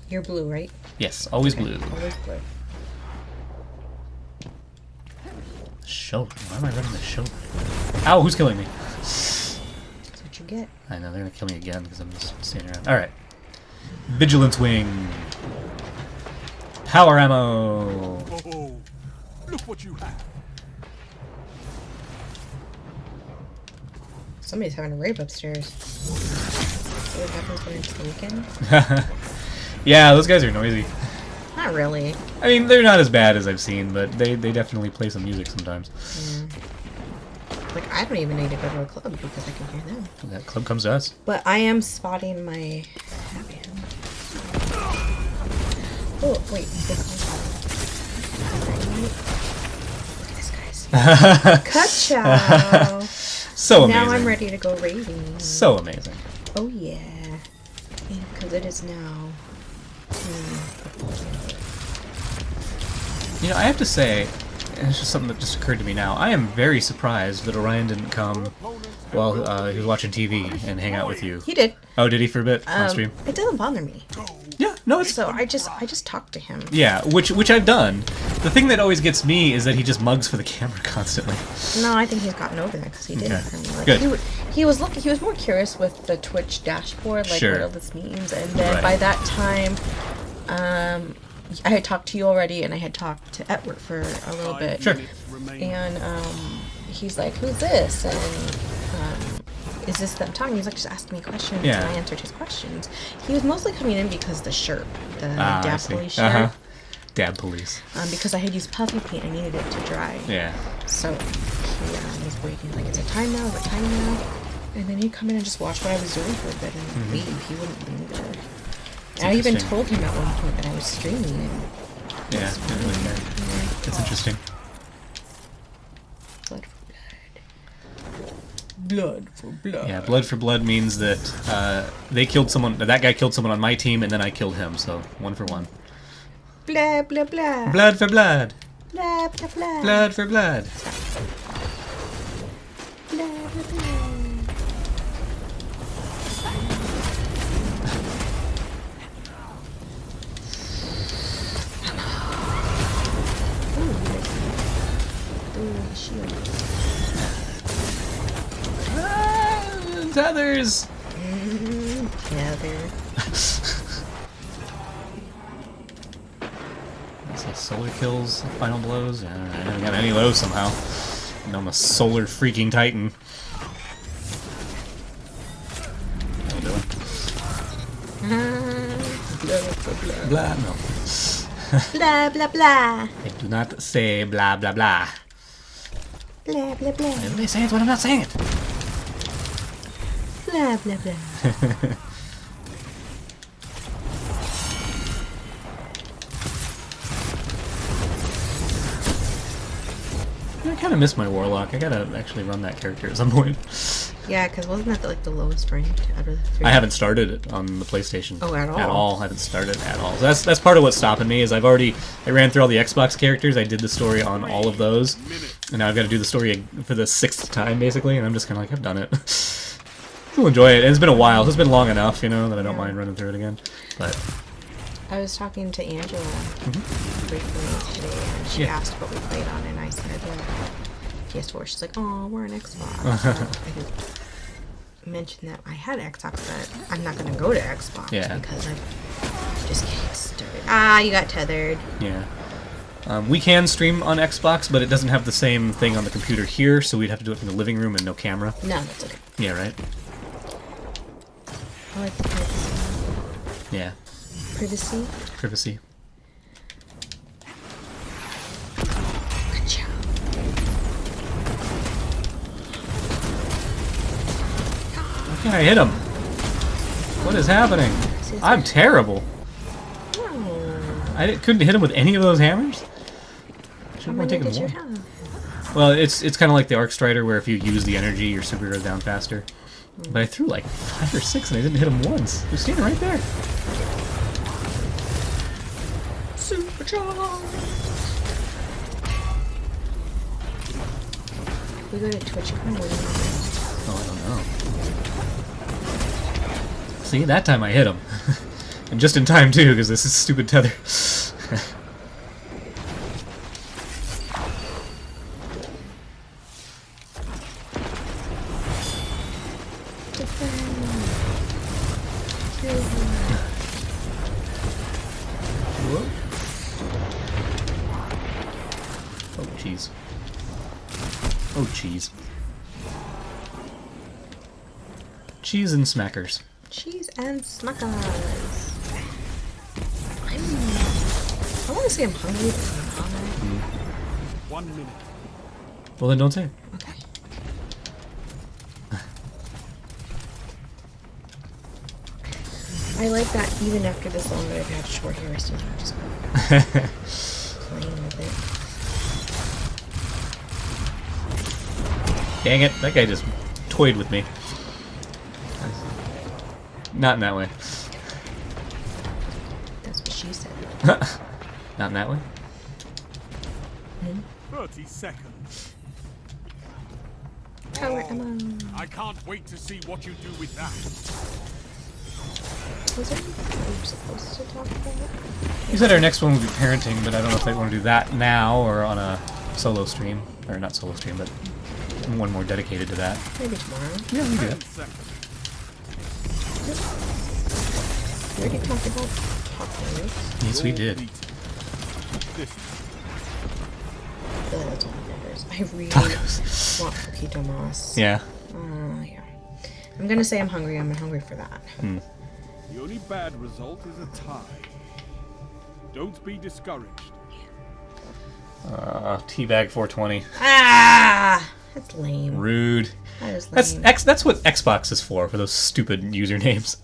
You're blue, right? Yes, always blue. Always blue. Shoulder. Why am I running the shoulder? Ow, who's killing me? That's what you get. I know, they're gonna kill me again because I'm just standing around. Alright. Vigilance Wing. Power ammo. Oh, look what you have. Somebody's having a rave upstairs. See what happens when it's the weekend? Yeah, those guys are noisy. Not really. I mean, they're not as bad as I've seen, but they definitely play some music sometimes. Yeah. Like, I don't even need to go to a club because I can hear them. That club comes to us. But I am spotting my... Oh, wait. Look at this, guys. Ka-chow! So amazing. Now I'm ready to go raiding. So amazing. Oh, yeah. Because it is now... You know, I have to say, and it's just something that just occurred to me now, I am very surprised that Orion didn't come while he was watching TV and hang out with you. He did. Oh, did he for a bit on stream? It doesn't bother me. Yeah, no, it's... So I just talked to him. Yeah, which I've done. The thing that always gets me is that he just mugs for the camera constantly. No, I think he's gotten over that because he did. Okay. I mean, like, Good. He was looking. He was more curious with the Twitch dashboard, like Sure. what all this means. And then Right. by that time, I had talked to you already, and I had talked to Edward for a little bit. Sure. And he's like, "Who's this?" And is this them talking? He's like, just asking me questions, Yeah. and I answered his questions. He was mostly coming in because the shirt, the I Dab see. Police shirt. Uh-huh. Dab Police. Because I had used puffy paint, I needed it to dry. Yeah. So he was waiting, like, is it time now? Is it time now? And then he'd come in and just watch what I was doing for a bit and leave. He wouldn't linger. And I even interesting. told him at one point that I was streaming. And Yeah, didn't really care. That's interesting. blood for blood. Blood for blood. Yeah, blood for blood means that they killed someone. That guy killed someone on my team, and then I killed him. So 1 for 1. Blah, blah, blah. Blood for blood. Blah, blah, blah. Blood for blood. Blah, blah, blah. Tethers! Tether. So solar kills, final blows. I haven't got any of those somehow. And I'm a solar freaking titan. How you doing? Blah, no. Blah, blah, blah. I do not say blah, blah, blah. Blah, blah, blah. Everybody say it when I'm not saying it. Blah, blah, blah. I kind of miss my warlock. I gotta actually run that character at some point. Yeah, because wasn't that like the lowest ranked out of the three? I haven't started it on the PlayStation. Oh, at all? At all. I haven't started it at all. So that's part of what's stopping me. Is I ran through all the Xbox characters. I did the story on all of those, and now I've got to do the story for the 6th time basically. And I'm just kind of like, I've done it. I'll enjoy it. And it's been a while. It's been long enough, you know, that I don't mind running through it again. But I was talking to Angela briefly today, and she asked what we played on, and I said PS4. She's like, "Oh, we're on Xbox." So I mentioned that I had Xbox, but I'm not gonna go to Xbox because I'm just getting started. Ah, you got tethered. Yeah. We can stream on Xbox, but it doesn't have the same thing on the computer here, so we'd have to do it from the living room and no camera. No, that's okay. Yeah, right? I like the privacy. Yeah. Privacy. Privacy. Good job. Why can't I hit him? What is happening? I'm terrible. Oh. I couldn't hit him with any of those hammers? How many did you have? Well, it's kind of like the Arc Strider, where if you use the energy, your super goes down faster. But I threw like 5 or 6 and I didn't hit him once. You're seeing it right there. Super charge. We go to TwitchCon. Oh, I don't know. See, that time I hit him. And just in time, too, because this is stupid tether. Whoa. Oh, jeez. Oh, cheese. Cheese and smackers. Cheese and smackers. I want to say I'm hungry, but I'm not. 1 minute. Well, then don't say it. Okay. I like that even after this long that I've had short hair, I still have just playing with it. Dang it, that guy just toyed with me. Not in that way. That's what she said. Not in that way? 30 seconds. Power ammo. I can't wait to see what you do with that. Was there anything we were supposed to talk about? You said our next one would be parenting, but I don't know if they want to do that now or on a solo stream. Or not solo stream, but one more dedicated to that. Maybe tomorrow. Yeah, we do 10 that. seconds. We already talked about tacos. Yes, we did. This That's all that matters. I really Tacos. want Poquito Mas. Yeah. Yeah. I'm gonna say I'm hungry. I'm hungry for that. The only bad result is a tie. Don't be discouraged. Teabag 420. Ah! That's lame. Rude. That is lame. That's what Xbox is for those stupid usernames.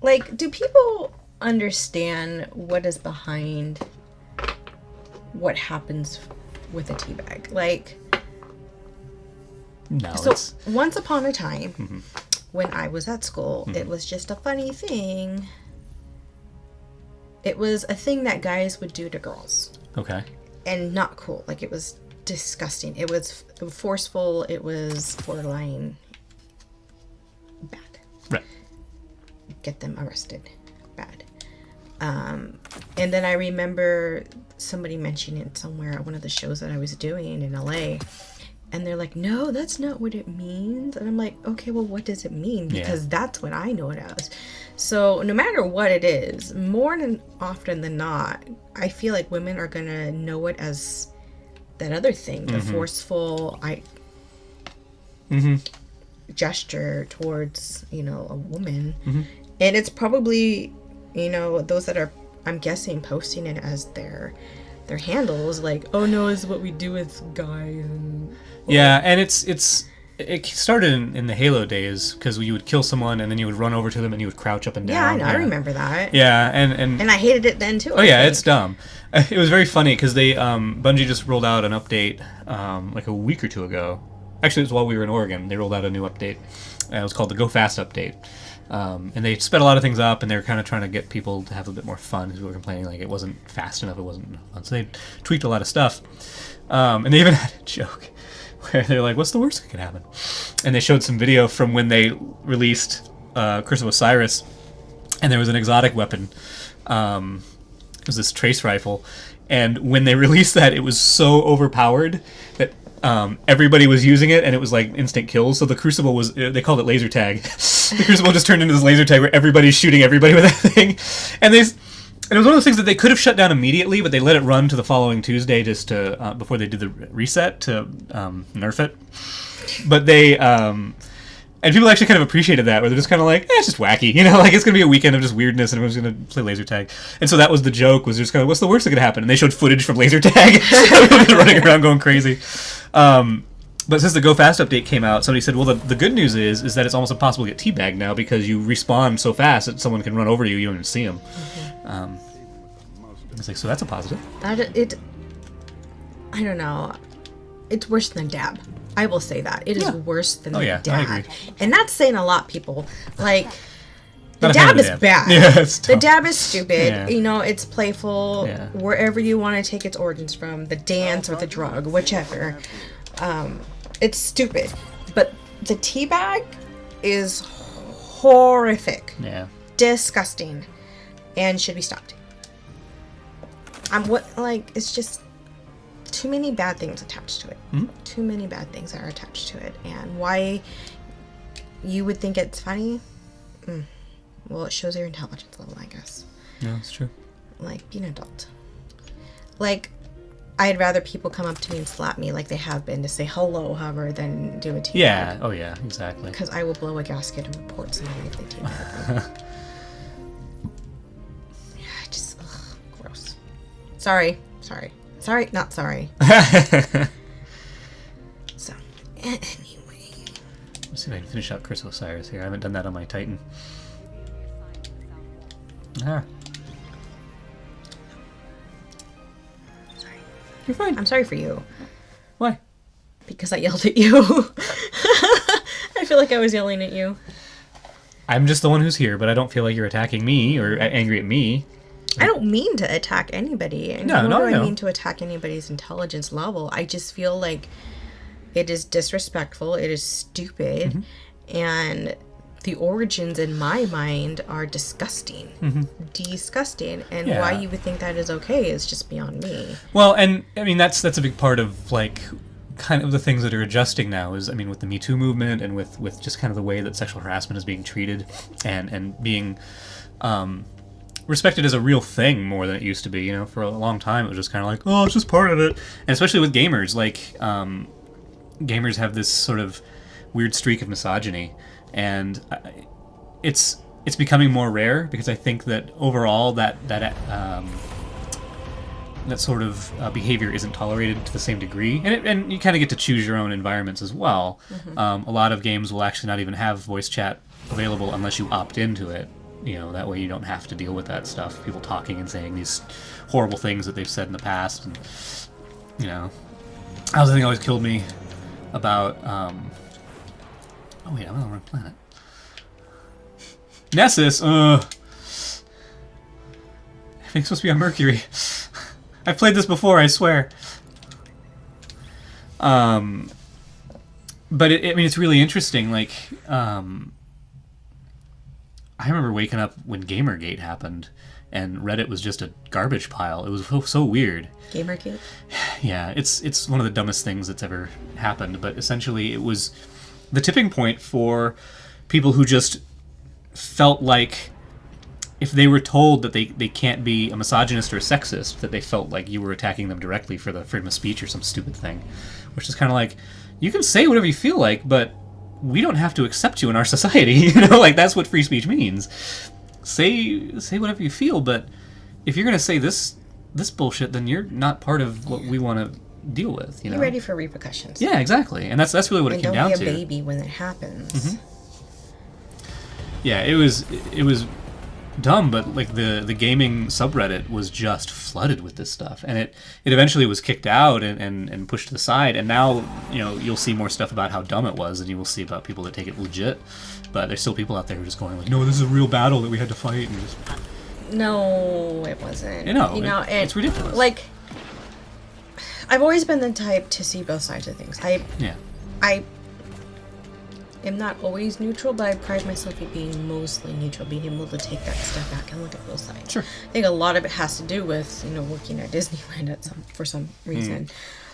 Like, do people understand what is behind what happens with a teabag? Like, No, so it's once upon a time, when I was at school, it was just a funny thing. It was a thing that guys would do to girls. okay. And not cool. Like, it was disgusting. It was forceful. It was borderline bad. Right. Get them arrested. Bad. And then I remember somebody mentioning it somewhere at one of the shows that I was doing in LA. And they're like, no, that's not what it means. And I'm like, okay, well, what does it mean? Because that's what I know it as. So no matter what it is, more than often than not, I feel like women are going to know it as that other thing, the forceful gesture towards, you know, a woman. And it's probably, you know, those that are, I'm guessing, posting it as their handles, like, oh no, is what we do with guys. And yeah, and it started in the Halo days, because you would kill someone and then you would run over to them and you would crouch up and down. Yeah, I know, I remember that. Yeah, and I hated it then too. Oh yeah, it's dumb. It was very funny because they Bungie just rolled out an update like a week or two ago. Actually, it was while we were in Oregon. They rolled out a new update. It was called the Go Fast update. And they sped a lot of things up, and they were kind of trying to get people to have a bit more fun, because we were complaining like it wasn't fast enough, it wasn't enough fun. So they tweaked a lot of stuff. And they even had a joke where they're like, what's the worst that could happen? And they showed some video from when they released Curse of Osiris, and there was an exotic weapon. It was this trace rifle. And when they released that, it was so overpowered that everybody was using it, and it was like instant kills. So the Crucible was, they called it laser tag. The Crucible just turned into this laser tag where everybody's shooting everybody with that thing. And it was one of those things that they could have shut down immediately, but they let it run to the following Tuesday just to, before they did the reset, to nerf it. But they, and people actually kind of appreciated that, where they're just kind of like, it's just wacky, you know, like it's going to be a weekend of just weirdness and everyone's going to play laser tag. And so that was the joke, was just kind of, what's the worst that could happen? And they showed footage from laser tag, running around going crazy. But since the Go Fast update came out, somebody said, well, the good news is that it's almost impossible to get teabagged now, because you respawn so fast that someone can run over to you, you don't even see them. It's like, so that's a positive. I don't know. It's worse than dab. I will say that. It is worse than the dab. I agree. And that's saying a lot, people. Like, the Not a fan dab of the is dab. bad. Yeah, it's the dumb. dab is stupid. Yeah. You know, it's playful. Yeah. Wherever you want to take its origins from, the dance or the drug, whichever. It's stupid. But the teabag is horrific. Yeah. Disgusting. And should be stopped. It's just too many bad things attached to it. Too many bad things are attached to it. And why you would think it's funny? Well, it shows your intelligence level, I guess. Yeah, it's true. Like, be an adult. Like, I'd rather people come up to me and slap me like they have been to say hello, however, than do a teabag. Yeah, oh yeah, exactly. Because I will blow a gasket and report somebody if they teabag me. Gross. Sorry, not sorry. So, anyway. Let's see if I can finish out Curse of Osiris here. I haven't done that on my Titan. Ah. You're fine. I'm sorry for you. Why? Because I yelled at you. I feel like I was yelling at you. I'm just the one who's here, but I don't feel like you're attacking me or angry at me. I don't mean to attack anybody. And No, nor I do I know. mean to attack anybody's intelligence level. I just feel like it is disrespectful. It is stupid. And the origins in my mind are disgusting. Disgusting. And why you would think that is okay is just beyond me. Well, and I mean that's a big part of like kind of the things that are adjusting now is, I mean, with the Me Too movement and with just kind of the way that sexual harassment is being treated and being respected as a real thing more than it used to be. You know, for a long time it was just kind of like, oh, it's just part of it. And especially with gamers, like gamers have this sort of weird streak of misogyny, and it's becoming more rare because I think that overall that sort of behavior isn't tolerated to the same degree, and you kind of get to choose your own environments as well. A lot of games will actually not even have voice chat available unless you opt into it. You know, that way you don't have to deal with that stuff. People talking and saying these horrible things that they've said in the past, and you know, that was the thing that always killed me about. Oh wait, I'm on the wrong planet. Nessus. I think it's supposed to be on Mercury. I've played this before, I swear. But I mean, it's really interesting. Like, I remember waking up when Gamergate happened, and Reddit was just a garbage pile. It was so weird. Gamergate? Yeah, it's one of the dumbest things that's ever happened, but essentially it was the tipping point for people who just felt like if they were told that they can't be a misogynist or a sexist, that they felt like you were attacking them directly for the freedom of speech or some stupid thing. Which is kind of like, you can say whatever you feel like, but we don't have to accept you in our society. You know, like that's what free speech means. Say whatever you feel, but if you're going to say this bullshit, then you're not part of what we want to deal with. You know, You're ready for repercussions. Yeah, exactly, and that's really what it came down to. Don't be a baby when it happens. Yeah, it was dumb, but like the gaming subreddit was just flooded with this stuff, and it eventually was kicked out and pushed to the side, and now you'll see more stuff about how dumb it was, and you will see about people that take it legit, but there's still people out there who are just going like, no, this is a real battle that we had to fight, and just... No, it wasn't. It's ridiculous. Like, I've always been the type to see both sides of things. I am not always neutral, but I pride myself in being mostly neutral, being able to take that step back and look at both sides. Sure. I think a lot of it has to do with working at Disneyland for some reason.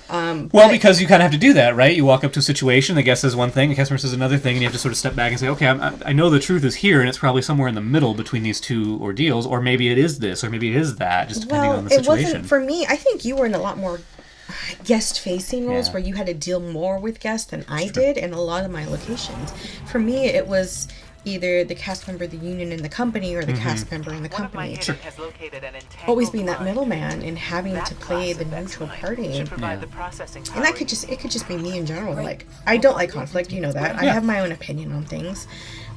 Because you kind of have to do that, right? You walk up to a situation, the guest says one thing, the customer says another thing, and you have to sort of step back and say, okay, I know the truth is here, and it's probably somewhere in the middle between these two ordeals, or maybe it is this, or maybe it is that, just depending on the situation. It wasn't for me. I think you were in a lot more guest-facing roles where you had to deal more with guests than I did in a lot of my locations. For me, it was either the cast member of the union in the company or the cast member in the company. Always being that middleman and having to play the neutral party. And that could just be me in general. Like, I don't like conflict, you know that. I have my own opinion on things.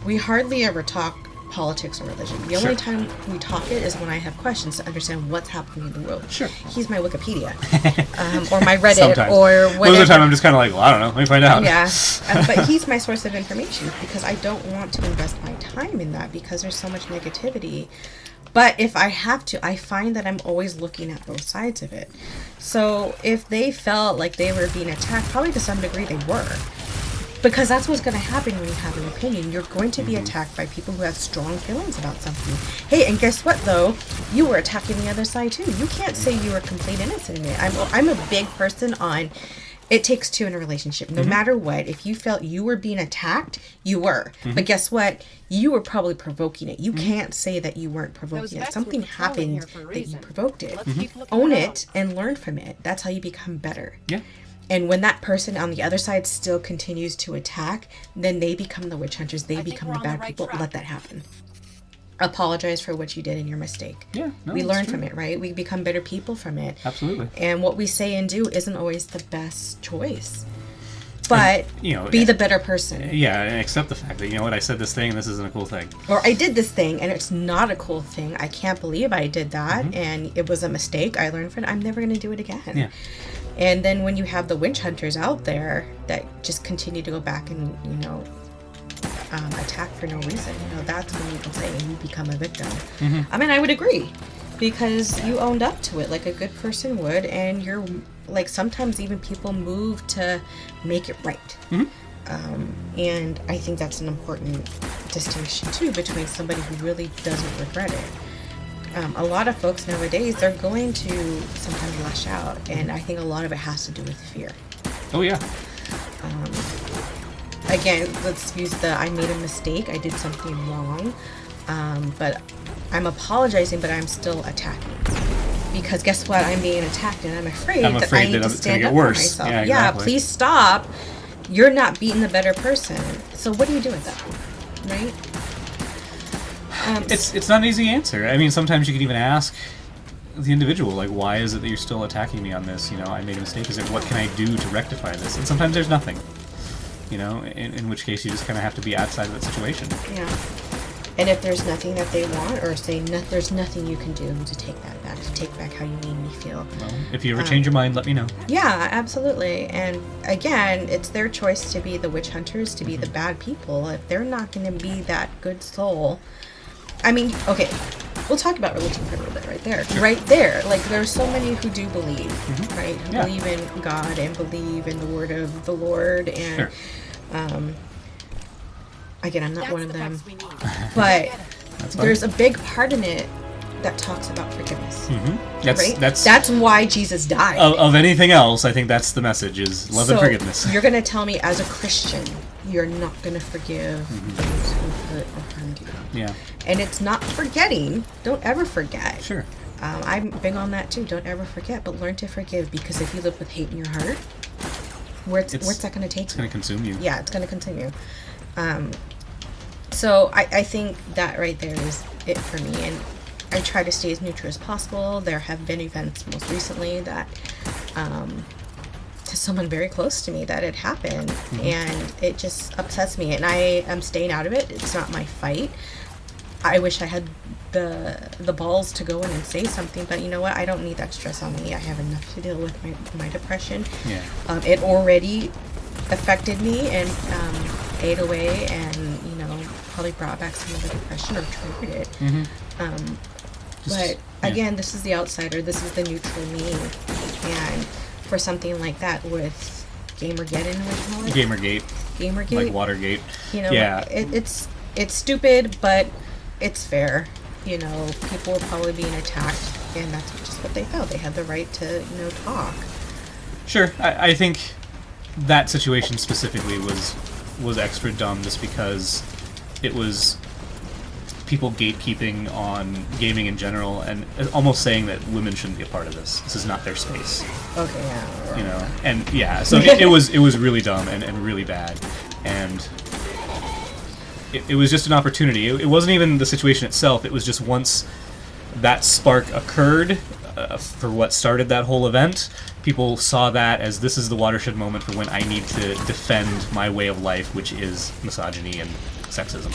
We hardly ever talk politics or religion. The only time we talk it is when I have questions to understand what's happening in the world. Sure. He's my Wikipedia. Or my Reddit. Sometimes. Or whatever. Most of the time I'm just kind of like, well, I don't know. Let me find out. Yeah. But he's my source of information because I don't want to invest my time in that because there's so much negativity. But if I have to, I find that I'm always looking at both sides of it. So if they felt like they were being attacked, probably to some degree they were. Because that's what's going to happen when you have an opinion. You're going to be attacked by people who have strong feelings about something. Hey, and guess what, though? You were attacking the other side, too. You can't say you were complete innocent in it. I'm a big person on it takes two in a relationship. No matter what, if you felt you were being attacked, you were. But guess what? You were probably provoking it. You can't say that you weren't provoking it. Something happened that you provoked it. Own it and learn from it. That's how you become better. Yeah. And when that person on the other side still continues to attack, then they become the witch hunters. They become the bad people. Let that happen. Apologize for what you did and your mistake. Yeah, we learn from it, right? We become better people from it. Absolutely. And what we say and do isn't always the best choice. But be the better person. Yeah, and accept the fact that, I said this thing and this isn't a cool thing. Or I did this thing and it's not a cool thing. I can't believe I did that and it was a mistake. I learned from it. I'm never going to do it again. Yeah. And then when you have the witch hunters out there that just continue to go back and, attack for no reason, that's when you can say you become a victim. I mean, I would agree because you owned up to it like a good person would. And you're like, sometimes even people move to make it right. And I think that's an important distinction too between somebody who really doesn't regret it. A lot of folks nowadays, they're going to sometimes lash out, and I think a lot of it has to do with fear. Oh, yeah. Again, let's use I made a mistake, I did something wrong, but I'm apologizing, but I'm still attacking. Because guess what? I'm being attacked, and I'm afraid that I need to stand up for myself. Yeah, exactly. Yeah, please stop. You're not being the better person. So what do you do with that? Right? It's not an easy answer. I mean, sometimes you could even ask the individual, like, why is it that you're still attacking me on this? I made a mistake. What can I do to rectify this? And sometimes there's nothing. In which case you just kind of have to be outside of that situation. Yeah. And if there's nothing that they want, or say there's nothing you can do to take that back, to take back how you made me feel. Well, if you ever change your mind, let me know. Yeah, absolutely. And again, it's their choice to be the witch hunters, to be the bad people. If they're not going to be that good soul. I mean, okay, we'll talk about religion for a little bit right there. Sure. Right there. Like, there's so many who do believe, right? Who believe in God and believe in the word of the Lord. And, again, I'm not one of them. But That's fine. there's a big part in it that talks about forgiveness. That's Right? That's why Jesus died. of anything else. I think that's the message: is love and So, forgiveness. You're going to tell me as a Christian, you're not going to forgive those who hurt or harmed you. Yeah, And it's not forgetting. Don't ever forget. sure. I'm big on that too. Don't ever forget, but learn to forgive, because if you live with hate in your heart, where's that going to take It's you? going to consume you. Yeah, it's going to continue. So I think that right there is it for me. And I try to stay as neutral as possible. There have been events most recently that, to someone very close to me, that it happened. And it just upsets me. And I am staying out of it. It's not my fight. I wish I had the balls to go in and say something, but you know what? I don't need that stress on me. I have enough to deal with my depression. Yeah. It already affected me and ate away, and probably brought back some of the depression or triggered it. But again, this is the outsider. This is the neutral me, and for something like that with Gamergeddon, Gamergate, like Watergate. Yeah. It's stupid, but it's fair. People were probably being attacked, and that's just what they felt. They had the right to, talk. Sure. I think that situation specifically was extra dumb, just because it was people gatekeeping on gaming in general, and almost saying that women shouldn't be a part of this. This is not their space. Okay, yeah. And yeah, so it was really dumb and really bad, and it was just an opportunity. It wasn't even the situation itself. It was just once that spark occurred for what started that whole event, people saw that as this is the watershed moment for when I need to defend my way of life, which is misogyny and sexism.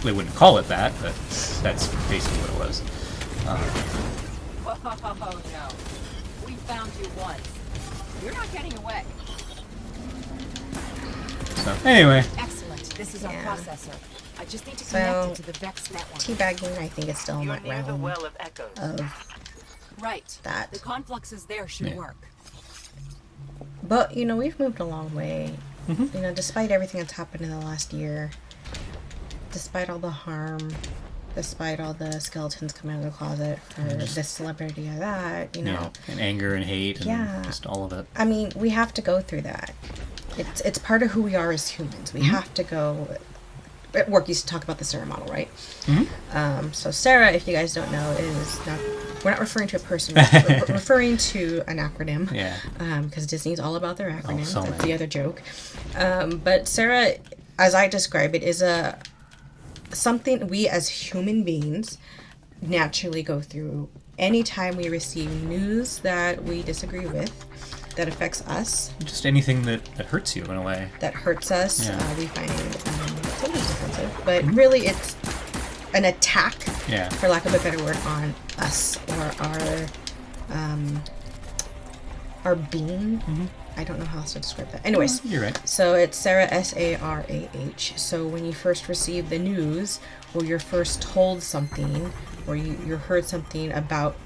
They wouldn't call it that, but that's basically what it was. Whoa, no. We found you once. You're not getting away. So, anyway. Excellent. This is our processor. I just need to So, connect it to the Vex network. Teabagging, I think, is still in You're that near the realm Well of Echoes. of Right. that. The confluxes there should Yeah. work. But, we've moved a long way. Despite everything that's happened in the last year, despite all the harm, despite all the skeletons coming out of the closet for this celebrity or that, And anger and hate and Yeah. just all of it. I mean, we have to go through that. It's part of who we are as humans. We have to go. At work, used to talk about the Sarah model, right? So Sarah, if you guys don't know, is not. We're not referring to a person. We're referring to an acronym. Yeah. Because Disney's all about their acronyms. so That's many. the other joke. But Sarah, as I describe it, is something we as human beings naturally go through anytime we receive news that we disagree with, that affects us, Just anything that hurts you in a way. that hurts us, Yeah. we find sometimes offensive. But really, it's an attack, Yeah. for lack of a better word, on us or our being. I don't know how else to describe that. Anyways, You're right. so it's Sarah, Sarah. So when you first receive the news, or you're first told something, or you heard something about,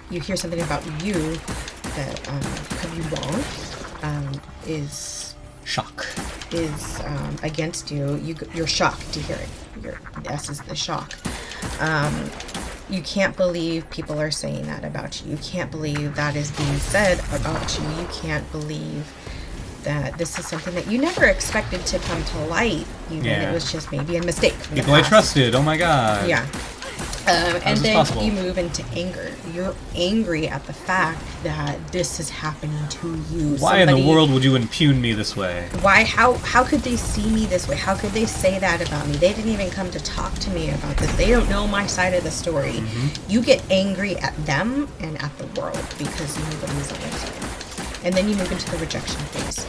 you hear something about you that could be wrong, is against you, you're shocked to hear it. Your S is the shock. You can't believe people are saying that about you. You can't believe that is being said about you. You can't believe that this is something that you never expected to come to light. Even Yeah. it was just maybe a mistake. from the People I past. trusted. Oh my god. Yeah. And is this then possible? you move into anger. You're angry at the fact that this is happening to you. Why in the world would you impugn me this way? Why? How could they see me this way? How could they say that about me? They didn't even come to talk to me about this. They don't know my side of the story. You get angry at them and at the world because nobody's on their side. And then you move into the rejection phase.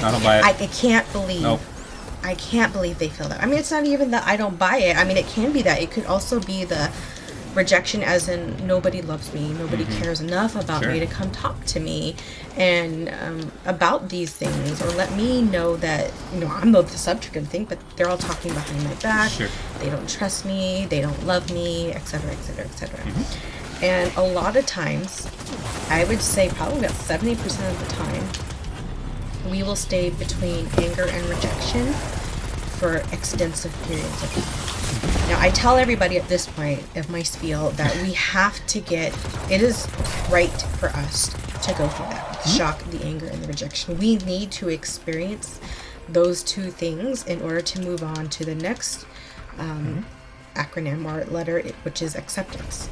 I don't buy it. I can't believe. Nope. I can't believe they feel that. I mean, it's not even that I don't buy it. I mean, it can be that. It could also be the rejection as in nobody loves me, nobody cares enough about me to come talk to me and about these things, or let me know that, I'm the subject of the thing, but they're all talking behind my back. Sure. They don't trust me, they don't love me, etc., etc., etc. And a lot of times, I would say probably about 70% of the time, we will stay between anger and rejection for extensive periods of time. Now, I tell everybody at this point of my spiel that we have to it is right for us to go through that. The shock, the anger, and the rejection. We need to experience those two things in order to move on to the next acronym or letter, which is acceptance.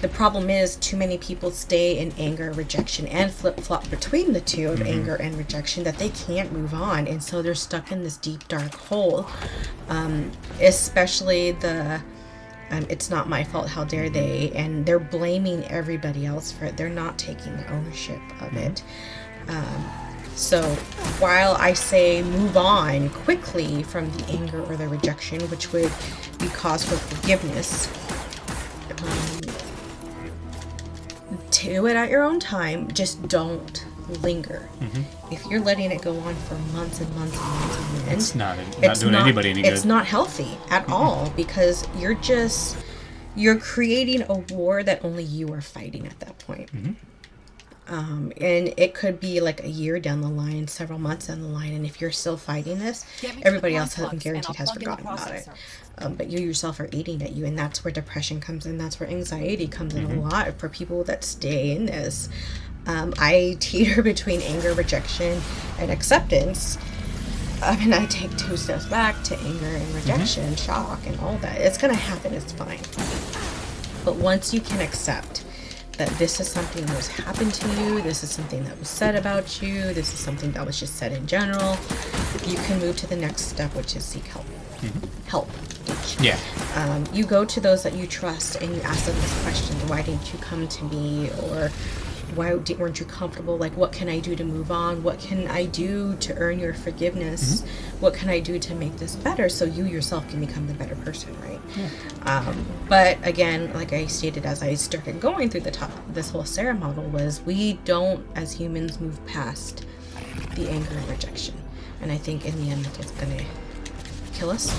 The problem is too many people stay in anger, rejection, and flip-flop between the two of anger and rejection that they can't move on, and so they're stuck in this deep dark hole. Especially the it's not my fault, how dare they, and they're blaming everybody else for it. They're not taking ownership of it. So while I say move on quickly from the anger or the rejection, which would be cause for forgiveness, do it at your own time. Just don't linger. If you're letting it go on for months and months and months and months, It's not doing anybody any good. It's not healthy at all, because you're creating a war that only you are fighting at that point. And it could be like a year down the line, several months down the line, and if you're still fighting this, everybody else guaranteed has forgotten about it. But you yourself are eating at you, and that's where depression comes in. That's where anxiety comes in a lot for people that stay in this. I teeter between anger, rejection, and acceptance. And I take 2 steps back to anger and rejection, shock, and all that. It's going to happen. It's fine. But once you can accept that this is something that was happened to you, this is something that was said about you, this is something that was just said in general, you can move to the next step, which is seek help. Help. Yeah. You go to those that you trust and you ask them this question: why didn't you come to me? Or why weren't you comfortable? Like, what can I do to move on? What can I do to earn your forgiveness? What can I do to make this better so you yourself can become the better person, right? But again, like I stated as I started going through this whole Sarah model, was we don't as humans move past the anger and rejection. And I think in the end that's what's going to kill us.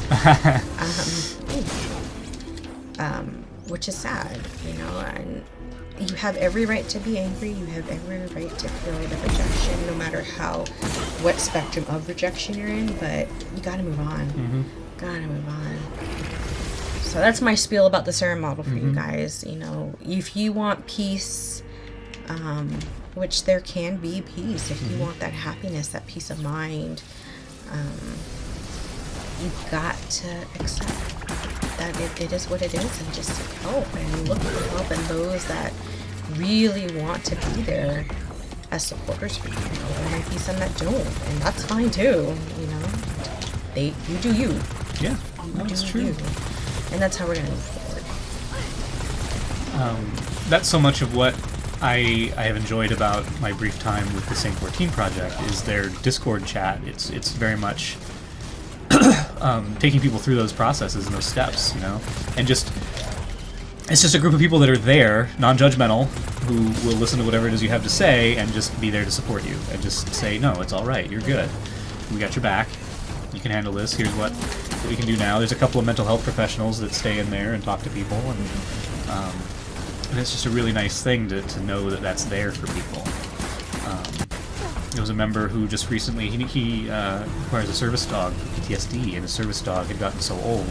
Which is sad, you know, and you have every right to be angry, you have every right to feel the rejection, no matter what spectrum of rejection you're in, but you gotta move on. Gotta move on. So that's my spiel about the Sarah model for you guys. You know, if you want peace, which there can be peace, if you want that happiness, that peace of mind, you've got to accept that it is what it is, and just seek help and look for help, and those that really want to be there as supporters for you. There might be some that don't, and that's fine too. You know, you do you. Yeah, that's true. You. And that's how we're gonna move forward. That's so much of what I have enjoyed about my brief time with the Saint 14 project is their Discord chat. It's very much taking people through those processes and those steps, you know, and it's just a group of people that are there, non-judgmental, who will listen to whatever it is you have to say and just be there to support you and just say, no, it's all right, you're good, we got your back, you can handle this, here's what we can do now. There's a couple of mental health professionals that stay in there and talk to people, and it's just a really nice thing to know that that's there for people. There was a member who just recently, he acquires a service dog for PTSD, and his service dog had gotten so old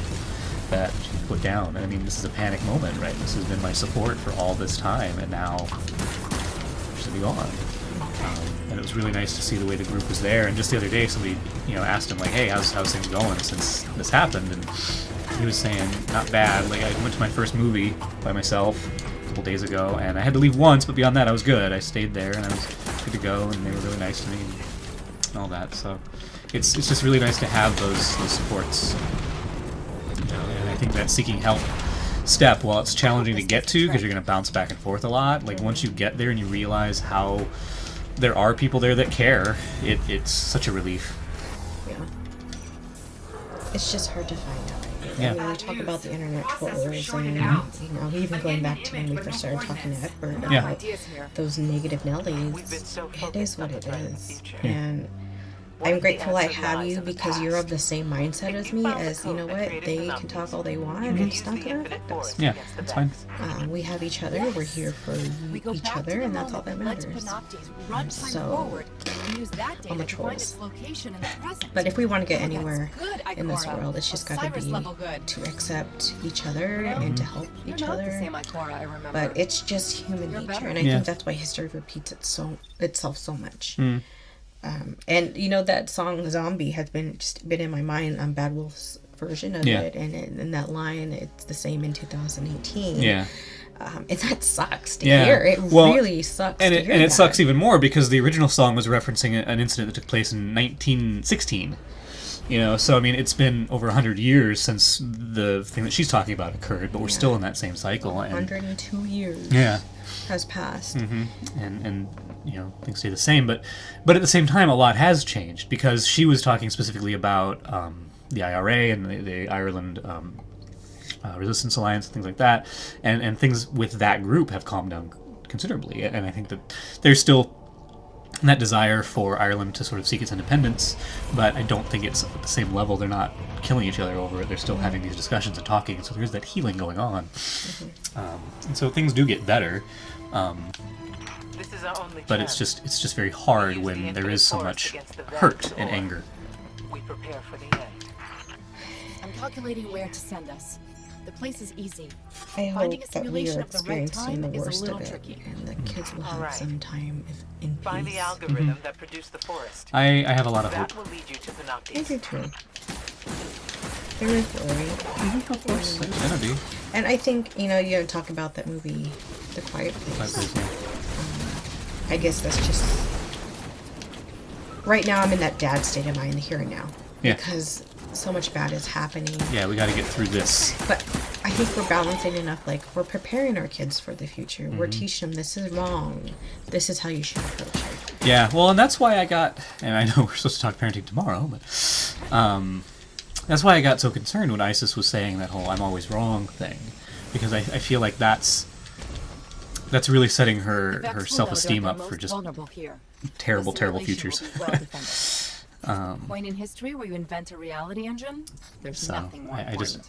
that she put down. I mean, this is a panic moment, right? This has been my support for all this time, and now she's gonna be gone. And it was really nice to see the way the group was there. And just the other day, somebody, you know, asked him, like, hey, how's things going since this happened? And he was saying, not bad. Like, I went to my first movie by myself a couple days ago, and I had to leave once, but beyond that, I was good. I stayed there, and I was good to go, and they were really nice to me and all that. So it's just really nice to have those supports. You know, and I think that seeking help step, while it's challenging to get to because you're going to bounce back and forth a lot, like once you get there and you realize how there are people there that care, it's such a relief. Yeah. It's just hard to find out. Yeah. I mean, we talk about the internet trolls, and you know, even going back to when we first started talking to Edward about those negative Nellies, it is what it is. And I'm grateful I have you because you're of the same mindset as me. As you know what, they can talk all they want, and it's not gonna affect us. Yeah, that's fine. We have each other. We're here for each other, and that's all that matters. So I'm a trolls. But if we want to get anywhere in this world, it's just got to be to accept each other and to help each other. But it's just human nature, and I think that's why history repeats itself so much. And you know that song "Zombie" has been in my mind on Bad Wolf's version of it, and in that line, it's the same in 2018. Yeah. And that sucks to hear. It really sucks and to it, hear and it that. sucks even more because the original song was referencing an incident that took place in 1916. You know, so I mean, it's been over 100 years since the thing that she's talking about occurred, but we're still in that same cycle. 102 years has passed. And you know, things stay the same, but at the same time, a lot has changed because she was talking specifically about the IRA and the Ireland Resistance Alliance, things like that, and things with that group have calmed down considerably. And I think that there's still that desire for Ireland to sort of seek its independence, but I don't think it's at the same level. They're not killing each other over it. They're still having these discussions and talking, so there's that healing going on. And so things do get better. This is our only But chance. it's just very hard when there is so much hurt and anger. We prepare for the end. I'm calculating where to send us. The place is easy. I Finding hope a that we simulation are of the right experiencing the time is a worst little of it, tricky. and the kids will have Alright. some time in Find peace. the algorithm that produced the forest. I have a lot of hope. That will lead you to the I Noctis. do too. There is worry. Of course, there's gonna be. And I think, you know, you're going to talk about that movie, The Quiet Place. I guess that's just... Right now, I'm in that dad state of mind, the here and now. Yeah. Because so much bad is happening. Yeah, we got to get through this. But I think we're balancing enough, like, we're preparing our kids for the future. We're teaching them this is wrong. This is how you should approach it. Yeah, well, and that's why I got, and I know we're supposed to talk parenting tomorrow, but that's why I got so concerned when Isis was saying that whole "I'm always wrong" thing, because I feel like that's really setting her self-esteem up for just terrible futures. Point in history where you invent a reality engine? There's So nothing more I important.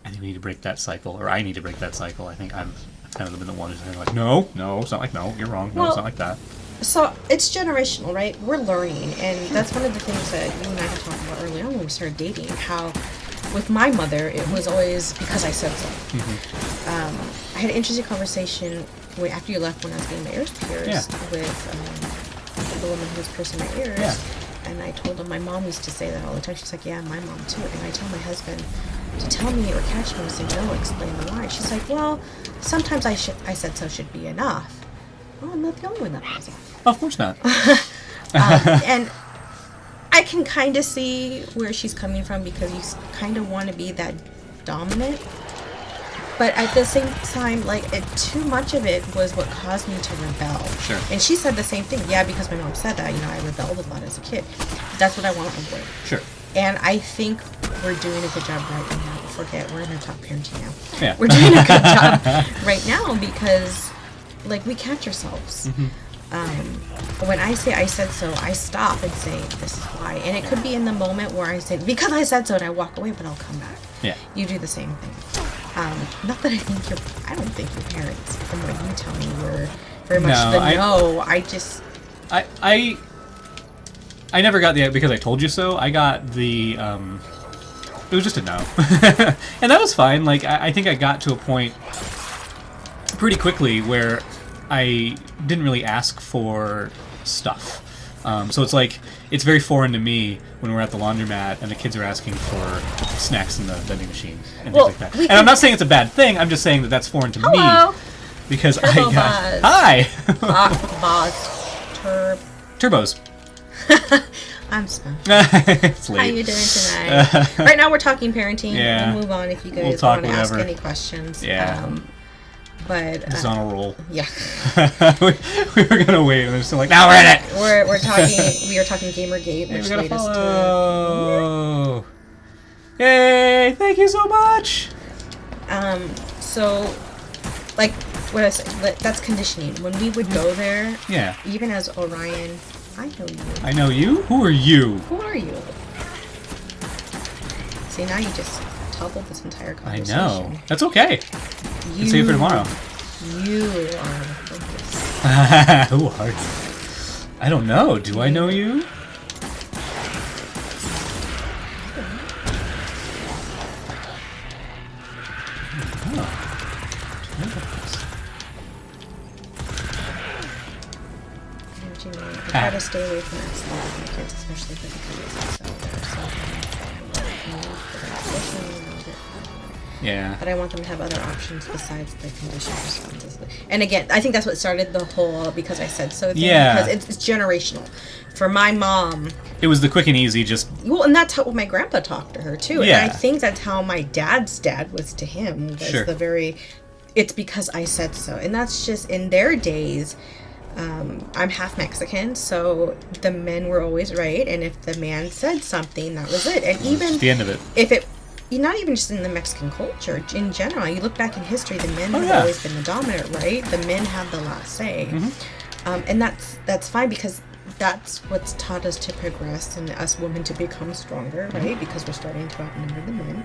think we need to break that cycle, or I need to break that cycle. I think I've kind of been the one who's like, no, it's not like no, you're wrong, no, it's not like that. So it's generational, right? We're learning, and that's one of the things that you and I were talking about early on when we started dating. How, with my mother, it was always because I said so. I had an interesting conversation after you left when I was getting my ears pierced with the woman who was piercing my ears. Yeah. And I told him my mom used to say that all the time. She's like, yeah, my mom too. And I tell my husband to tell me or catch me and say no, explain the why. She's like, well, sometimes I said so should be enough. Well, I'm not the only one that does that. Of course not. And I can kind of see where she's coming from because you kind of want to be that dominant. But at the same time, like, too much of it was what caused me to rebel. Sure. And she said the same thing. Yeah, because my mom said that, you know, I rebelled a lot as a kid. That's what I want to avoid. Sure. And I think we're doing a good job right now. Forget, we're going to talk parenting now. Yeah. We're doing a good job right now because, like, we catch ourselves. When I say I said so, I stop and say, this is why. And it could be in the moment where I say, because I said so, and I walk away, but I'll come back. Yeah. You do the same thing. Not that I don't think your parents, from what you tell me, were very much I never got the because I told you so. I got the it was just a no. And that was fine. Like I think I got to a point pretty quickly where I didn't really ask for stuff. So it's like, it's very foreign to me when we're at the laundromat and the kids are asking for snacks in the vending machine and things like that. And I'm not saying it's a bad thing, I'm just saying that that's foreign to me. Because Turbo I got... Buzz. Hi! Turbos. I'm Smoke. It's late. How you doing tonight? Right now we're talking parenting. Yeah. We'll move on if you guys We'll want to ask whatever. any questions. Yeah. But It's on a roll. yeah. we were gonna wait, and they're still like, now we're in it. We're talking. We are talking Gamergate, Hey, which we gotta led us to. follow. Yay! Thank you so much. So, like what I said, that's conditioning. When we would go there, Yeah. even as Orion, I know you. I know you? Who are you? Who are you? See, now you just toppled this entire I conversation. know. That's okay. You, Save for tomorrow. You are the focus. Who are you? I don't know. Do I know you? I try to stay away from that stuff with my kids, especially for the kids. So Yeah. but I want them to have other options besides the conditioned responses. And again, I think that's what started the whole "because I said so" thing. Yeah. Because it's generational. For my mom, It was the quick and easy, just... well, and that's how my grandpa talked to her too. Yeah. And I think that's how my dad's dad was to him. Was Sure. the very, it's because I said so. And that's just in their days. I'm half Mexican, so the men were always right, and if the man said something, that was it. And even the end of it. if it, not even just in the Mexican culture, in general, you look back in history, the men have yeah. always been the dominant, right? The men have the last say, and that's fine because that's what's taught us to progress and us women to become stronger, right? Because we're starting to outnumber the men.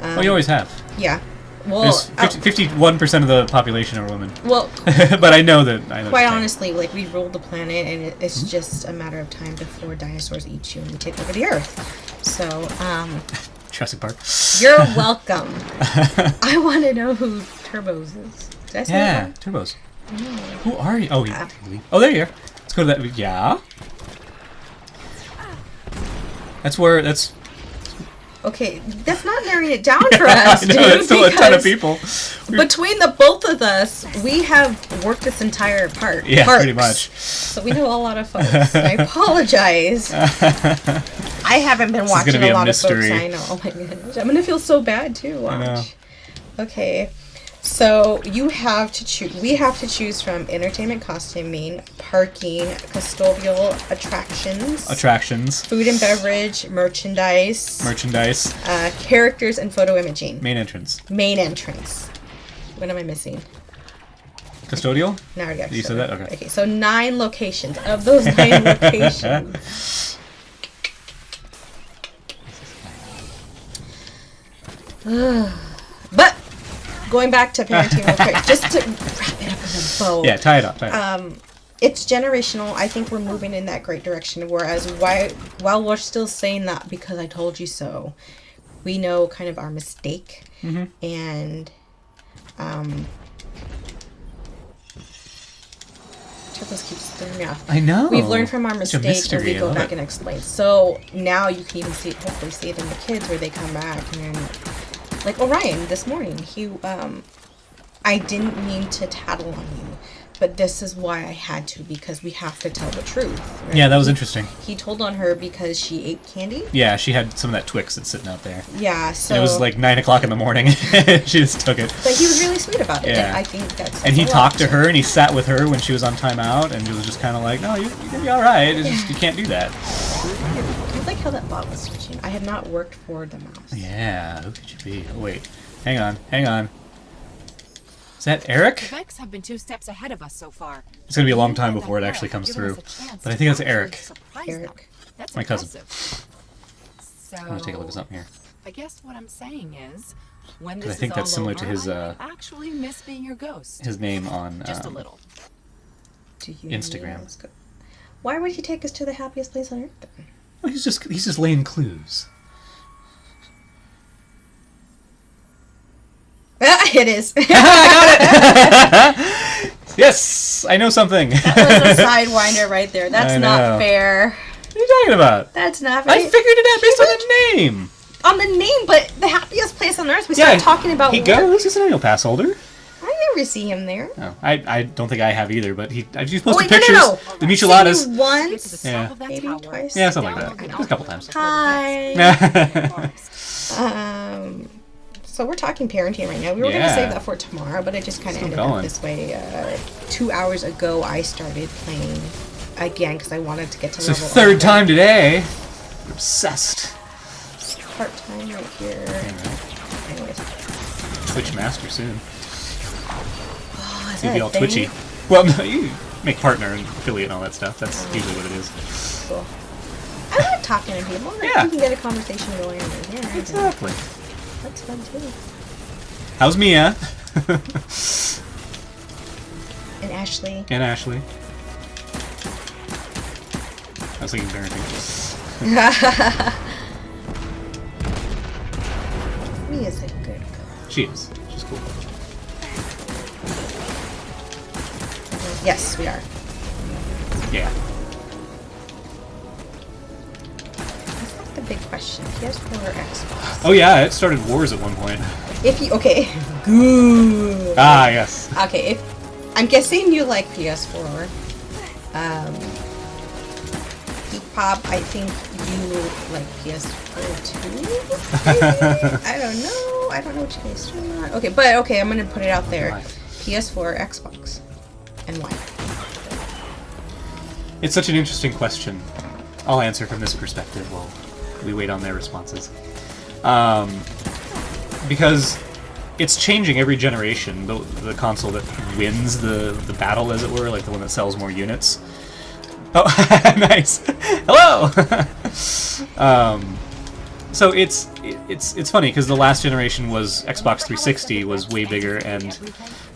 Well, you always have. Yeah. Well, There's 51% of the population are women. well, But I know that... quite honestly, like, we ruled the planet, and it's just a matter of time before dinosaurs eat you and we take over the Earth. So, Jurassic Park. you're welcome. I want to know who Turbos is. Did I say Yeah, that? Turbos. Who are you? Oh, oh, there you are. Let's go to that. Yeah. That's Okay, that's not narrowing it down for us, I know, dude. that's still a ton of because people. Between the both of us, we have worked this entire part. Yeah, parks. pretty much. So we know a lot of folks. I apologize. I haven't been is watching gonna be a a lot mystery. of folks. I know. Oh my goodness. I'm gonna feel so bad too. Watch. I know. Okay. So you have to choose. We have to choose from entertainment, costuming, parking, custodial attractions, food and beverage, merchandise, characters, and photo imaging. Main entrance. Main entrance. What am I missing? Custodial? No, I already got You said that? custodial. Okay. Okay, so 9 locations. Of those 9 locations. But going back to parenting real quick, just to wrap it up in a bow. Yeah, tie it up. It's generational. I think we're moving in that great direction. Whereas while we're still saying that because I told you so, we know kind of our mistake. And Turbos keeps throwing me off. I know. We've learned from our Such a mistake and we mystery, I go love back it. and explain. So now you can even see, hopefully see it in the kids where they come back and like Orion this morning. He I didn't mean to tattle on you, but this is why I had to, because we have to tell the truth. Right? Yeah, that was interesting. He told on her because she ate candy. Yeah, she had some of that Twix that's sitting out there. Yeah, so It was like 9 o'clock in the morning. She just took it. But he was really sweet about it. Yeah. And I think that's. And he a lot. talked to her, and he sat with her when she was on timeout, and he was just kind of like, "No, you're gonna be all right. It's just, you can't do that." I like how that bot was switching. I had not worked for the mouse. Yeah, who could you be? Oh wait, hang on. Is that Eric? Vex have been 2 steps ahead of us so far. It's gonna be a long time before it actually comes through, but I think that's Eric. Eric. That's My cousin. impressive. So, I'm gonna take a look at something here. I guess what I'm saying is, when 'Cause this I think is that's all similar over, to his, I might actually miss being your ghost. His name on Just a little. Do you Instagram. let's go. Why would he take us to the happiest place on earth then? Well, he's just laying clues. It is. Yes, I know something. That was a sidewinder right there. That's I not know. fair. What are you talking about? That's not fair. I figured it out based on the name. On the name, but the happiest place on earth. We started talking about he work. goes. He's an annual pass holder. I never see him there. No, I don't think I have either. But I've just posted wait, no, pictures. no. The micheladas. Seen you once, Yeah. maybe twice. Yeah, something like that. Just a couple times. Hi. So we're talking parenting right now. We were going to Yeah. save that for tomorrow, but it just kind of Still ended up going. this way. 2 hours ago, I started playing again because I wanted to get to It's the level 3rd time today. I'm obsessed. Part time right here. Anyways. Twitch master soon. Oh, is You'll that be a all thing? twitchy. Well, no, you make partner and affiliate and all that stuff. That's usually what it is. Cool. I like talking to people. Like, Yeah. you can get a conversation going. And, yeah, Exactly. That's fun too. How's Mia? And Ashley. And Ashley. I was thinking parenting. Mia's a good girl. She is. She's cool. Yes, we are. Yeah. That's not the big question. PS4 or Xbox? Oh yeah, it started wars at one point. If you okay, good. Ah, yes. Okay, if I'm guessing you like PS4. Pop, I think you like PS4 too. Maybe? I don't know. I don't know what you guys stream on. Okay, but okay, I'm gonna put it out there. Why? PS4 or Xbox, and why? It's such an interesting question. I'll answer from this perspective while we wait on their responses. Because it's changing every generation. The console that wins the battle, as it were, like the one that sells more units. Oh, nice. Hello. So it's funny because the last generation was Xbox 360 was way bigger, and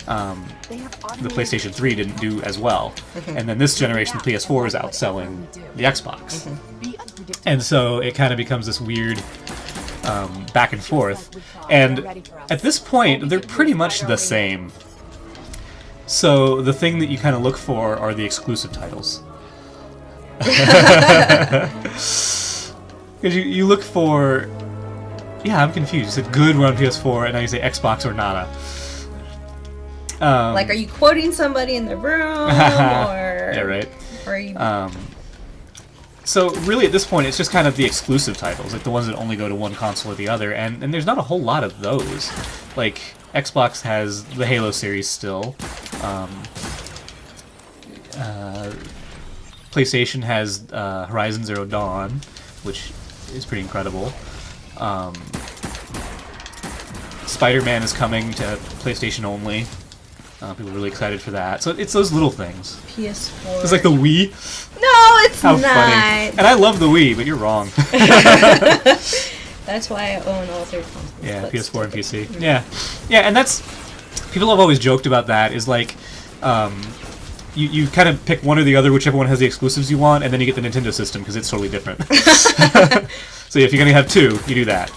the PlayStation 3 didn't do as well. And then this generation, the PS4 is outselling the Xbox. And so it kind of becomes this weird back and forth. And at this point, they're pretty much the same. So the thing that you kind of look for are the exclusive titles. Because you look for... Yeah, I'm confused. You said good, we're on PS4, and now you say Xbox or nada. Like, are you quoting somebody in the room, or... Yeah, right. Or are you... So really at this point it's just kind of the exclusive titles, like the ones that only go to one console or the other, and there's not a whole lot of those. Like, Xbox has the Halo series still. PlayStation has Horizon Zero Dawn, which is pretty incredible. Spider-Man is coming to PlayStation only. People are really excited for that. So it's those little things. PS4. It's like the Wii. No, it's How not. funny. And I love the Wii, but you're wrong. That's why I own all three consoles. Yeah, but PS4 and still. PC. Yeah. Yeah, and that's... People have always joked about that, is like... You kind of pick one or the other, whichever one has the exclusives you want, and then you get the Nintendo system, because it's totally different. So if you're going to have two, you do that.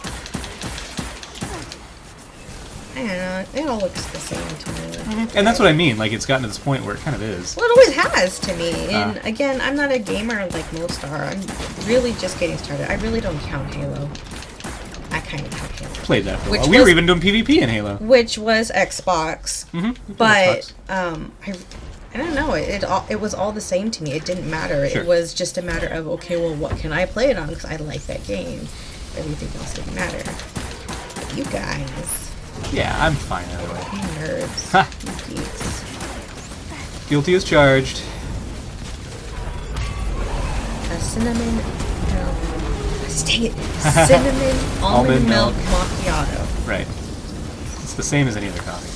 I don't know. It all looks the same to me. And that's what I mean. Like, it's gotten to this point where it kind of is. Well, it always has to me. And again, I'm not a gamer like most are. I'm really just getting started. I really don't count Halo. I kind of count Halo. Played that for a Which while. We were was- even doing PvP in Halo. Which was Xbox. Mm-hmm. But I don't know. It was all the same to me. It didn't matter. Sure. It was just a matter of, okay, well, what can I play it on? Because I like that game. Everything else didn't matter. But you guys, Yeah, I'm fine either way. you nerds, Ha. you geeks. Guilty as charged. A cinnamon, cinnamon almond milk macchiato. Right. It's the same as any other coffee.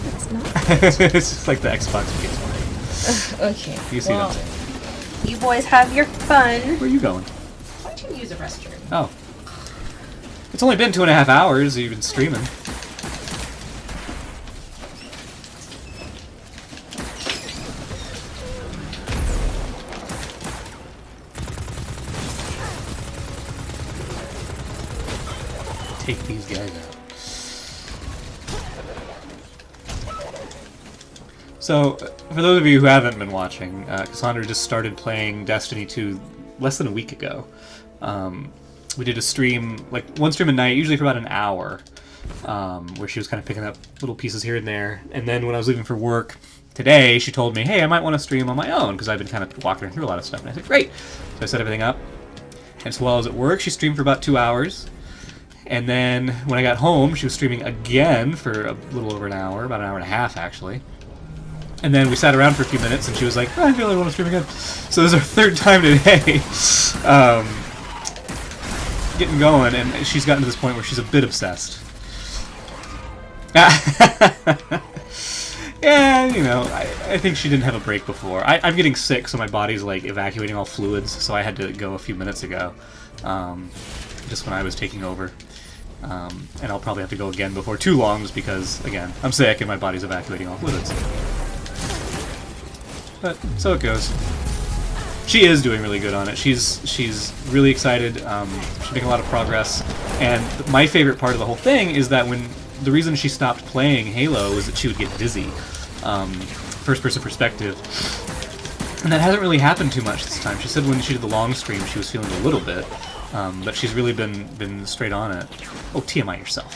It's not. It's just like the Xbox PS1. Okay. You see well, what I'm saying. you boys have your fun. Where are you going? Why don't you use a restroom? Oh. It's only been 2.5 hours you've been streaming. Take these guys out. So, for those of you who haven't been watching, Cassandra just started playing Destiny 2 less than a week ago. We did a stream, like one stream a night, usually for about an hour, where she was kind of picking up little pieces here and there. And then when I was leaving for work today, she told me, hey, I might want to stream on my own, because I've been kind of walking her through a lot of stuff. And I said, great! So I set everything up. And so while I was at work, she streamed for about 2 hours. And then when I got home, she was streaming again for a little over an hour, about an hour and a half, actually. And then we sat around for a few minutes, and she was like, oh, I feel like I want to stream again. So this is our third time today. Getting going, and she's gotten to this point where she's a bit obsessed. Yeah, you know, I think she didn't have a break before. I'm getting sick, so my body's like evacuating all fluids, so I had to go a few minutes ago, just when I was taking over. And I'll probably have to go again before too long, just because, again, I'm sick and my body's evacuating all fluids. But, so it goes. She is doing really good on it. She's really excited. She's making a lot of progress. And my favorite part of the whole thing is that the reason she stopped playing Halo is that she would get dizzy. First-person perspective. And that hasn't really happened too much this time. She said when she did the long stream she was feeling a little bit, but she's really been straight on it. Oh, TMI yourself.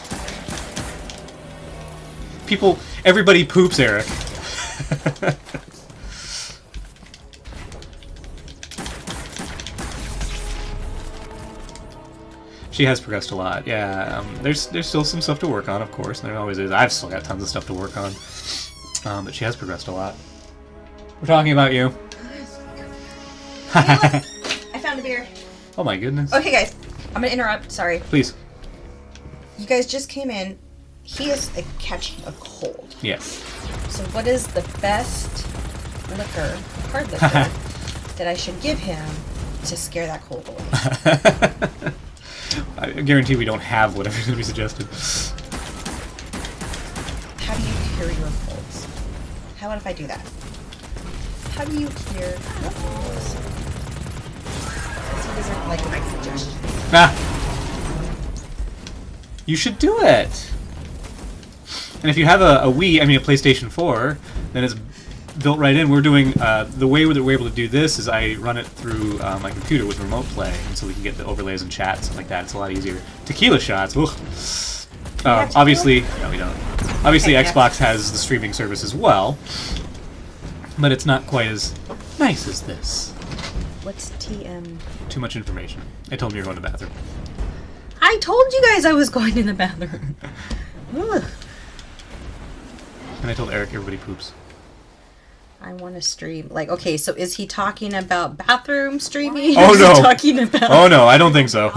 Everybody poops, Eric. She has progressed a lot, yeah. There's still some stuff to work on, of course. There always is. I've still got tons of stuff to work on. But she has progressed a lot. We're talking about you. I found a beer. Oh my goodness. Okay, guys. I'm going to interrupt. Sorry. Please. You guys just came in. He is catching a cold. Yes. So what is the best liquor, hard liquor, that I should give him to scare that cold away? I guarantee we don't have whatever's going to be suggested. How do you cure your colds? How about if I do that? How do you cure your colds? These are like my suggestions. You should do it! And if you have a Wii, a PlayStation 4, then it's built right in. We're doing, the way that we're able to do this is I run it through my computer with remote play, and so we can get the overlays and chat and stuff like that. It's a lot easier. Tequila shots, obviously, no we don't. Obviously okay, Xbox has the streaming service as well, but it's not quite as nice as this. What's TM? Too much information. I told him you're going to the bathroom. I told you guys I was going to the bathroom. Ugh. And I told Eric everybody poops. I want to stream. Like, okay, so is he talking about bathroom streaming? Oh, or is no. he talking about... Oh, no, I don't think so.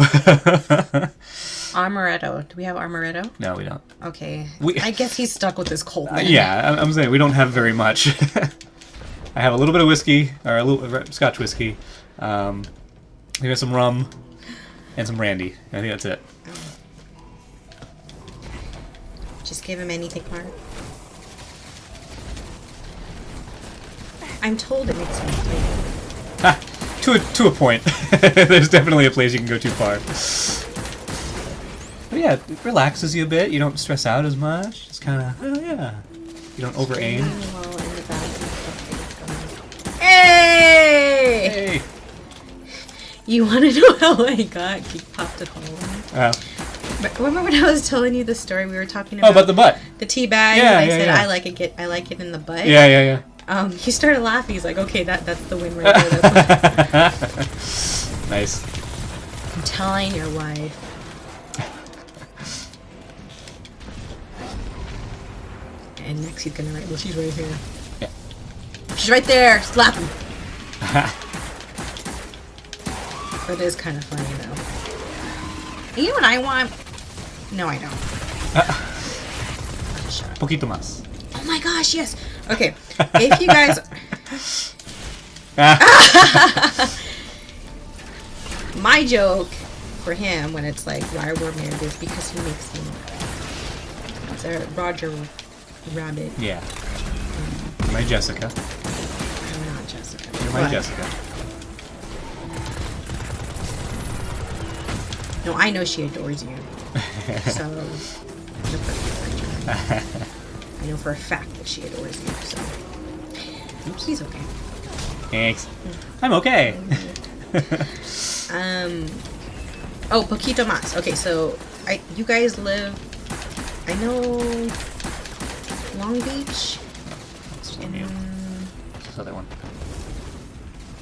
Amaretto. Do we have Amaretto? No, we don't. Okay. I guess he's stuck with his cold. Yeah, I'm saying we don't have very much. I have a little bit of whiskey, or a little Scotch whiskey. I have some rum, and some brandy. I think that's it. Just give him anything, Mark. I'm told it makes me bleed. To a point. There's definitely a place you can go too far. But yeah, it relaxes you a bit. You don't stress out as much. It's kind of, oh yeah. You don't over-aim. Hey! You want to know how I got popped at home? But remember when I was telling you the story we were talking about? Oh, about the butt. The tea bag. Yeah, and I yeah, said yeah. I like it in the butt. Yeah. He started laughing. He's like, okay, that's the win right there. Nice. I'm telling your wife. And next he's gonna write, well, she's right here. Yeah. She's right there. Slap him. But it is kind of funny, though. You know what I want? No, I don't. Shut up. Poquito más. Oh my gosh, yes. Okay, if you guys... My joke for him when it's like why we're married is because he makes me laugh. It's a Roger Rabbit. Yeah. You're my Jessica. I'm not Jessica. You're my Jessica. No, I know she adores you. So, I know for a fact that she adores you, so. Oops, he's okay. Thanks. I'm okay. Oh, Poquito Mas. Okay, so, you guys live, I know, Long Beach? What's the name? This other one.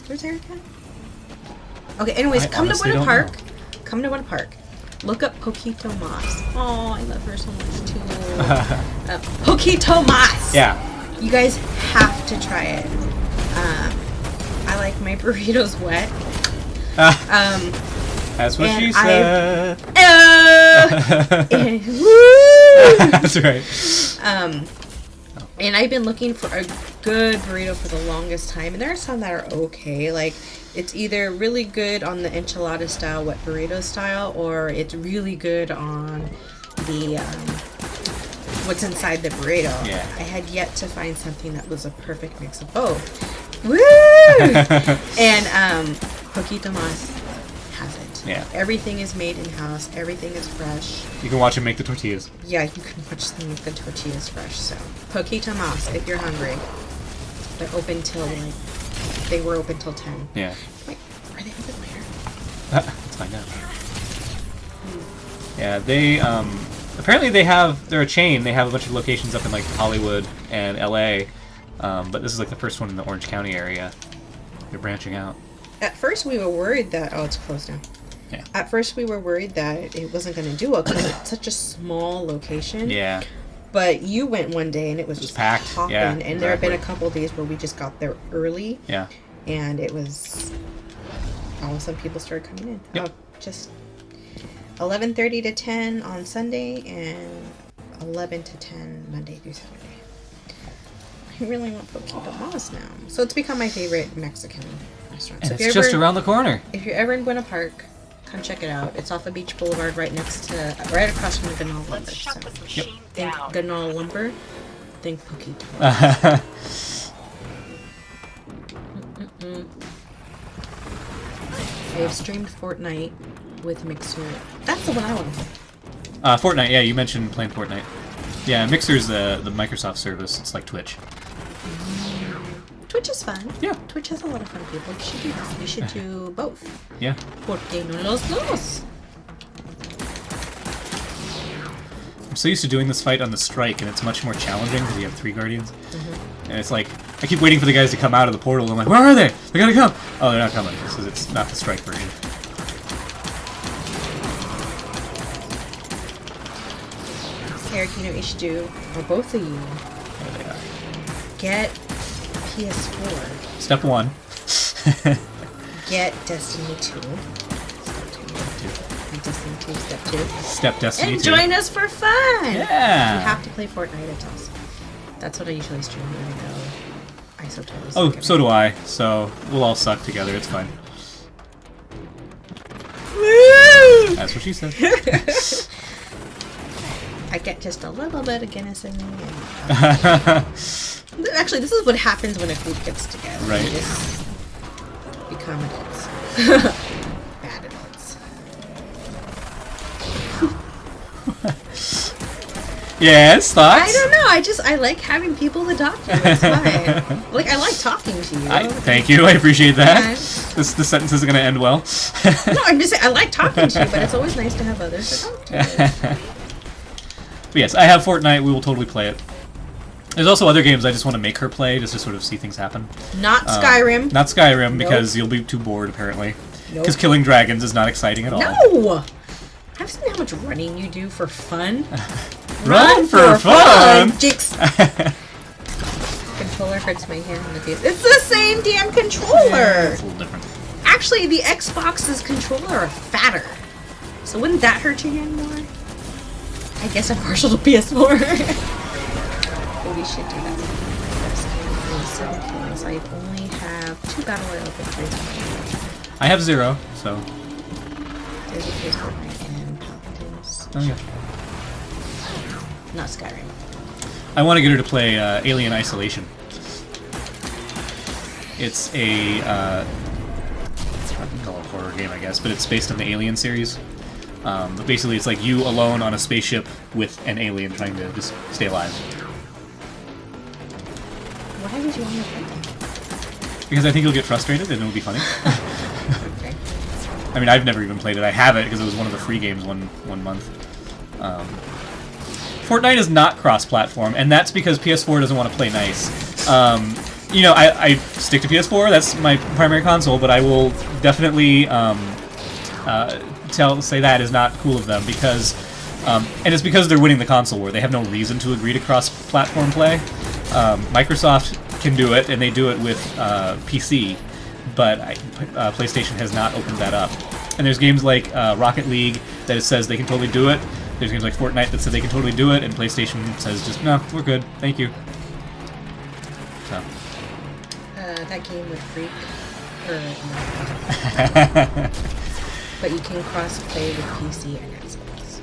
Where's Erica? Okay, anyways, come to Buena Park. Come to Buena Park. Look up Poquito Mas. Oh, I love her so much too. Poquito Mas. Yeah. You guys have to try it. I like my burritos wet. That's what she said. Woo! That's right. And I've been looking for a good burrito for the longest time, and there are some that are okay. Like, it's either really good on the enchilada style, wet burrito style, or it's really good on the what's inside the burrito. Yeah. I had yet to find something that was a perfect mix of both. Woo! And Poquito Mas has it. Yeah. Everything is made in-house. Everything is fresh. You can watch him make the tortillas. Yeah, you can watch them make the tortillas fresh. So, Poquito Mas, if you're hungry. They're open till, like, they were open till 10. Yeah. Wait, are they open later? Let's find out. Yeah, they, apparently they're a chain. They have a bunch of locations up in, like, Hollywood and LA. But this is, like, the first one in the Orange County area. They're branching out. At first, we were worried that... Oh, it's closed now. Yeah. At first, we were worried that it wasn't going to do well because it's such a small location. Yeah. But you went one day and it was just packed. hopping. Yeah, and there have been a exactly. couple days where we just got there early. Yeah. And it was... All of a sudden, people started coming in. Yep. Just 11:30 to 10 on Sunday and 11 to 10 Monday through Saturday. I really want Poquito Mas now. So it's become my favorite Mexican restaurant. And So if it's you're just ever- around the corner. If you're ever in Buena Park, come check it out. It's off of Beach Boulevard, right across from the Ganal Lumber. Let's shut So this machine think down. Ganal Lumber, think Poquito. I have streamed Fortnite with Mixer. That's the one I want to play. Fortnite, yeah, you mentioned playing Fortnite. Yeah, Mixer's the Microsoft service. It's like Twitch. Twitch is fun. Yeah. Twitch has a lot of fun people. You should do that. You should do both. Yeah. ¿Por qué no los dos? I'm so used to doing this fight on the strike, and it's much more challenging because you have 3 guardians. And it's like, I keep waiting for the guys to come out of the portal. I'm like, where are they? They gotta come. Oh, they're not coming because it's not the strike version. Eric, you know what you should do? Or both of you. There they are. Get PS4. Step 1. Get Destiny 2. And Destiny 2, Step 2. Step Destiny And 2. join us for fun! Yeah. You have to play Fortnite, it's awesome. That's what I usually stream when I go. I so totally Oh, suck at so it. do I. So we'll all suck together. It's fine. Woo! That's what she said. I get just a little bit of Guinness in me. And, actually, this is what happens when a group gets together. Right. You just become adults. Bad adults. Yes, thoughts? I don't know. I like having people to talk to. It's fine. Like, I like talking to you. Thank you. I appreciate that. Yeah. This sentence isn't going to end well. No, I'm just saying, I like talking to you, but it's always nice to have others to talk to. But yes, I have Fortnite. We will totally play it. There's also other games I just want to make her play, just to sort of see things happen. Not Skyrim. Not Skyrim, because you'll be too bored, apparently. Because Nope. killing dragons is not exciting at all. No! I've seen how much running you do for fun. Run for fun! Jinx. Controller hurts my hand in the face. It's the same damn controller! It's a little different. Actually, the Xbox's controller are fatter. So wouldn't that hurt your hand more? I guess I'm partial to PS4. But we should do that. 7 kills. I only have 2 battle royale victories. I have 0, so... There's a PS4 and Paladins. Oh, yeah. Not Skyrim. I want to get her to play Alien Isolation. It's a... I can call it a horror game, I guess, but it's based on the Alien series. But basically, it's like you alone on a spaceship with an alien trying to just stay alive. Why would you want to play that? Because I think you'll get frustrated and it'll be funny. Okay. I mean, I've never even played it. I have it because it was one of the free games one month. Fortnite is not cross-platform, and that's because PS4 doesn't want to play nice. You know, I stick to PS4. That's my primary console, but I will definitely say that is not cool of them because, and it's because they're winning the console war. They have no reason to agree to cross-platform play. Microsoft can do it, and they do it with PC, but PlayStation has not opened that up. And there's games like Rocket League that it says they can totally do it. There's games like Fortnite that said they can totally do it, and PlayStation says just, no, we're good, thank you. So. That game would freak. But you can cross-play with PC and Xbox.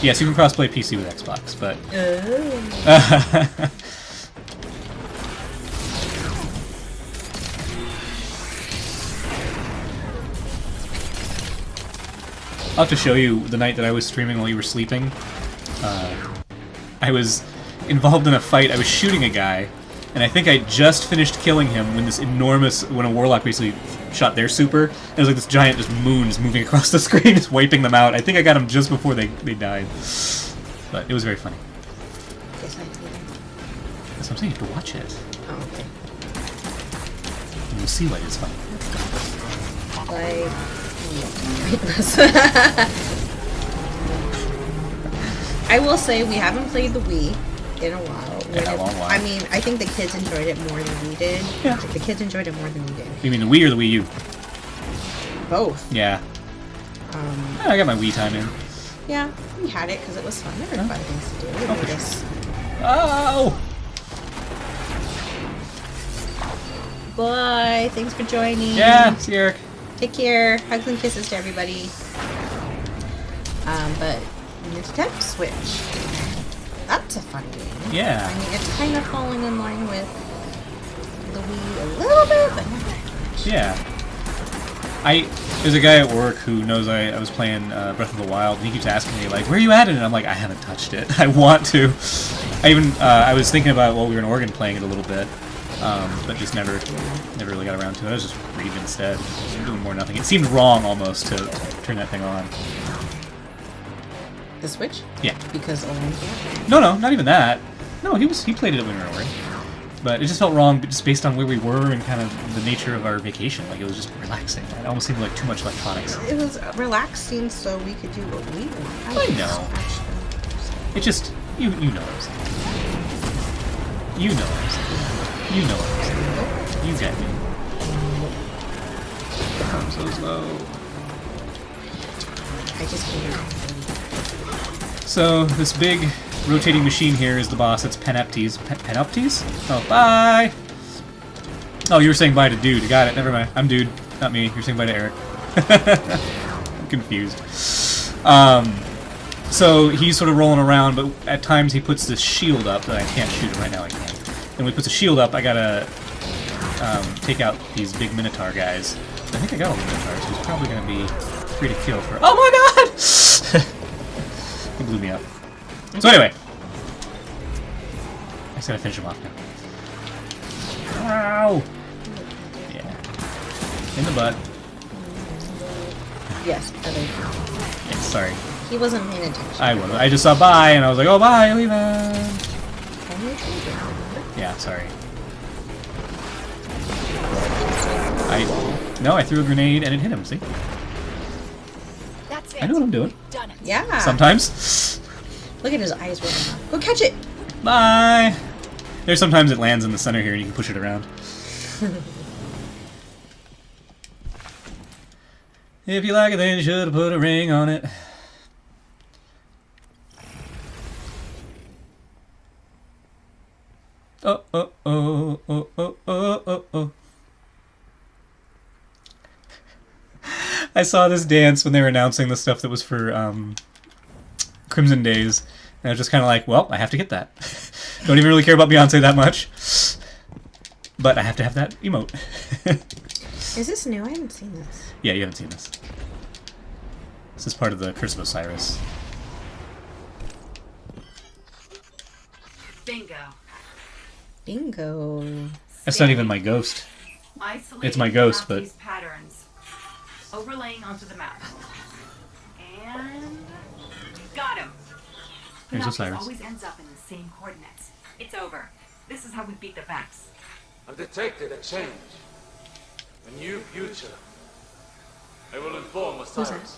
Yes, you can cross-play PC with Xbox, but... Oh. I'll have to show you the night that I was streaming while you were sleeping. I was involved in a fight. I was shooting a guy, and I think I just finished killing him when when a warlock basically shot their super. And it was like this giant just moons moving across the screen, just wiping them out. I think I got him just before they died. But it was very funny. Yes, I did. That's what I'm saying, you have to watch it. Oh, okay. And you'll see why it's funny. Like... I will say we haven't played the Wii in a while. In a long while. I mean, I think the kids enjoyed it more than we did. Yeah. The kids enjoyed it more than we did. You mean the Wii or the Wii U? Both. Yeah. I got my Wii time in. Yeah, we had it because it was fun. There were fun things to do. We for just... Oh! Bye. Thanks for joining. Yeah, see you, Eric. Take care. Hugs and kisses to everybody. But Nintendo Switch. That's a fun game. Yeah. I mean, it's kind of falling in line with the Wii a little bit, but not that much. Yeah. There's a guy at work who knows I was playing Breath of the Wild, and he keeps asking me, like, where are you at? And I'm like, I haven't touched it. I want to. I was thinking about while we were in Oregon playing it a little bit, but just never really got around to it. I was just reading instead, just doing more nothing. It seemed wrong almost to turn that thing on. The Switch? Yeah. Because Owen can't? No, not even that. No, he played it when we were in Oregon. But it just felt wrong, just based on where we were and kind of the nature of our vacation. Like, it was just relaxing. It almost seemed like too much electronics. It was relaxing so we could do what we want. I know. It just... You know what I'm saying. You know what I'm saying. You know what I'm saying. You get me. I'm so slow. I just can't. So, this big rotating machine here is the boss. It's Panoptes. Panoptes? Oh, bye! Oh, you were saying bye to Dude. Got it. Never mind. I'm Dude. Not me. You're saying bye to Eric. I'm confused. So, he's sort of rolling around, but at times he puts this shield up that I can't shoot him right now. I can't. And when he puts a shield up, I gotta take out these big Minotaur guys. I think I got all the Minotaurs, so he's probably gonna be free to kill for... Oh my god! He blew me up. So anyway. I just gotta finish him off now. Ow! Yeah. In the butt. Yes, other. Yeah, sorry. He wasn't paying attention. I wasn't. I just saw bye, and I was like, oh, bye, leave it. Yeah, sorry. No, I threw a grenade and it hit him, see? That's it. I know what I'm doing. We've done it. Yeah. Sometimes. Look at his eyes rolling up. Go catch it! Bye! There's sometimes it lands in the center here and you can push it around. If you like it, then you should have put a ring on it. Oh, oh, oh, oh, oh, oh, oh, oh. I saw this dance when they were announcing the stuff that was for Crimson Days, and I was just kind of like, well, I have to get that. Don't even really care about Beyonce that much, but I have to have that emote. Is this new? I haven't seen this. Yeah, you haven't seen this. This is part of the Curse of Osiris. Bingo. Bingo. That's not even my ghost. It's my ghost, but... patterns. Overlaying onto the map. And... got him! There's Osiris. Always ends up in the same coordinates. It's over. This is how we beat the Vex. I've detected a change. A new future. I will inform Osiris.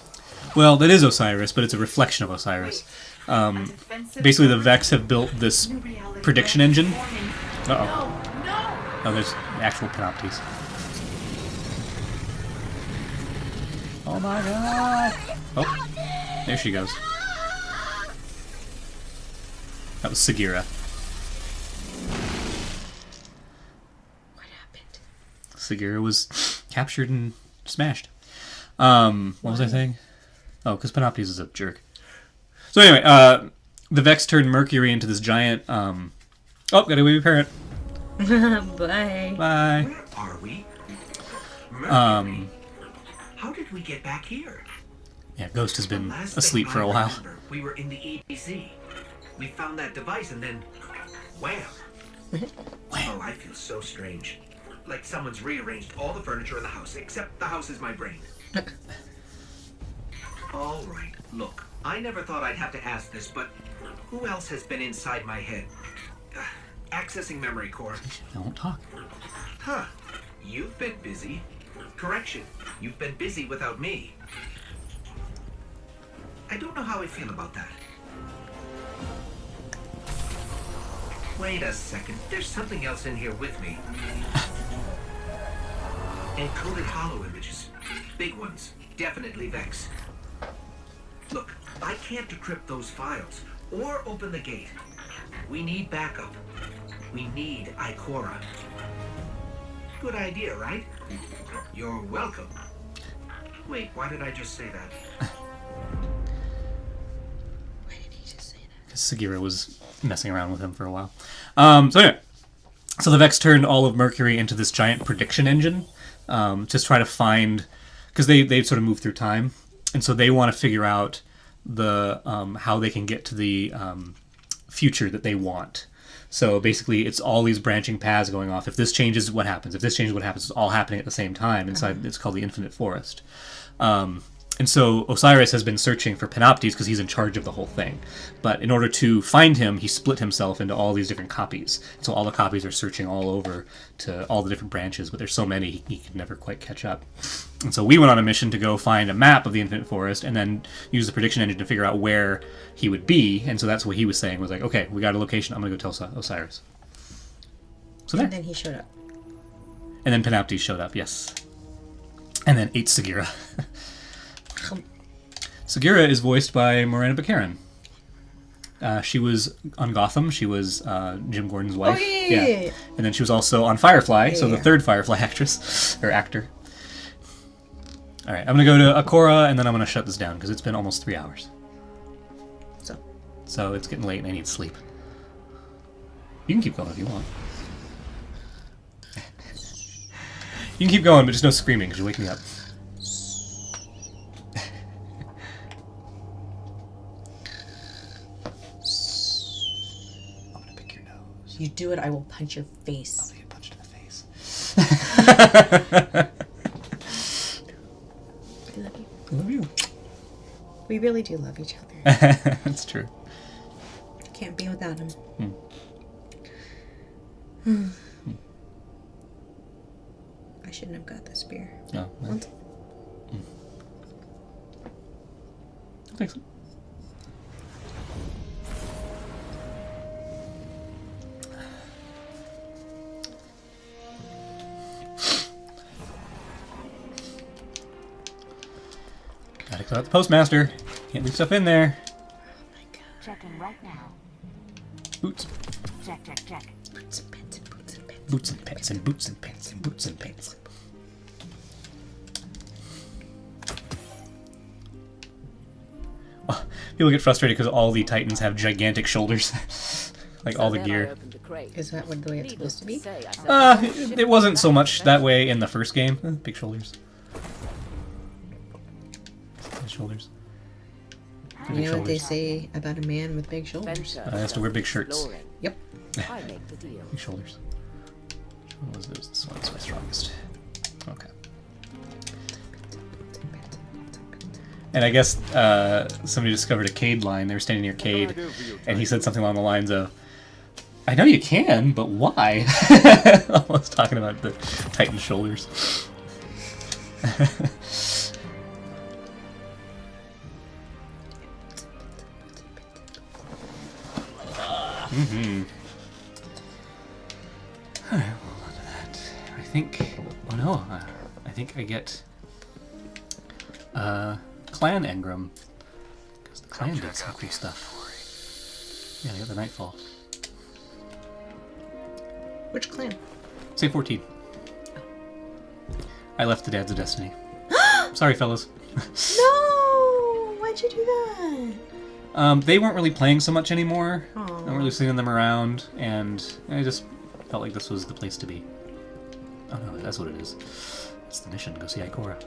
Well, that is Osiris, but it's a reflection of Osiris. Basically, the Vex have built this prediction engine. Uh-oh. Oh, there's actual Panoptes. Oh my god! Oh, there she goes. That was Sagira. Sagira was captured and smashed. What was I saying? Oh, because Panoptes is a jerk. So anyway, the Vex turned Mercury into this giant... Oh, got a baby parrot. Bye. Bye. Where are we? Mercury. How did we get back here? Yeah, Ghost has been Last asleep thing for a I while. remember, we were in the EDC. We found that device and then... wham! Oh, I feel so strange. Like someone's rearranged all the furniture in the house, except the house is my brain. All right, look. I never thought I'd have to ask this, but who else has been inside my head? Accessing memory core. I won't talk. Huh. You've been busy. Correction. You've been busy without me. I don't know how I feel about that. Wait a second. There's something else in here with me. Encoded hollow images. Big ones. Definitely Vex. Look, I can't decrypt those files or open the gate. We need backup. We need Ikora. Good idea, right? You're welcome. Wait, why did I just say that? Why did he just say that? Because Sagira was messing around with him for a while. So anyway, so the Vex turned all of Mercury into this giant prediction engine. Just try to find... Because they sort of move through time. And so they want to figure out the how they can get to the future that they want. So basically, it's all these branching paths going off. If this changes, what happens? If this changes, what happens? It's all happening at the same time inside. It's called the Infinite Forest. And so Osiris has been searching for Panoptes because he's in charge of the whole thing. But in order to find him, he split himself into all these different copies. So all the copies are searching all over to all the different branches, but there's so many he can never quite catch up. And so we went on a mission to go find a map of the Infinite Forest and then use the prediction engine to figure out where he would be. And so that's what he was saying, was like, okay, we got a location, I'm going to go tell Osiris. So there. And then he showed up. And then Panoptes showed up, yes. And then ate Sagira. Sagira is voiced by Morena Baccarin. She was on Gotham. She was Jim Gordon's wife. Oh, yeah. And then she was also on Firefly, so the Yeah. third Firefly actress, or actor. All right, I'm going to go to Ikora, and then I'm going to shut this down, because it's been almost 3 hours. So it's getting late, and I need sleep. You can keep going if you want. You can keep going, but just no screaming, because you wake me up. You do it, I will punch your face. I'll get punched in the face. I love you. I love you. We really do love each other. That's true. Can't be without him. I shouldn't have got this beer. No. Once- Thanks. Gotta call out the postmaster. Can't leave stuff in there. Checking right now. Boots. Check, check, check. Boots and pants and boots and pants. Boots and pants and boots and pants and boots and pants. Oh, people get frustrated because all the Titans have gigantic shoulders. Like all the gear. Is that what the way it's supposed to be? It wasn't so much that way in the first game. Big shoulders. Big shoulders. You know what they say about a man with big shoulders? Has to wear big shirts. Yep. I make the deal. Big shoulders. Which one was this? This one's my strongest. Okay. And I guess somebody discovered a Cade line. They were standing near Cade, and he said something along the lines of, I know you can, but why? Almost talking about the Titan shoulders. Alright, well, on to that. I think... Oh no, I think I get... Clan Engram. Because the clan did some cool stuff. Yeah, I got the Nightfall. Which clan? Say 14. I left the Dads of Destiny. Sorry, fellas. No! Why'd you do that? They weren't really playing so much anymore. Aw. I wasn't really seeing them around, and I just felt like this was the place to be. Oh no, that's what it is. It's the mission. Go see Ikora.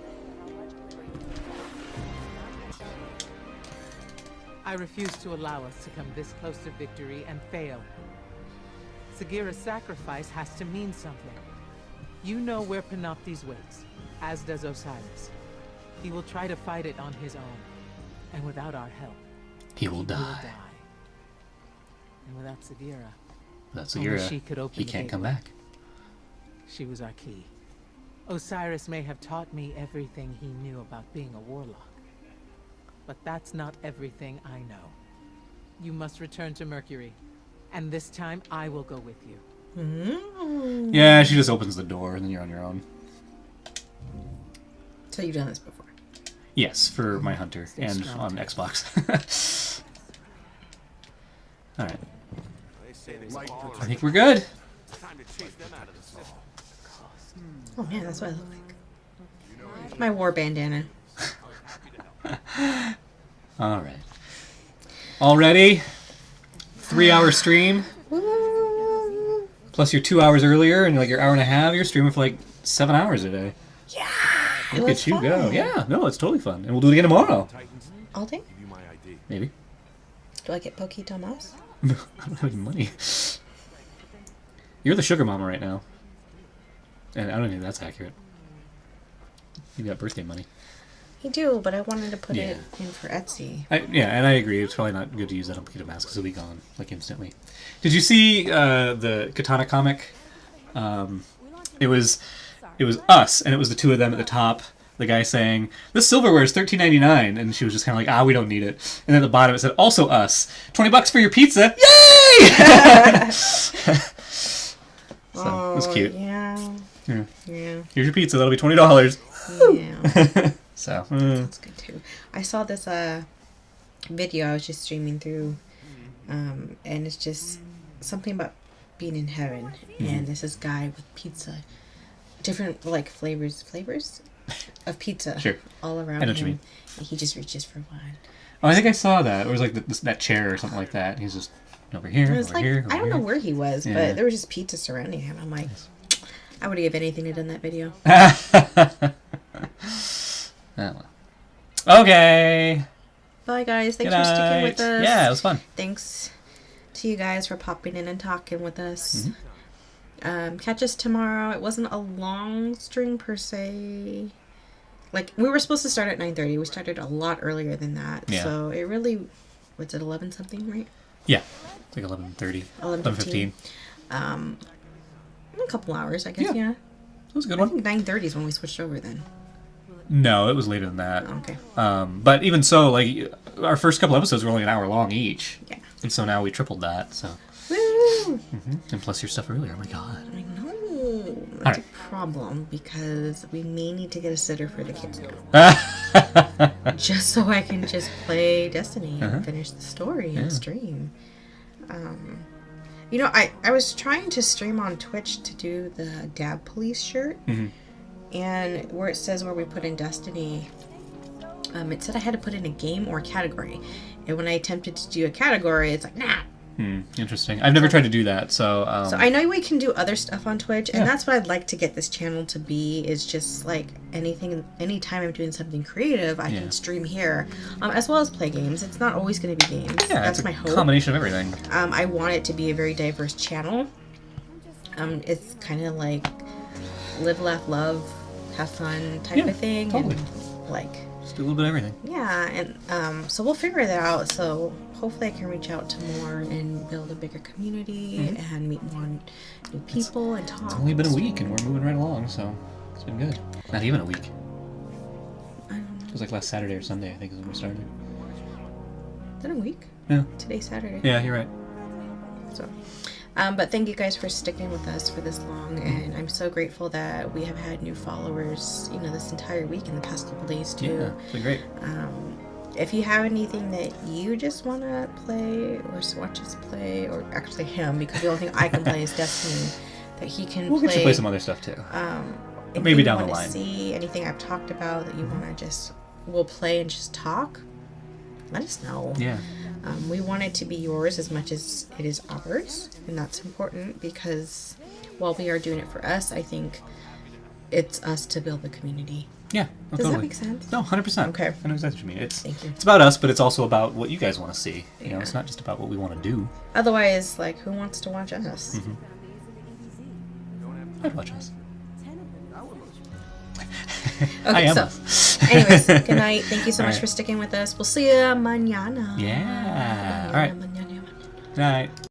I refuse to allow us to come this close to victory and fail. Sagira's sacrifice has to mean something. You know where Panoptes waits, as does Osiris. He will try to fight it on his own, and without our help, He will die. And without Sagira, Without only Sagira, she could open he the can't come gateway. back. She was our key. Osiris may have taught me everything he knew about being a warlock. But that's not everything I know. You must return to Mercury. And this time, I will go with you. Mm. Yeah, she just opens the door, and then you're on your own. So you've done this before? Yes, for my Hunter, Stay and strong. on Xbox. Alright. I think we're good. Oh man, that's what I look like. My war bandana. Alright. Already? 3-hour stream? Woo. Plus your 2 hours earlier, and like your hour and a half, you're streaming for like 7 hours a day. Yeah! Look at you go. Yeah, no, it's totally fun. And we'll do it again tomorrow. All day? Maybe. Do I get Pokito Mouse? I don't have any money. You're the sugar mama right now. And I don't think that's accurate. You got birthday money. I do, but I wanted to put Yeah. it in for Etsy. Yeah, and I agree. It's probably not good to use that on Pokemon Mask because it'll be gone, like, instantly. Did you see the Katana comic? It was us, and it was the two of them at the top. The guy saying, "This silverware is $13.99," and she was just kind of like, "Ah, we don't need it." And then at the bottom it said, "Also us, $20 for your pizza." Yay! So it was cute. Yeah. Yeah. Yeah. Here's your pizza. That'll be $20. Yeah. So. That's good too. I saw this video I was just streaming through, and it's just something about being in heaven, and there's this guy with pizza, different like flavors of pizza, Sure. all I around know what you him, mean. and he just reaches for one. Oh, I think I saw that. It was like that chair or something like that. He's just over here, And it was over like here. I don't know over where he was, Yeah. but there was just pizza surrounding him. I'm like, I would give anything to done that video. here. Oh, well. Okay. Bye guys, thanks Good for sticking night. with us. Yeah, it was fun. Thanks to you guys for popping in and talking with us. Mm-hmm. Catch us tomorrow. It wasn't a long stream per se. Like, we were supposed to start at 9:30. We started a lot earlier than that. Yeah. So it really, was it 11 something, right? Yeah. It's like 11:30. 11:15. A couple hours, I guess, yeah. It was a good I one. think 9:30 is when we switched over then. No, it was later than that. Okay. But even so, like, our first couple episodes were only an hour long each. Yeah. And so now we tripled that, so. Woo! And plus your stuff earlier. Oh my god. I know. That's a problem because we may need to get a sitter for the kids now. Just so I can just play Destiny and finish the story and stream. You know, I was trying to stream on Twitch to do the Dab Police shirt. And where it says where we put in Destiny, it said I had to put in a game or category. And when I attempted to do a category, it's like, nah. Interesting. I've never tried to do that, so... So I know we can do other stuff on Twitch, and Yeah. that's what I'd like to get this channel to be, is just like anytime I'm doing something creative, I Yeah. can stream here, as well as play games. It's not always going to be games. yeah, That's it's a my hope. combination of everything. I want it to be a very diverse channel. It's kind of like live, laugh, love, have fun type Yeah, of thing. totally. And like, Just do a little bit of everything. yeah, and so we'll figure that out. So hopefully I can reach out to more and build a bigger community and meet more new people and talk. It's only been a week, and we're moving right along, so it's been good. Not even a week. I don't know. It was like last Saturday or Sunday, I think, is when we started. Is it a week? Yeah. Today's Saturday. Yeah, you're right. So, but thank you guys for sticking with us for this long, and I'm so grateful that we have had new followers, you know, this entire week and the past couple days too. Yeah, it's been great. If you have anything that you just want to play or watch us play, or actually him, because the only thing I can play is Destiny, that he can We'll play. get you to play some other stuff, too. anything maybe you down the wanna line. see, anything I've talked about that you want to we'll play and just talk, let us know. Yeah. We want it to be yours as much as it is ours, and that's important because while we are doing it for us, I think it's us to build the community. Yeah. Does totally. that make sense? No, 100%. Okay. I know exactly what you mean. Thank you. It's about us, but it's also about what you guys want to see. You know, it's not just about what we want to do. Otherwise, like, who wants to watch us? I'd watch us. I Okay, am so, us. anyways, good night. Thank you so All much right. for sticking with us. We'll see you mañana. Yeah. All right. Mañana. Night.